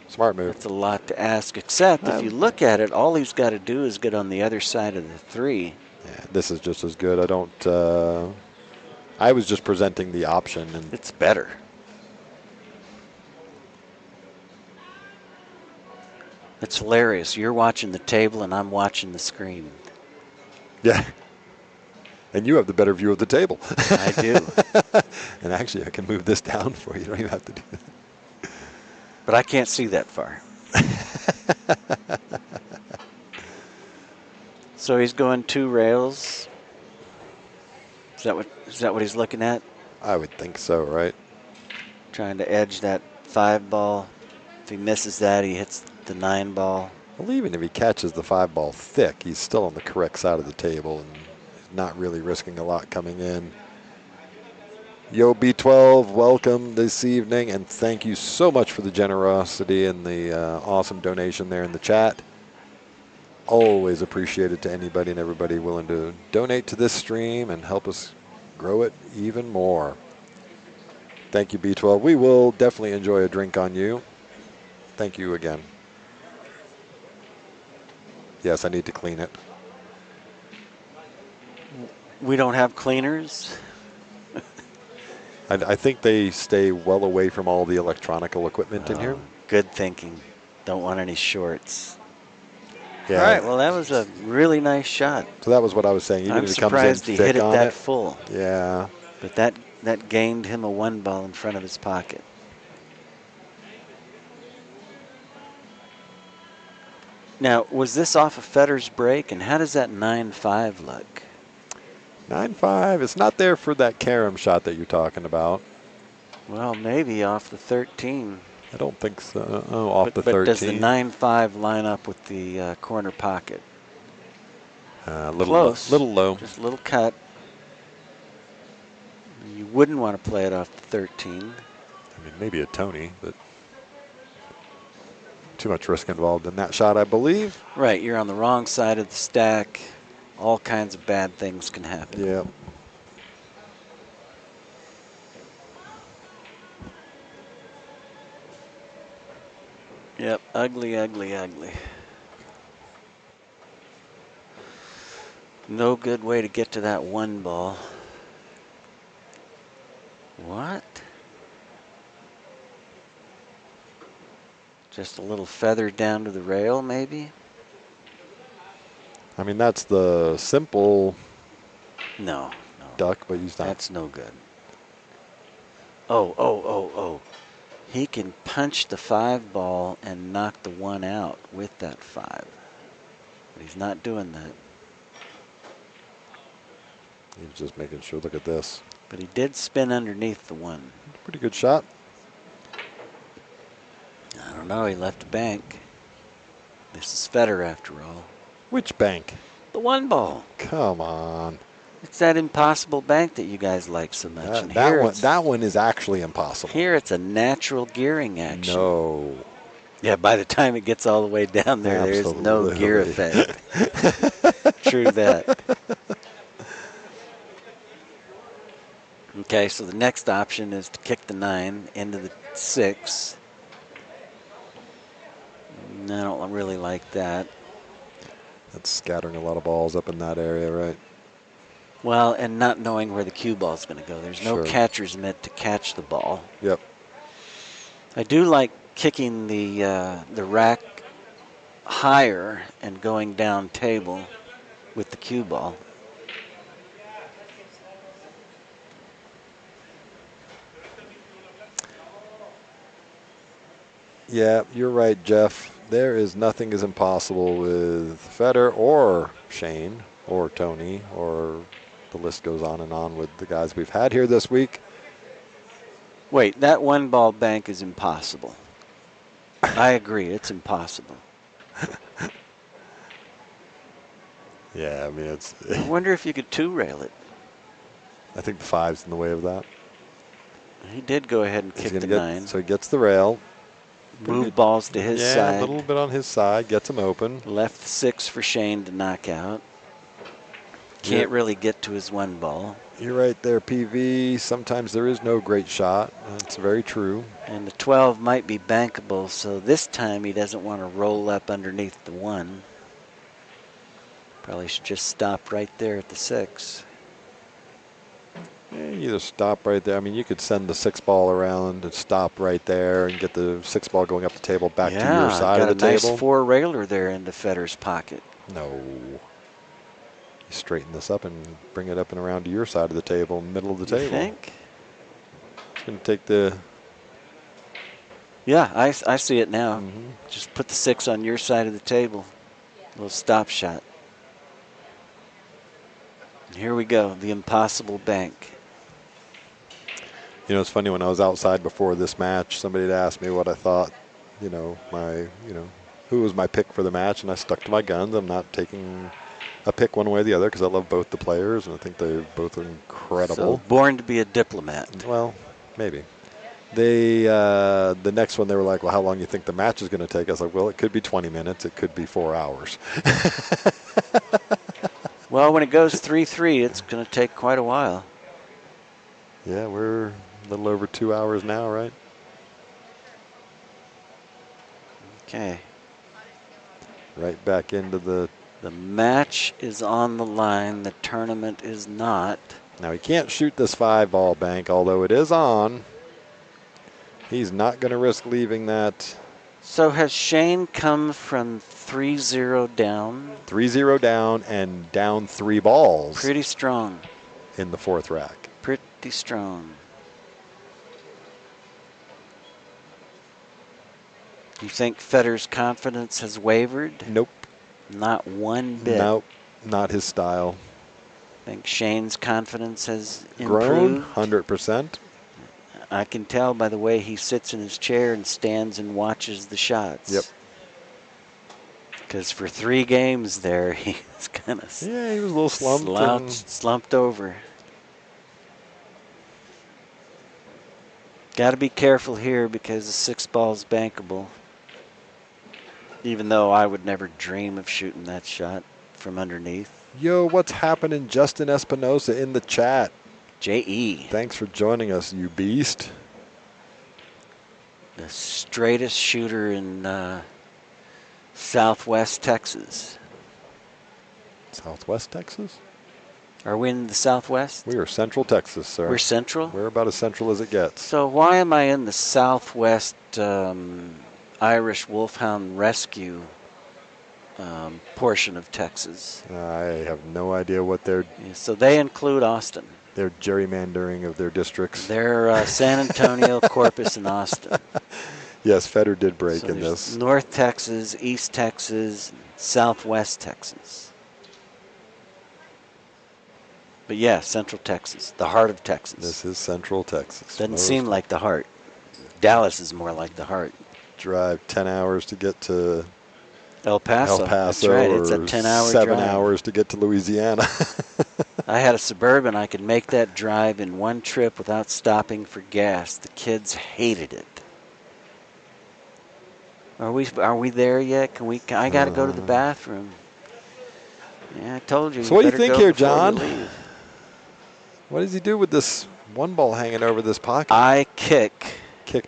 Smart move. That's a lot to ask, except if you look at it, all he's got to do is get on the other side of the 3. Yeah, this is just as good. I don't... I was just presenting the option. And it's better. It's hilarious. You're watching the table, and I'm watching the screen. Yeah. And you have the better view of the table. I do. And actually, I can move this down for you. You don't even have to do that. But I can't see that far. So he's going 2 rails. Is that what he's looking at? I would think so, right? Trying to edge that 5 ball. If he misses that, he hits the 9 ball. Well, even if he catches the 5 ball thick, he's still on the correct side of the table and not really risking a lot coming in. Yo, B12, welcome this evening, and thank you so much for the generosity and the awesome donation there in the chat. Always appreciated to anybody and everybody willing to donate to this stream and help us grow it even more. Thank you, B12. We will definitely enjoy a drink on you. Thank you again. Yes, I need to clean it. We don't have cleaners. I think they stay well away from all the electronical equipment in here. Good thinking. Don't want any shorts. Yeah. All right, well, that was a really nice shot. So that was what I was saying. Even I'm if it comes in surprised he thick hit it on that it, full. yeah. But that gained him a 1 ball in front of his pocket. Now, was this off of Federer's break, and how does that 9-5 look? 9-5. It's not there for that carom shot that you're talking about. Well, maybe off the 13. I don't think so. Oh, off the 13. But does the 9-5 line up with the corner pocket? Close. Little low. Just a little cut. You wouldn't want to play it off the 13. I mean, maybe a Tony, but too much risk involved in that shot, I believe. Right, you're on the wrong side of the stack. All kinds of bad things can happen. Yeah. Yep, ugly, ugly, ugly. No good way to get to that 1 ball. What? Just a little feather down to the rail, maybe? I mean, that's the simple No. duck, but he's not. That's no good. Oh. He can punch the 5 ball and knock the 1 out with that 5. But he's not doing that. He's just making sure. Look at this. But he did spin underneath the 1. Pretty good shot. I don't know. He left a bank. This is Federer, after all. Which bank? The 1 ball. Come on. It's that impossible bank that you guys like so much. That one is actually impossible. Here it's a natural gearing action. No. Yeah, by the time it gets all the way down there, there's no gear effect. True that. Okay, so the next option is to kick the 9 into the 6. I don't really like that. That's scattering a lot of balls up in that area, right? Well, and not knowing where the cue ball is going to go. There's no catcher's mitt to catch the ball. Yep. I do like kicking the rack higher and going down table with the cue ball. Yeah, you're right, Jeff. There is nothing is impossible with Federer or Shane or Tony, or the list goes on with the guys we've had here this week. Wait, that 1 ball bank is impossible. I agree, it's impossible. Yeah, I mean, it's. I wonder if you could 2-rail it. I think the 5's in the way of that. He did go ahead and kick the 9. So he gets the rail. Move balls to his side. Yeah, a little bit on his side, gets him open. Left the 6 for Shane to knock out. Can't really get to his 1 ball. You're right there, PV. Sometimes there is no great shot. That's very true. And the 12 might be bankable, so this time he doesn't want to roll up underneath the 1. Probably should just stop right there at the 6. Yeah, you either stop right there. I mean, you could send the 6 ball around and stop right there and get the 6 ball going up the table back to your side of the table. Got a nice 4-railer there into Federer's pocket. No. You straighten this up and bring it up and around to your side of the table, middle of the table. You think? It's going to take the Yeah, I see it now. Mm-hmm. Just put the 6 on your side of the table. Little stop shot. And here we go, the impossible bank. You know, it's funny, when I was outside before this match, somebody had asked me what I thought, who was my pick for the match, and I stuck to my guns. I'm not taking a pick one way or the other because I love both the players, and I think they both are So incredible. born to be a diplomat. Well, maybe. The next one, they were like, well, how long do you think the match is going to take? I was like, well, it could be 20 minutes. It could be 4 hours. Well, when it goes 3-3, it's going to take quite a while. Yeah, we're a little over 2 hours now, right? Okay. Right back into the... The match is on the line. The tournament is not. Now, he can't shoot this 5-ball bank, although it is on. He's not going to risk leaving that. So has Shane come from 3-0 down? 3-0 down and down 3 balls. Pretty strong. In the 4th rack. Pretty strong. You think Federer's confidence has wavered? Nope. Not one bit. Nope. Not his style. Think Shane's confidence has Grown, improved? 100%. I can tell by the way he sits in his chair and stands and watches the shots. Yep. Because for 3 games there, he was kind of he was a little slumped over. Got to be careful here because the 6 ball's bankable. Even though I would never dream of shooting that shot from underneath. Yo, what's happening, Justin Espinosa in the chat? J.E. Thanks for joining us, you beast. The straightest shooter in Southwest Texas. Southwest Texas? Are we in the Southwest? We are Central Texas, sir. We're Central? We're about as central as it gets. So why am I in the Southwest Irish Wolfhound Rescue portion of Texas? I have no idea what they're... Yeah, so they include Austin. They're gerrymandering of their districts. They're San Antonio, Corpus, and Austin. Yes, Fedor did break So in this. North Texas, East Texas, Southwest Texas. But yeah, Central Texas, the heart of Texas. This is Central Texas. Doesn't seem like the heart. Dallas is more like the heart. Drive 10 hours to get to El Paso. That's right. It's a 10-hour 7 drive. hours to get to Louisiana. I had a Suburban. I could make that drive in one trip without stopping for gas. The kids hated it. Are we there yet? Can we? I got to go to the bathroom. Yeah, I told you. So what do you better think go here, before we John? leave. What does he do with this 1 ball hanging over this pocket? I kick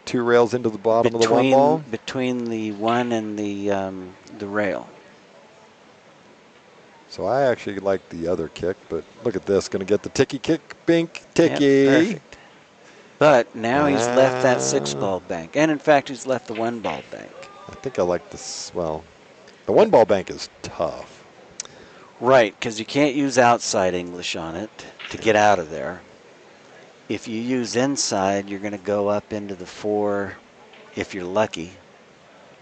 2 rails into the bottom of the 1 ball? Between the 1 and the rail. So I actually like the other kick, but look at this. Going to get the ticky kick, bink, ticky. Yep, perfect. But now he's left that 6 ball bank. And in fact, he's left the 1 ball bank. I think I like this. Well, the 1 ball bank is tough. Right, because you can't use outside English on it to get out of there. If you use inside, you're going to go up into the 4, if you're lucky.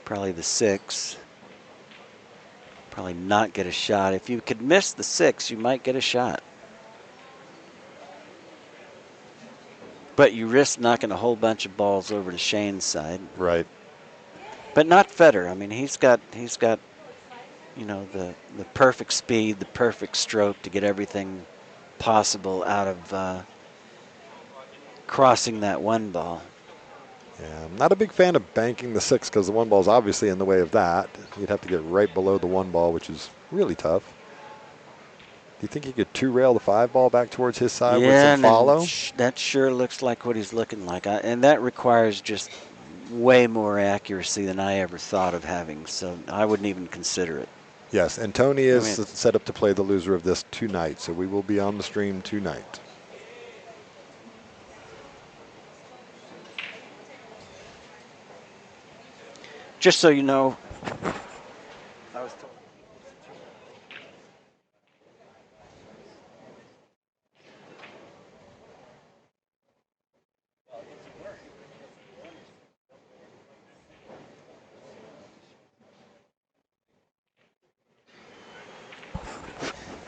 Probably the 6. Probably not get a shot. If you could miss the 6, you might get a shot. But you risk knocking a whole bunch of balls over to Shane's side. Right. But not Federer. I mean, he's got you know, the perfect speed, the perfect stroke to get everything possible out of crossing that 1 ball. Yeah, I'm not a big fan of banking the 6 because the 1 ball is obviously in the way of that. You'd have to get right below the 1 ball, which is really tough. Do you think he could 2 rail the 5 ball back towards his side with some follow? That sure looks like what he's looking like. And that requires just way more accuracy than I ever thought of having. So I wouldn't even consider it. Yes, and Tony is set up to play the loser of this tonight, so we will be on the stream tonight. Just so you know, I was told.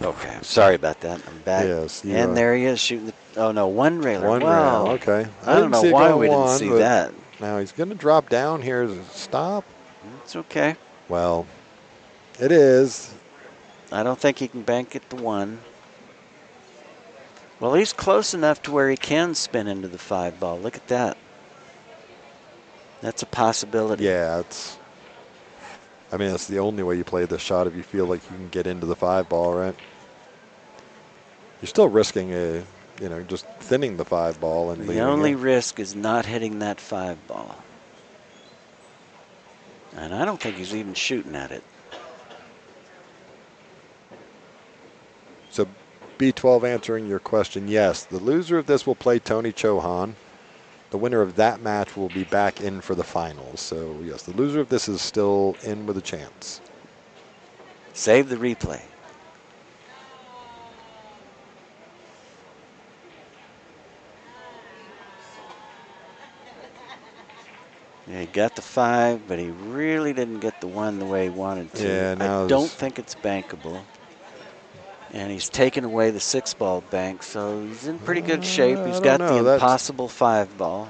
Okay, sorry about that. I'm back. Yes. And there he is shooting the. Oh no, one railer. One Wow. rail. Okay. I don't know see it why going we didn't one, see but that. now he's going to drop down here to stop. It's okay. Well, it is. I don't think he can bank it to one. Well, he's close enough to where he can spin into the 5-ball. Look at that. That's a possibility. Yeah, I mean, that's the only way you play this shot if you feel like you can get into the 5-ball, right? You're still risking just thinning the 5-ball and The leaving only it. risk is not hitting that 5-ball. And I don't think he's even shooting at it. So B12 answering your question, yes. The loser of this will play Tony Chohan. The winner of that match will be back in for the finals. So, yes, the loser of this is still in with a chance. Save the replay. Yeah, he got the 5, but he really didn't get the 1 the way he wanted to. Yeah, now I don't think it's bankable. And he's taken away the 6-ball bank, so he's in pretty good shape. He's got the impossible 5-ball.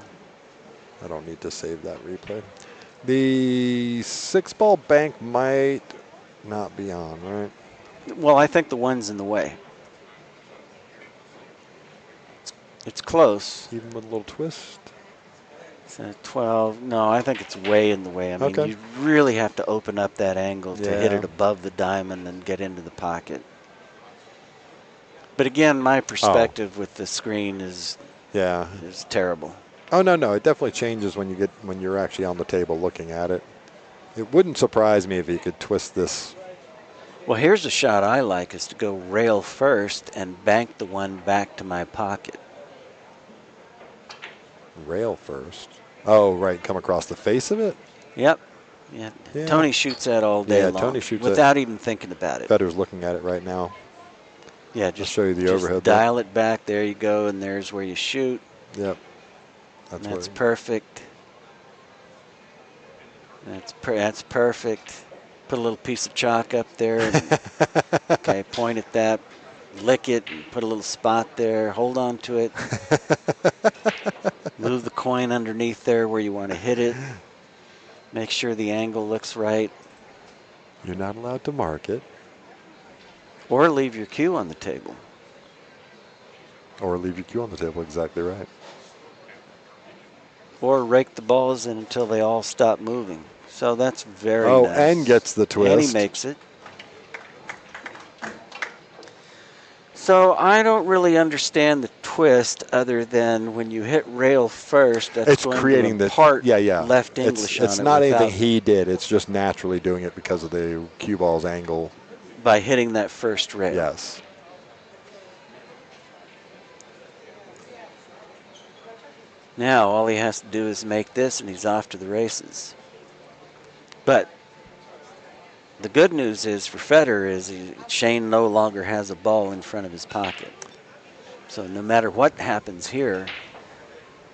I don't need to save that replay. The 6-ball bank might not be on, right? Well, I think the 1's in the way. It's close. Even with a little twist? It's at 12. No, I think it's way in the way. I mean, Okay. you really have to open up that angle to hit Yeah. it above the diamond and get into the pocket. But again, my perspective with the screen is terrible. Oh no, it definitely changes when you're actually on the table looking at it. It wouldn't surprise me if he could twist this. Well, here's a shot I like, is to go rail first and bank the 1 back to my pocket. Rail first. Oh, right, come across the face of it? Yep. Yeah. Tony shoots that all day long. Tony shoots without even thinking about it. Federer's looking at it right now. Yeah, just I'll show you the overhead. Dial it back. There you go, and there's where you shoot. Yep. That's perfect. That's perfect. Put a little piece of chalk up there. And, okay, point at that. Lick it and put a little spot there. Hold on to it. Move the coin underneath there where you want to hit it. Make sure the angle looks right. You're not allowed to mark it. Or leave your cue on the table. Or leave your cue on the table, exactly right. Or rake the balls in until they all stop moving. So that's very nice. Oh, and gets the twist. And he makes it. So I don't really understand the twist other than when you hit rail first, that's it's going creating to impart left English English on it. It's not anything he did. It's just naturally doing it because of the cue ball's angle. By hitting that first rail. Yes. Now all he has to do is make this and he's off to the races. But the good news is for Federer is Shane no longer has a ball in front of his pocket. So no matter what happens here,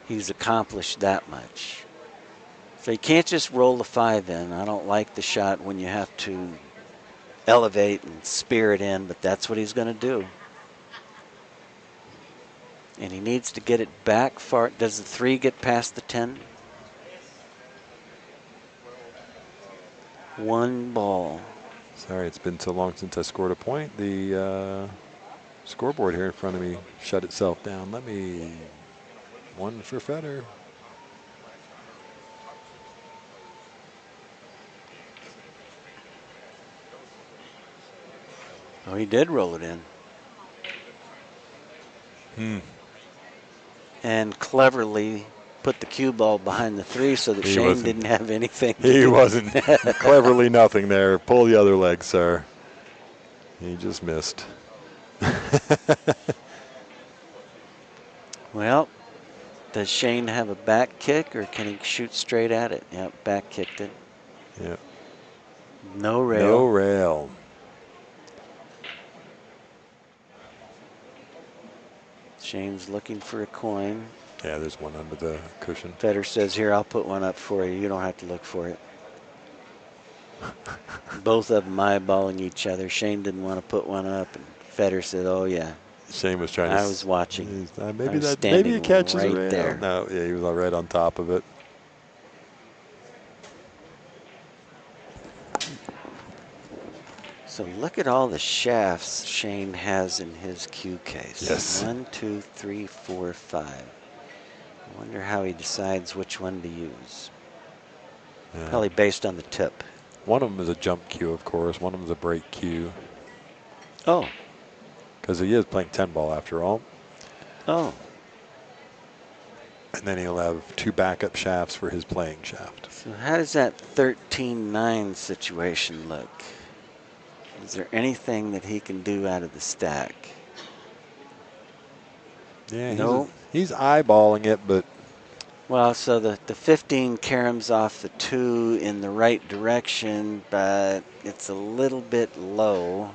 he's accomplished that much. So you can't just roll the 5 in. I don't like the shot when you have to elevate and spear it in, but that's what he's going to do. And he needs to get it back far. Does the 3 get past the 10? 1 ball. Sorry, it's been so long since I scored a point. The scoreboard here in front of me shut itself down. Let me... 1 for Federer. Oh, he did roll it in. And cleverly put the cue ball behind the 3 so that Shane didn't have anything to do. He wasn't cleverly nothing there. Pull the other leg, sir. He just missed. Well, does Shane have a back kick or can he shoot straight at it? Yep, back kicked it. Yep. No rail. No rail. Shane's looking for a coin. Yeah, there's one under the cushion. Federer says, here, I'll put one up for you. You don't have to look for it. Both of them eyeballing each other. Shane didn't want to put one up, and Federer said, "Oh yeah, Shane was trying to. I was watching. Maybe was maybe he standing catches a right rail. there." No, yeah, he was all right on top of it. So look at all the shafts Shane has in his cue case. Yes. 1, 2, 3, 4, 5. I wonder how he decides which one to use. Yeah. Probably based on the tip. One of them is a jump cue, of course. One of them is a break cue. Oh. Because he is playing 10 ball after all. Oh. And then he'll have 2 backup shafts for his playing shaft. So how does that 13-9 situation look? Is there anything that he can do out of the stack? Yeah, No. he's eyeballing it, but. Well, so the 15 caroms off the 2 in the right direction, but it's a little bit low.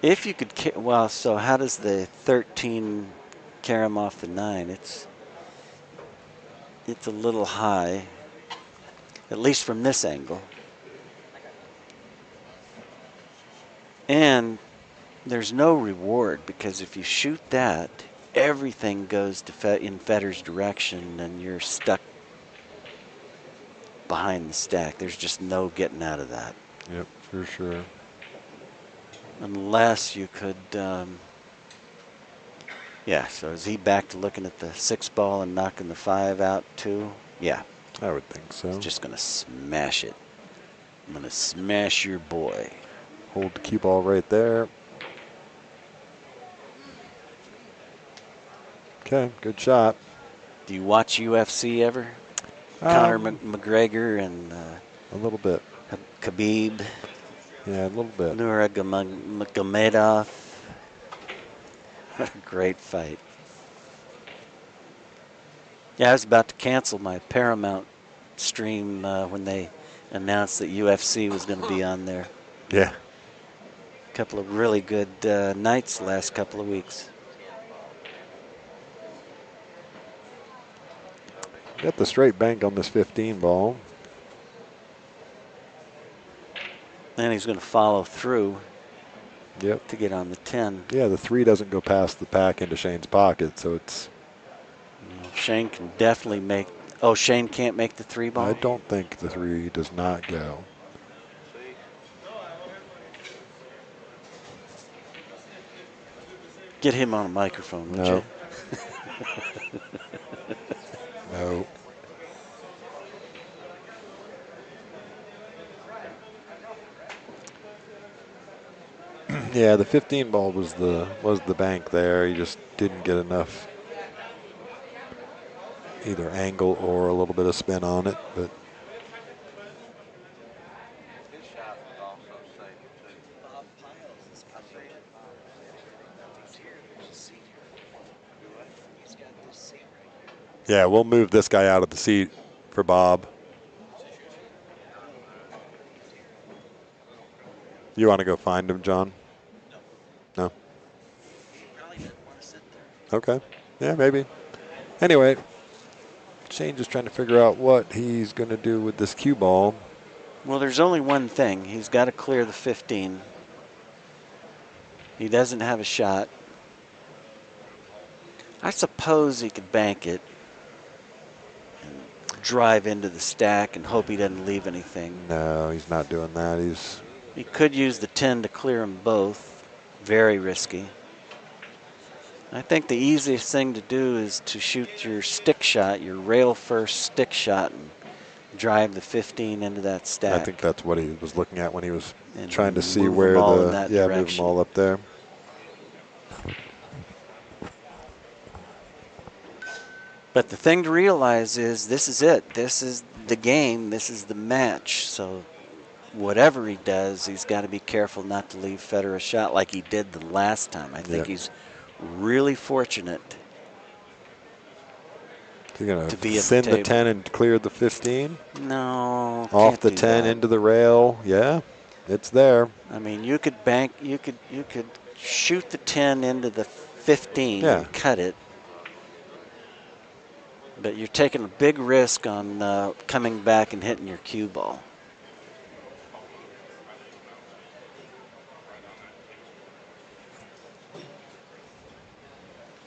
If you could, well, so how does the 13 carom off the 9? It's a little high, at least from this angle. And there's no reward, because if you shoot that, everything goes to in Federer's direction, and you're stuck behind the stack. There's just no getting out of that. Yep, for sure. Unless you could, yeah, so is he back to looking at the 6 ball and knocking the 5 out too? Yeah. I would think so. He's just going to smash it. I'm going to smash your boy. Hold the cue ball right there. Okay, good shot. Do you watch UFC ever? Conor McGregor and a little bit. Khabib. Yeah, a little bit. Nurmagomedov. What a great fight. Yeah, I was about to cancel my Paramount stream when they announced that UFC was going to be on there. Yeah. A couple of really good nights the last couple of weeks. Got the straight bank on this 15 ball. And he's going to follow through. Yep. To get on the 10. Yeah, the 3 doesn't go past the pack into Shane's pocket, so it's. Shane can definitely make. Oh, Shane can't make the 3 ball? I don't think the 3 does not go. Get him on a microphone, would No. you? No. Yeah, the 15 ball was the bank there. He just didn't get enough either angle or a little bit of spin on it, but. Yeah, we'll move this guy out of the seat for Bob. You want to go find him, John? No. Okay. Yeah, maybe. Anyway, Shane just trying to figure out what he's going to do with this cue ball. Well, there's only one thing. He's got to clear the 15. He doesn't have a shot. I suppose he could bank it and drive into the stack and hope he doesn't leave anything. No, he's not doing that. He could use the 10 to clear them both. Very risky. I think the easiest thing to do is to shoot your stick shot, your rail first stick shot, and drive the 15 into that stack. I think that's what he was looking at when he was and trying to see move where them all the in that move direction. them all up there. But the thing to realize is this is it. This is the game. This is the match. So whatever he does, he's got to be careful not to leave Federer a shot like he did the last time. I think he's really fortunate. You're going to to be thin at the the 10 and clear the 15? No. Off the 10 into the rail. Yeah, it's there. I mean, you could bank. You could shoot the 10 into the 15 and cut it. But you're taking a big risk on coming back and hitting your cue ball.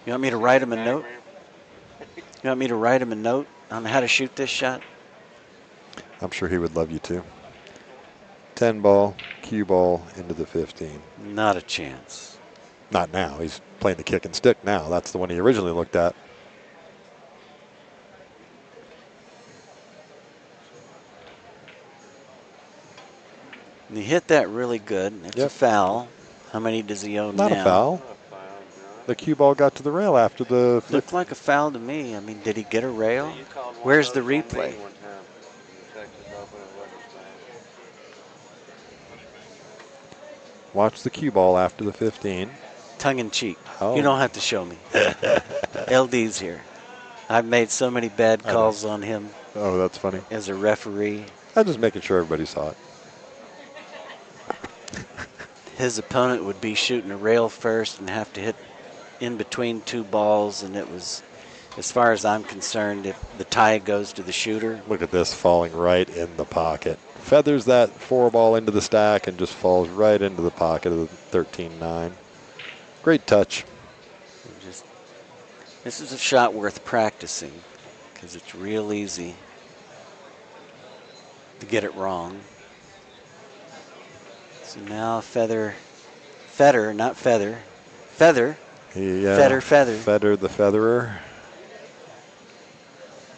You want me to write him a note? You want me to write him a note on how to shoot this shot? I'm sure he would love you to. 10 ball, cue ball into the 15. Not a chance. Not now. He's playing the kick and stick now. That's the one he originally looked at. And he hit that really good. It's a foul. How many does he own now? Not a foul. The cue ball got to the rail after the. Looked like a foul to me. I mean, did he get a rail? Where's the replay? Watch the cue ball after the 15. Tongue in cheek. Oh. You don't have to show me. LD's here. I've made so many bad calls on him. Oh, that's funny. As a referee. I'm just making sure everybody saw it. His opponent would be shooting a rail first and have to hit in between two balls, and it was, as far as I'm concerned, if the tie goes to the shooter. Look at this falling right in the pocket. Feathers that 4 ball into the stack and just falls right into the pocket of the 13-9. Great touch. This is a shot worth practicing because it's real easy to get it wrong. So now Fedor, not Feather. Feather. Yeah. Feather. Fedor the Federer.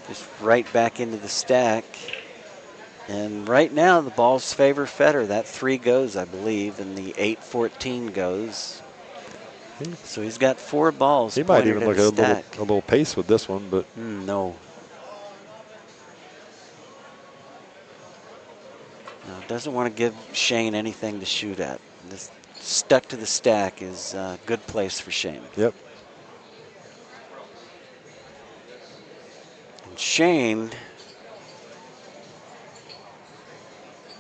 Just right back into the stack. And right now the balls favor Federer. That 3 goes, I believe, and the 8-14 goes. So he's got 4 balls. He might even look at a little pace with this one, but no. No, doesn't want to give Shane anything to shoot at. This stuck to the stack is a good place for Shane. Yep. And Shane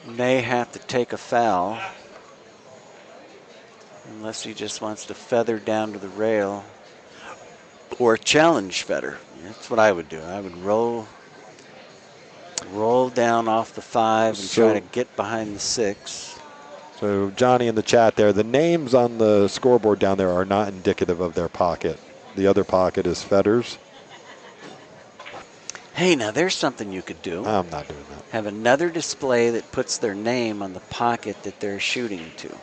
may have to take a foul unless he just wants to feather down to the rail or challenge Federer. That's what I would do. I would roll down off the 5 and try to get behind the 6. So Johnny in the chat there, the names on the scoreboard down there are not indicative of their pocket. The other pocket is Federer's. Hey, now there's something you could do. I'm not doing that. Have another display that puts their name on the pocket that they're shooting to.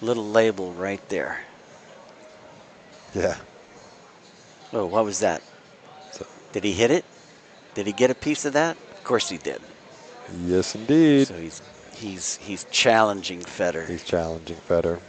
Little label right there. Yeah. Oh, what was that? Did he hit it? Did he get a piece of that? Of course he did. Yes, indeed. So he's challenging Federer. He's challenging Federer.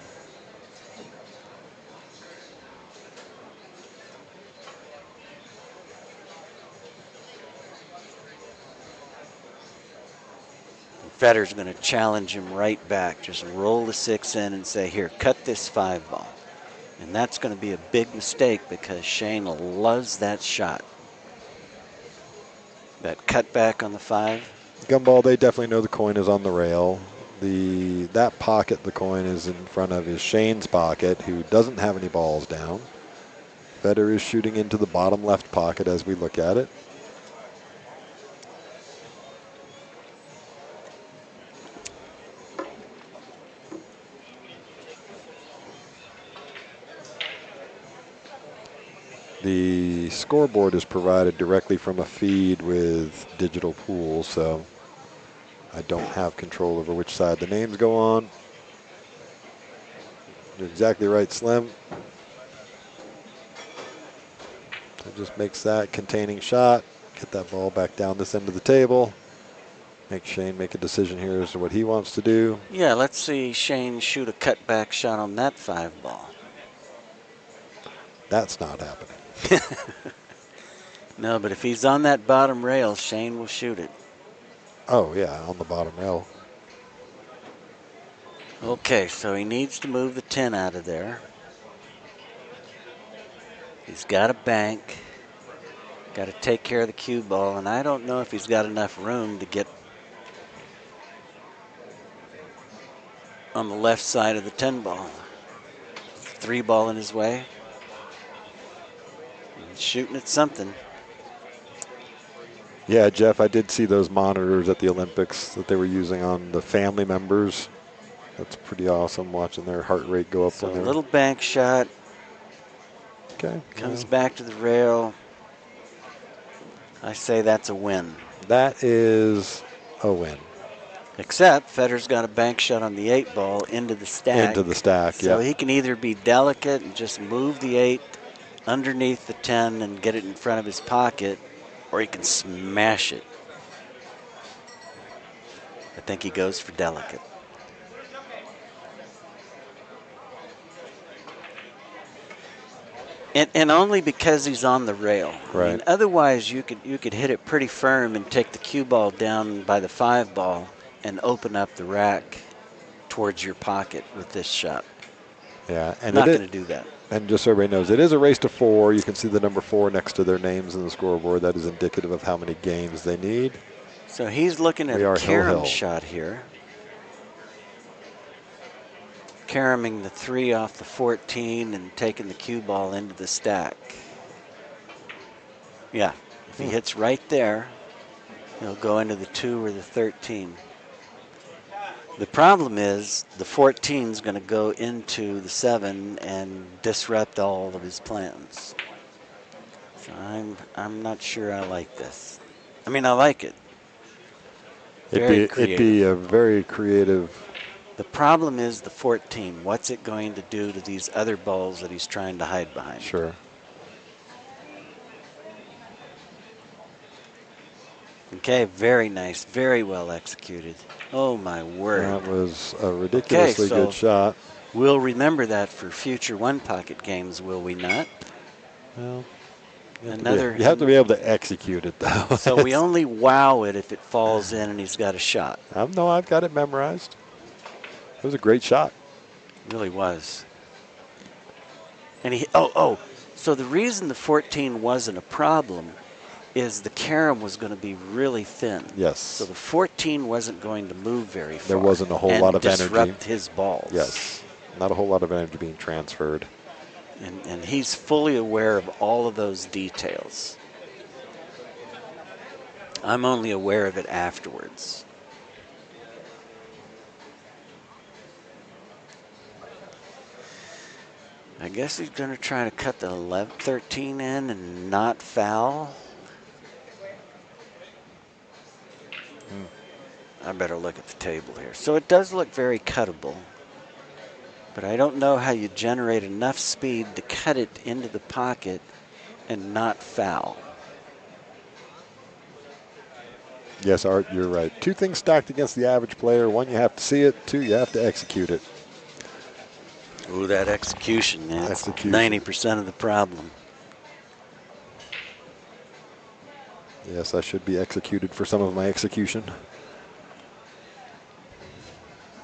Federer's going to challenge him right back. Just roll the 6 in and say, here, cut this 5 ball. And that's going to be a big mistake because Shane loves that shot. That cut back on the 5. Gumball, they definitely know the coin is on the rail. That pocket the coin is in front of is Shane's pocket, who doesn't have any balls down. Federer is shooting into the bottom left pocket as we look at it. The scoreboard is provided directly from a feed with digital pool, so I don't have control over which side the names go on. You're exactly right, Slim. So just makes that containing shot. Get that ball back down this end of the table. Make Shane make a decision here as to what he wants to do. Yeah, let's see Shane shoot a cutback shot on that 5 ball. That's not happening. No, but if he's on that bottom rail, Shane will shoot it. Oh, yeah, on the bottom rail. Okay, so he needs to move the 10 out of there. He's got a bank. Got to take care of the cue ball, and I don't know if he's got enough room to get on the left side of the 10 ball. 3 ball in his way. He's shooting at something. Yeah, Jeff, I did see those monitors at the Olympics that they were using on the family members. That's pretty awesome watching their heart rate go up So when a they're. little bank shot, Okay. comes back to the rail. I say that's a win. That is a win. Except Federer's got a bank shot on the 8 ball into the stack. Into the stack, So yep. he can either be delicate and just move the 8 underneath the 10 and get it in front of his pocket, or he can smash it. I think he goes for delicate. And only because he's on the rail. Right. I mean, otherwise you could hit it pretty firm and take the cue ball down by the 5 ball and open up the rack towards your pocket with this shot. Yeah, and Not going to do that. And just so everybody knows, it is a race to 4. You can see the number 4 next to their names in the scoreboard. That is indicative of how many games they need. So he's looking at a carom shot here. Caroming the 3 off the 14 and taking the cue ball into the stack. Yeah, if he hits right there, he'll go into the 2 or the 13. The problem is the 14 is going to go into the 7 and disrupt all of his plans. So I'm not sure I like this. I mean, I like it. It'd be a very creative. The problem is the 14. What's it going to do to these other balls that he's trying to hide behind? Sure. Okay, very nice, very well executed. Oh my word. That was a ridiculously good shot. We'll remember that for future one pocket games, will we not? Well, you have to be able to execute it though. So we only wow it if it falls in and he's got a shot. No, I've got it memorized. It was a great shot. It really was. And so the reason the 14 wasn't a problem is the carom was going to be really thin. Yes. So the 14 wasn't going to move very far. There wasn't a whole lot of energy. Disrupt his balls. Yes. Not a whole lot of energy being transferred. And he's fully aware of all of those details. I'm only aware of it afterwards. I guess he's going to try to cut the 13 in and not foul. I better look at the table here. So it does look very cuttable, but I don't know how you generate enough speed to cut it into the pocket and not foul. Yes, Art, you're right. 2 things stacked against the average player. 1, you have to see it. 2, you have to execute it. Ooh, that execution, man. That's 90% of the problem. Yes, I should be executed for some of my execution.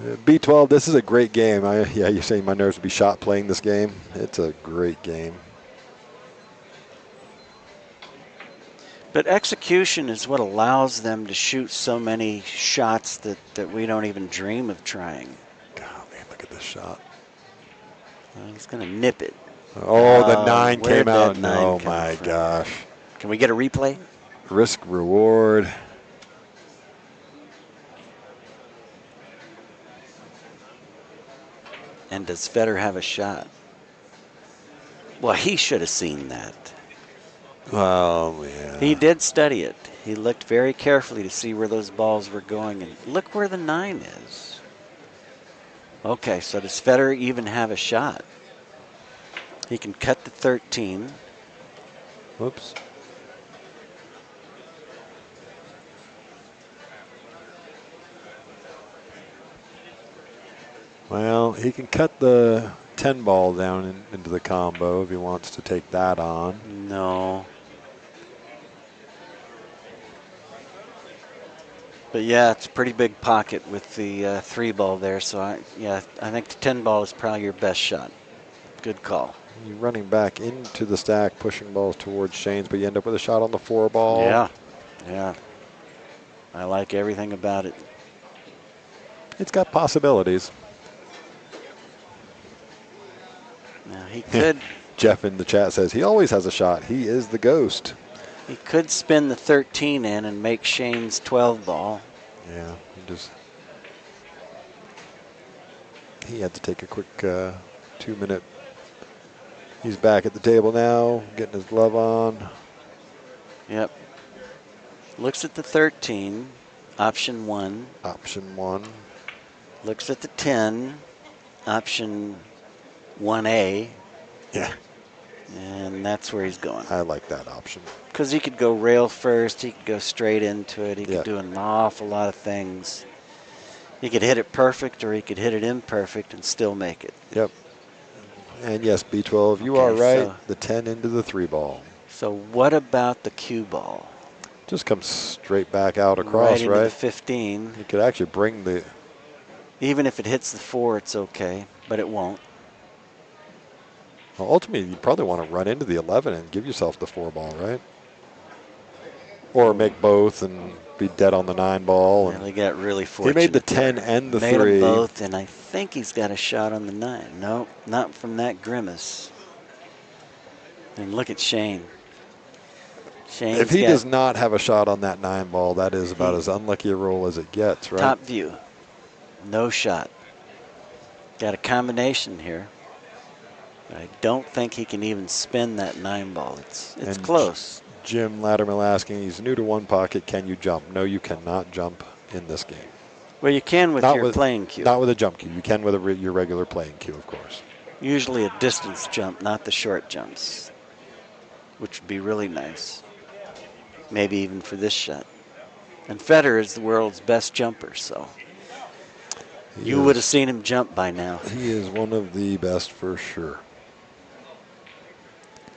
B12, this is a great game. You're saying my nerves would be shot playing this game. It's a great game. But execution is what allows them to shoot so many shots that we don't even dream of trying. God, man, look at this shot. He's going to nip it. Oh, the 9 came out. Oh, my gosh. Can we get a replay? Risk reward. And does Federer have a shot? Well, he should have seen that. Oh, yeah. He did study it. He looked very carefully to see where those balls were going. And look where the 9 is. Okay, so does Federer even have a shot? He can cut the 13. Whoops. Well, he can cut the 10 ball down into the combo if he wants to take that on. No. But yeah, it's a pretty big pocket with the 3 ball there. So I think the 10 ball is probably your best shot. Good call. You're running back into the stack, pushing balls towards Shane's, but you end up with a shot on the 4 ball. Yeah. I like everything about it. It's got possibilities. Now he could. Jeff in the chat says he always has a shot. He is the ghost. He could spin the 13 in and make Shane's 12 ball. Yeah, he just. He had to take a quick 2-minute. He's back at the table now, getting his glove on. Yep. Looks at the 13, option 1. Option 1. Looks at the 10, option 1A. Yeah. And that's where he's going. I like that option. Because he could go rail first, he could go straight into it, he could do an awful lot of things. He could hit it perfect or he could hit it imperfect and still make it. Yep. And yes, B12, you are right. So, the 10 into the 3 ball. So what about the cue ball? Just comes straight back out across, right? Into the 15. You could actually bring the... Even if it hits the 4, it's okay, but it won't. Well, ultimately, you probably want to run into the 11 and give yourself the 4 ball, right? Or make both and be dead on the 9 ball. And he got really fortunate. He made the 10 and the 3. Made them both, and I think he's got a shot on the 9. No, not from that grimace. And look at Shane. If he does not have a shot on that 9 ball, that is about as unlucky a roll as it gets, right? Top view. No shot. Got a combination here. I don't think he can even spin that 9 ball. It's close. Jim Lattermill asking, he's new to one pocket, can you jump? No, you cannot jump in this game. Well, you can with your playing cue. Not with a jump cue. You can with your regular playing cue, of course. Usually a distance jump, not the short jumps, which would be really nice. Maybe even for this shot. And Federer is the world's best jumper, so you would have seen him jump by now. He is one of the best for sure.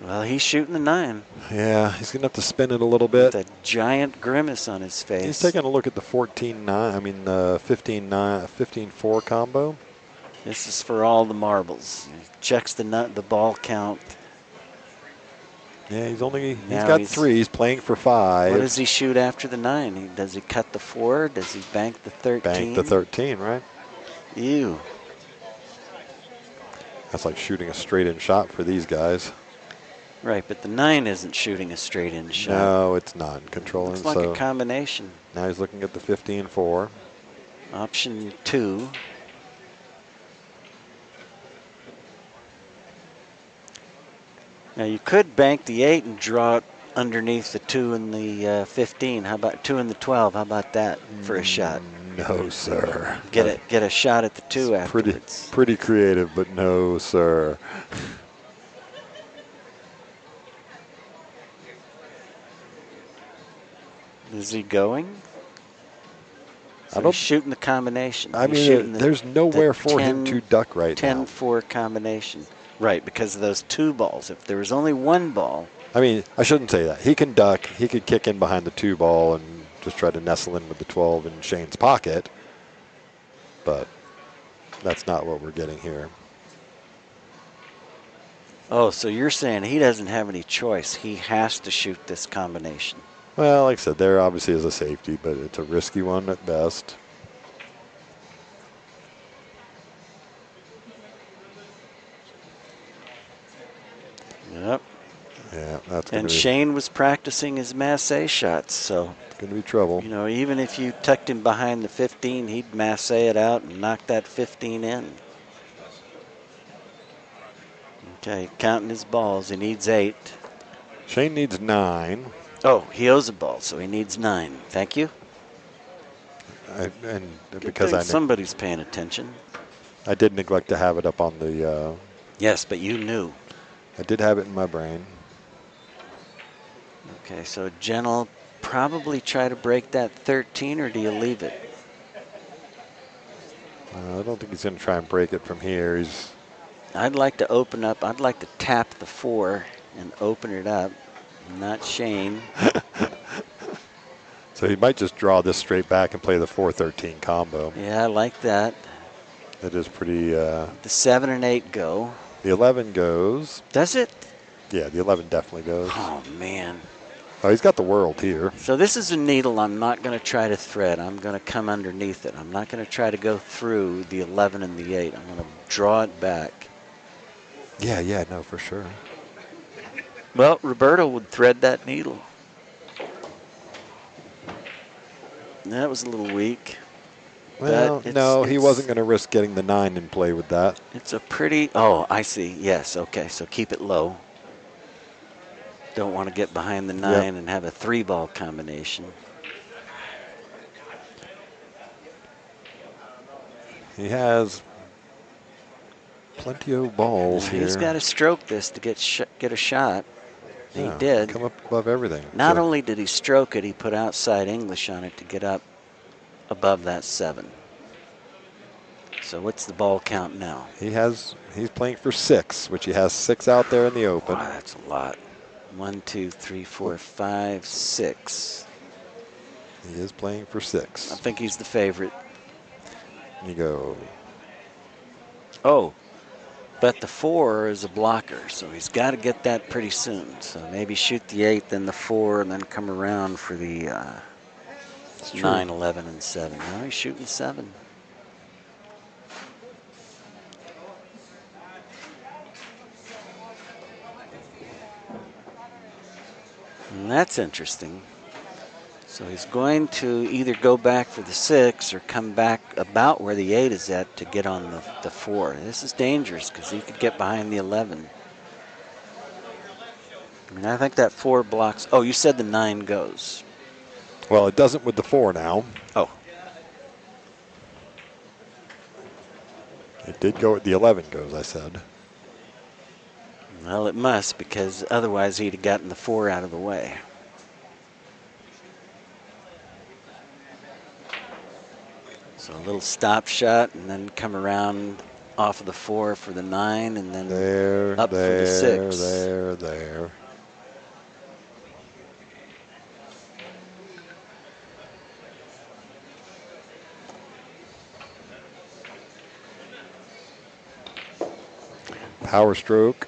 Well, he's shooting the 9. Yeah, he's going to have to spin it a little bit. With a giant grimace on his face. He's taking a look at the 14-9, I mean the 15-4 combo. This is for all the marbles. He checks the ball count. Yeah, he's got 3. He's playing for 5. What does he shoot after the 9? Does he cut the 4? Does he bank the 13? Bank the 13, right? Ew. That's like shooting a straight-in shot for these guys. Right, but the 9 isn't shooting a straight-in shot. No, it's not. Controlling. It's like a combination. Now he's looking at the 15-4. Option 2. Now you could bank the 8 and draw it underneath the 2 and the 15. How about 2 and the 12? How about that for a shot? No, sir. Get a shot at the 2 afterwards. Pretty creative, but no, sir. Is he going? So he's shooting the combination. I mean, there's nowhere for him to duck right now. 10-4 combination. Right, because of those 2 balls. If there was only 1 ball. I mean, I shouldn't say that. He can duck. He could kick in behind the 2 ball and just try to nestle in with the 12 in Shane's pocket. But that's not what we're getting here. Oh, so you're saying he doesn't have any choice. He has to shoot this combination. Well, like I said, there obviously is a safety, but it's a risky one at best. Yep. Yeah, that's and Shane was practicing his masse shots, so it's going to be trouble. You know, even if you tucked him behind the 15, he'd masse it out and knock that 15 in. Okay, counting his balls. He needs 8. Shane needs 9. Oh, he owes a ball, so he needs 9. Thank you. Somebody's paying attention. I did neglect to have it up on the. Yes, but you knew. I did have it in my brain. Okay, so Jen will probably try to break that 13, or do you leave it? I don't think he's going to try and break it from here. I'd like to open up. I'd like to tap the 4 and open it up. Not Shane. So he might just draw this straight back and play the 4-13 combo. Yeah, I like that. It is pretty. The 7 and 8 go. The 11 goes. Does it? Yeah, the 11 definitely goes. Oh, man. Oh, he's got the world here. So this is a needle I'm not going to try to thread. I'm going to come underneath it. I'm not going to try to go through the 11 and the 8. I'm going to draw it back. Yeah, no, for sure. Well, Roberto would thread that needle. That was a little weak. Well, But no, he wasn't going to risk getting the 9 in play with that. It's a pretty, oh, I see. Yes, okay, so keep it low. Don't want to get behind the 9 and have a 3-ball combination. He has plenty of balls here. He's got to stroke this to get a shot. He did. Come up above everything. Not only did he stroke it, he put outside English on it to get up above that 7. So what's the ball count now? He's playing for 6, which he has 6 out there in the open. Wow, that's a lot. 1, 2, 3, 4, 5, 6. He is playing for 6. I think he's the favorite. You go. Oh, but the 4 is a blocker, so he's got to get that pretty soon. So maybe shoot the 8, then the 4, and then come around for the 9, 11, and 7. Now he's shooting 7. And that's interesting. So he's going to either go back for the 6 or come back about where the 8 is at to get on the 4. This is dangerous because he could get behind the 11. I mean, I think that 4 blocks. Oh, you said the 9 goes. Well, it doesn't with the 4 now. Oh. It did go at the 11 goes, I said. Well, it must, because otherwise he'd have gotten the 4 out of the way. So a little stop shot and then come around off of the 4 for the 9 and then up for the 6. There. Power stroke.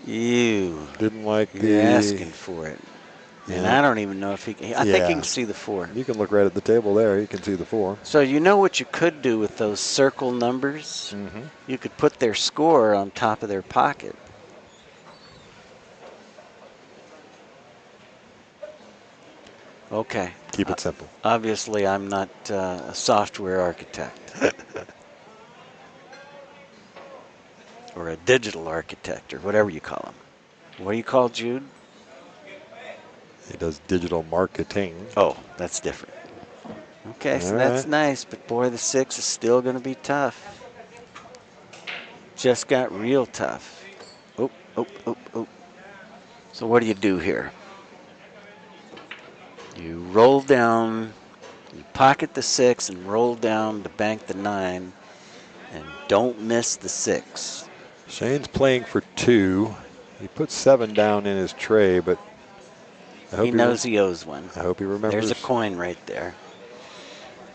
You didn't like You're asking for it. Yeah. And I don't even know if he can. I think he can see the 4. You can look right at the table there. You can see the 4. So you know what you could do with those circle numbers? You could put their score on top of their pocket. Okay. Keep it simple. Obviously, I'm not a software architect. Or a digital architect, or whatever you call them. What do you call Jude? He does digital marketing. Oh, that's different. Okay, so that's nice, but boy, the 6 is still going to be tough. Just got real tough. Oh. So what do you do here? You roll down, you pocket the 6 and roll down to bank the 9, and don't miss the 6. Shane's playing for 2. He put 7 down in his tray, but He knows he owes one. I hope he remembers. There's a coin right there.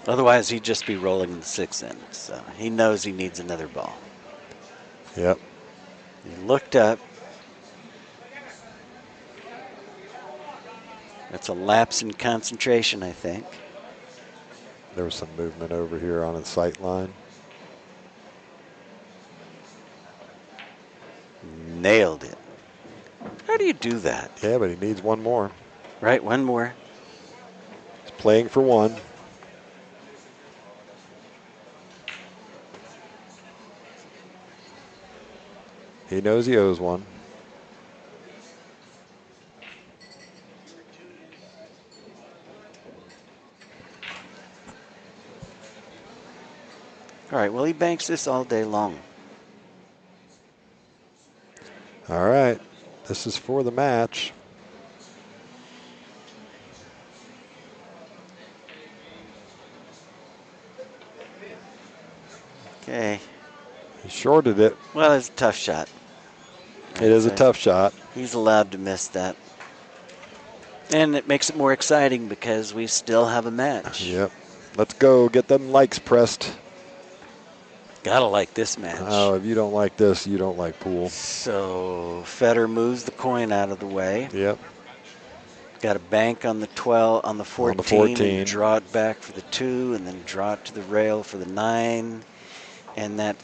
Otherwise, he'd just be rolling the 6 in. So he knows he needs another ball. Yep. He looked up. That's a lapse in concentration, I think. There was some movement over here on his sight line. Nailed it. How do you do that? Yeah, but he needs one more. Right, one more. He's playing for 1. He knows he owes 1. All right, well, he banks this all day long. All right. This is for the match. Okay. He shorted it. Well, it's a tough shot. It is a tough shot. He's allowed to miss that. And it makes it more exciting because we still have a match. Yep. Let's go. Get them likes pressed. Gotta like this match. Oh, if you don't like this, you don't like pool. So Federer moves the coin out of the way. Yep. Got a bank on the 12, on the 14, and draw it back for the 2, and then draw it to the rail for the 9. And that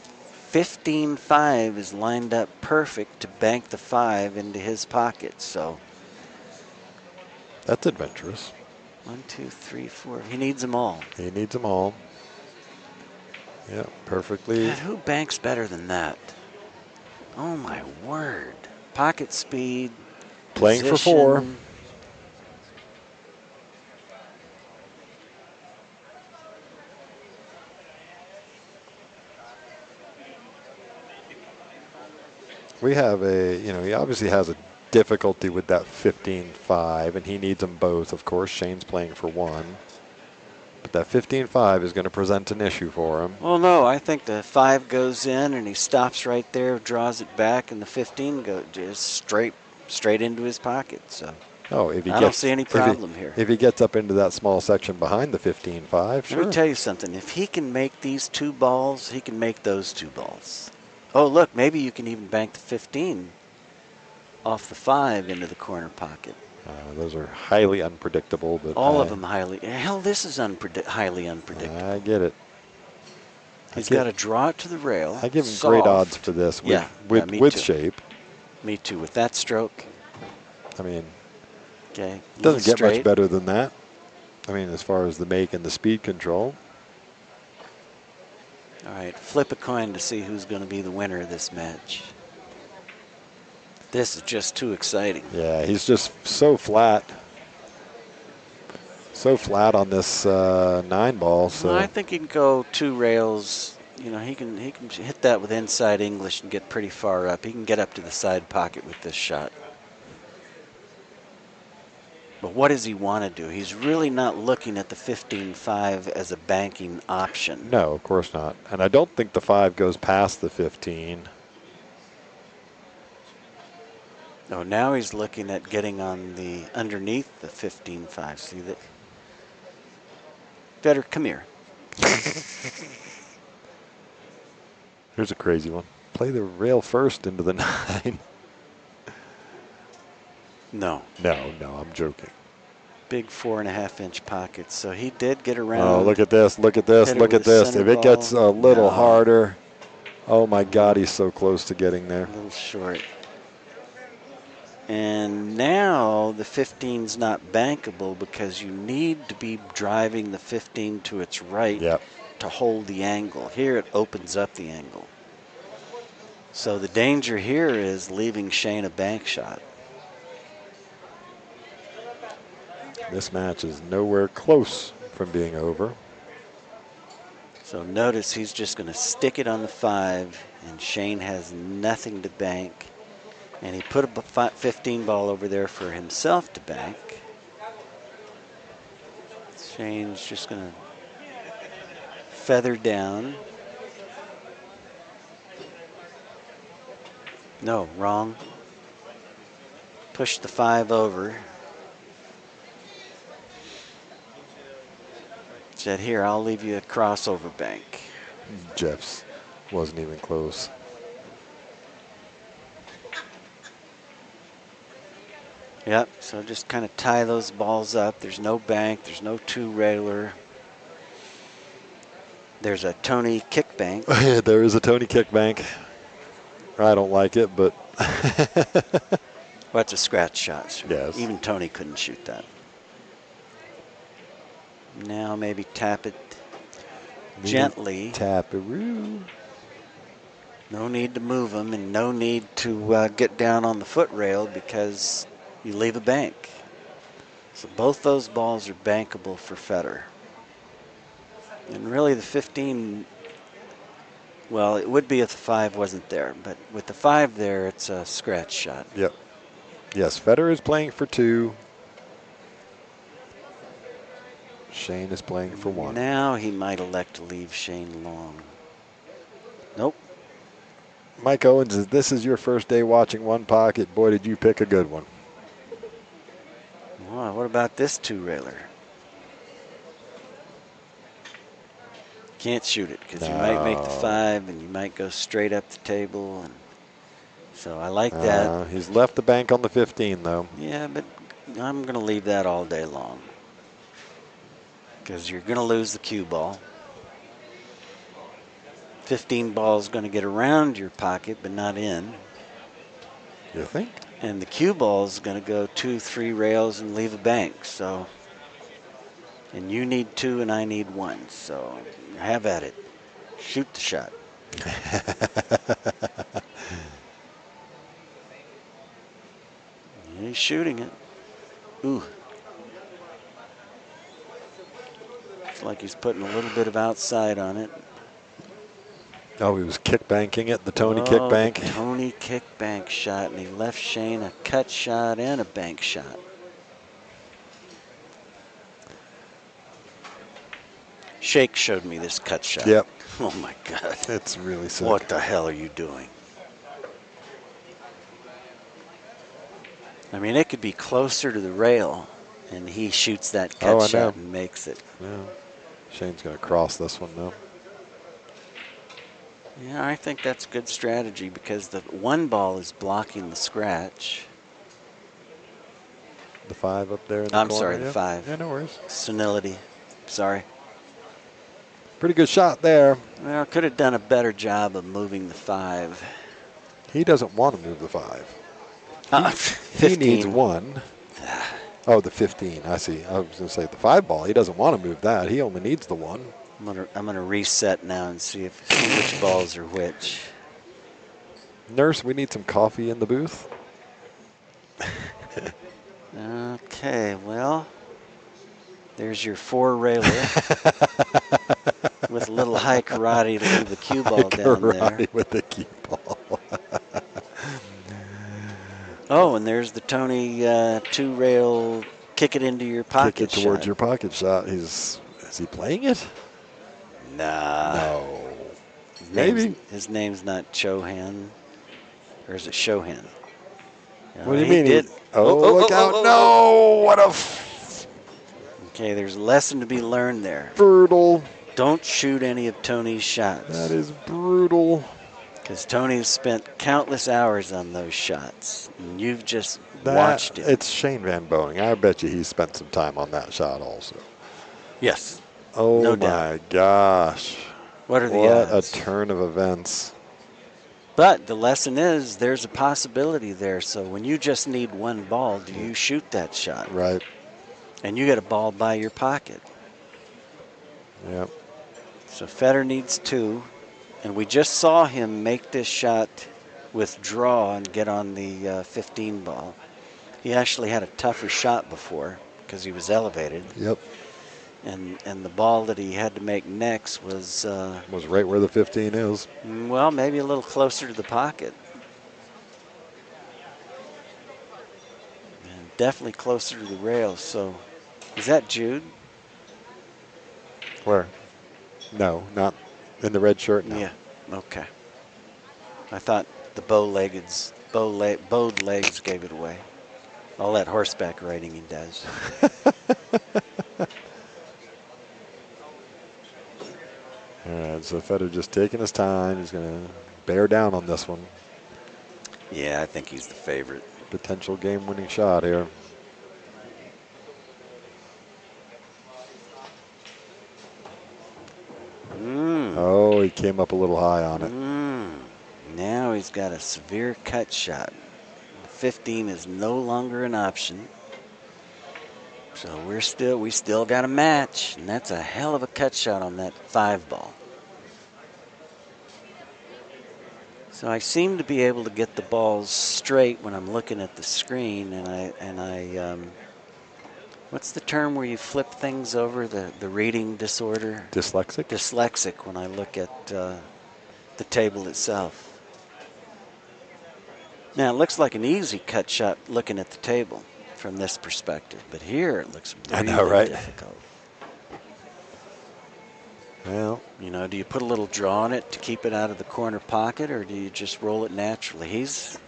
15-5 is lined up perfect to bank the 5 into his pocket. So that's adventurous. 1, 2, 3, 4. He needs them all. He needs them all. Yeah, perfectly. God, who banks better than that? Oh my word. Pocket speed, Playing for 4. position. We have he obviously has a difficulty with that 15-5, and he needs them both. Of course, Shane's playing for 1. But that 15-5 is going to present an issue for him. Well, no, I think the 5 goes in and he stops right there, draws it back, and the 15 goes just straight into his pocket. So Oh, if he I don't gets see any problem here. if he gets up into that small section behind the 15-5, sure. Let me tell you something. If he can make these 2 balls, he can make those 2 balls. Oh, look, maybe you can even bank the 15 off the 5 into the corner pocket. Those are highly unpredictable, but All of them highly. Hell, this is highly unpredictable. I get it. He's got to draw it to the rail. I give him soft. great odds for this with too. shape. Me too. With that stroke. I mean, okay, doesn't get straight. much better than that. I mean, as far as the make and the speed control. All right, flip a coin to see who's going to be the winner of this match. This is just too exciting. Yeah, he's just so flat. So flat on this 9 ball. So well, I think he can go 2 rails. You know, he can hit that with inside English and get pretty far up. He can get up to the side pocket with this shot. But what does he want to do? He's really not looking at the 15-5 as a banking option. No, of course not. And I don't think the 5 goes past the 15. No, now he's looking at getting on the underneath the 15-5. See that? Fedor, come here. Here's a crazy one. Play the rail first into the 9. No. No, I'm joking. Big 4.5-inch pockets. So he did get around. Oh, look at this, look at this, look at this. If it gets a little harder, oh my God, he's so close to getting there. A little short. And now the 15's not bankable because you need to be driving the 15 to its right to hold the angle. Here it opens up the angle. So the danger here is leaving Shane a bank shot. This match is nowhere close from being over. So notice he's just going to stick it on the 5, and Shane has nothing to bank. And he put a 15 ball over there for himself to bank. Shane's just going to feather down. No, wrong. Push the 5 over. Said, here, I'll leave you a crossover bank. Jeff's wasn't even close. Yep, so just kind of tie those balls up. There's no bank, there's no 2-railer. There's a Tony kick bank. There is a Tony kick bank. I don't like it, but. Well, it's a scratch shot. So yes. Even Tony couldn't shoot that. Now maybe tap it gently. Tap-a-roo. No need to move them and no need to get down on the foot rail because you leave a bank. So both those balls are bankable for Federer. And really the 15, well, it would be if the 5 wasn't there, but with the 5 there, it's a scratch shot. Yep. Yes, Federer is playing for 2. Shane is playing for 1. Now he might elect to leave Shane long. Nope. Mike Owens, if this is your first day watching One Pocket, boy, did you pick a good one. Well, what about this 2-railer? Can't shoot it because you might make the 5 and you might go straight up the table. And so I like that. He's left the bank on the 15, though. Yeah, but I'm going to leave that all day long because you're going to lose the cue ball. 15 ball is going to get around your pocket, but not in. You think? And the cue ball is going to go 2-3 rails and leave a bank. So, and you need 2 and I need 1. So have at it. Shoot the shot. He's shooting it. Ooh. Looks like he's putting a little bit of outside on it. Oh, he was kick banking it, the Tony kick Oh, bank. the Tony kick bank shot, and he left Shane a cut shot and a bank shot. Shake showed me this cut shot. Yep. Oh my God. It's really sick. What the hell are you doing? I mean, it could be closer to the rail, and he shoots that cut shot and makes it. Yeah. Shane's going to cross this one now. Yeah, I think that's good strategy because the one ball is blocking the scratch. The 5 up there in the I'm corner. sorry, the 5. Yeah, no worries. Senility. Sorry. Pretty good shot there. Well, could have done a better job of moving the 5. He doesn't want to move the 5. He 15. needs 1. Oh, the 15. I see. I was going to say the 5 ball. He doesn't want to move that. He only needs the 1. I'm gonna reset now and see which balls are which. Nurse, we need some coffee in the booth. Okay, well, there's your 4 railer with a little high karate to leave the cue ball down there. With the cue ball. Oh, and there's the Tony 2-rail kick it into your pocket Kick it towards shot. your pocket shot. Is he playing it? Nah. No. Maybe. His name's not Chohan. Or is it Shohan? What do you mean? Did. Look out. No. What a Okay, there's a lesson to be learned there. brutal. Don't shoot any of Tony's shots. That is brutal. Because Tony's spent countless hours on those shots. And you've just watched it. It's Shane Van Boening. I bet you he spent some time on that shot also. Yes. Oh, no my doubt. gosh. What are the odds? odds? What a turn of events. But the lesson is there's a possibility there. So when you just need 1 ball, do you shoot that shot? Right. And you get a ball by your pocket. Yep. So Federer needs 2. And we just saw him make this shot withdraw and get on the 15 ball. He actually had a tougher shot before because he was elevated. Yep. And the ball that he had to make next was right where the 15 is. Well, maybe a little closer to the pocket. And definitely closer to the rail. So, is that Jude? Where? No, not in the red shirt. No. Yeah. Okay. I thought the bowed legs gave it away. All that horseback riding he does. All right, so Federer just taking his time. He's going to bear down on this one. Yeah, I think he's the favorite. Potential game-winning shot here. Oh, he came up a little high on it. Now he's got a severe cut shot. The 15 is no longer an option. So we still got a match, and that's a hell of a cut shot on that 5 ball. So I seem to be able to get the balls straight when I'm looking at the screen, and I what's the term where you flip things over, the reading disorder? Dyslexic? Dyslexic when I look at the table itself. Now, it looks like an easy cut shot looking at the table from this perspective, but here it looks really difficult. Well, you know, do you put a little draw on it to keep it out of the corner pocket, or do you just roll it naturally? He's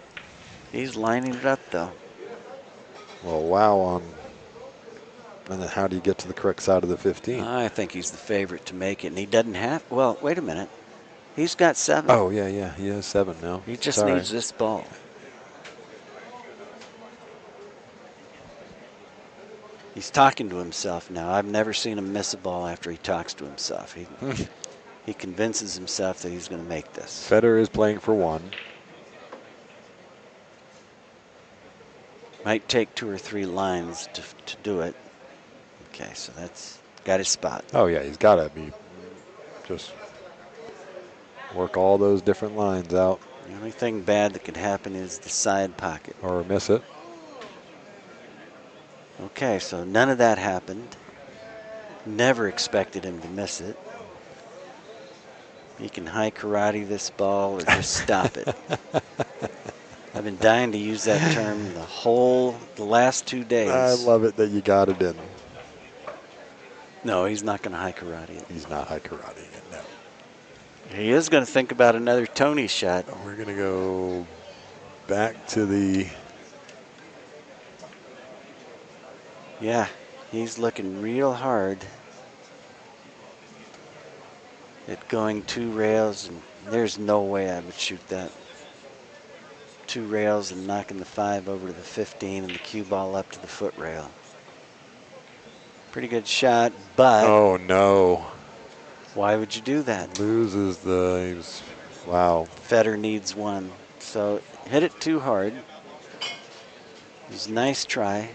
lining it up, though. Well, wow. And then how do you get to the correct side of the 15? I think he's the favorite to make it, and he doesn't have. Well, wait a minute. He's got 7. Oh, yeah. He has 7 now. He just needs this ball. He's talking to himself now. I've never seen him miss a ball after he talks to himself. He convinces himself that he's going to make this. Federer is playing for 1. Might take 2 or 3 lines to do it. Okay, so that's got his spot. Oh, yeah, he's got to be just Work all those different lines out. The only thing bad that could happen is the side pocket. Or miss it. Okay, so none of that happened. Never expected him to miss it. He can high karate this ball or just stop it. I've been dying to use that term the last 2 days. I love it that you got it in. No, he's not going to high karate it. He's not high karate it, no. He is going to think about another Tony shot. We're going to go back to the... Yeah, he's looking real hard at going 2 rails, and there's no way I would shoot that. 2 rails and knocking the 5 over to the 15 and the cue ball up to the foot rail. Pretty good shot, but... Oh, no. Why would you do that? Loses the... Wow. Federer needs 1. So hit it too hard. It was a nice try.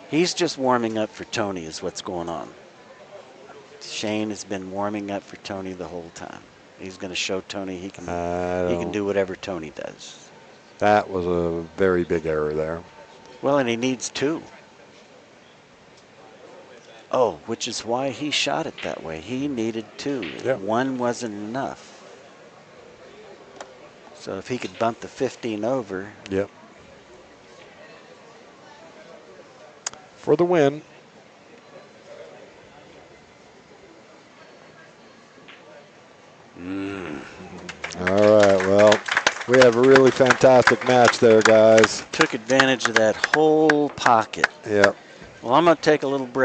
He's just warming up for Tony is what's going on. Shane has been warming up for Tony the whole time. He's going to show Tony he can do whatever Tony does. That was a very big error there. Well, and he needs 2. Oh, which is why he shot it that way. He needed 2. Yep. 1 wasn't enough. So if he could bump the 15 over. Yep. For the win. All right, well, we have a really fantastic match there, guys. Took advantage of that whole pocket. Yep. Well, I'm going to take a little break.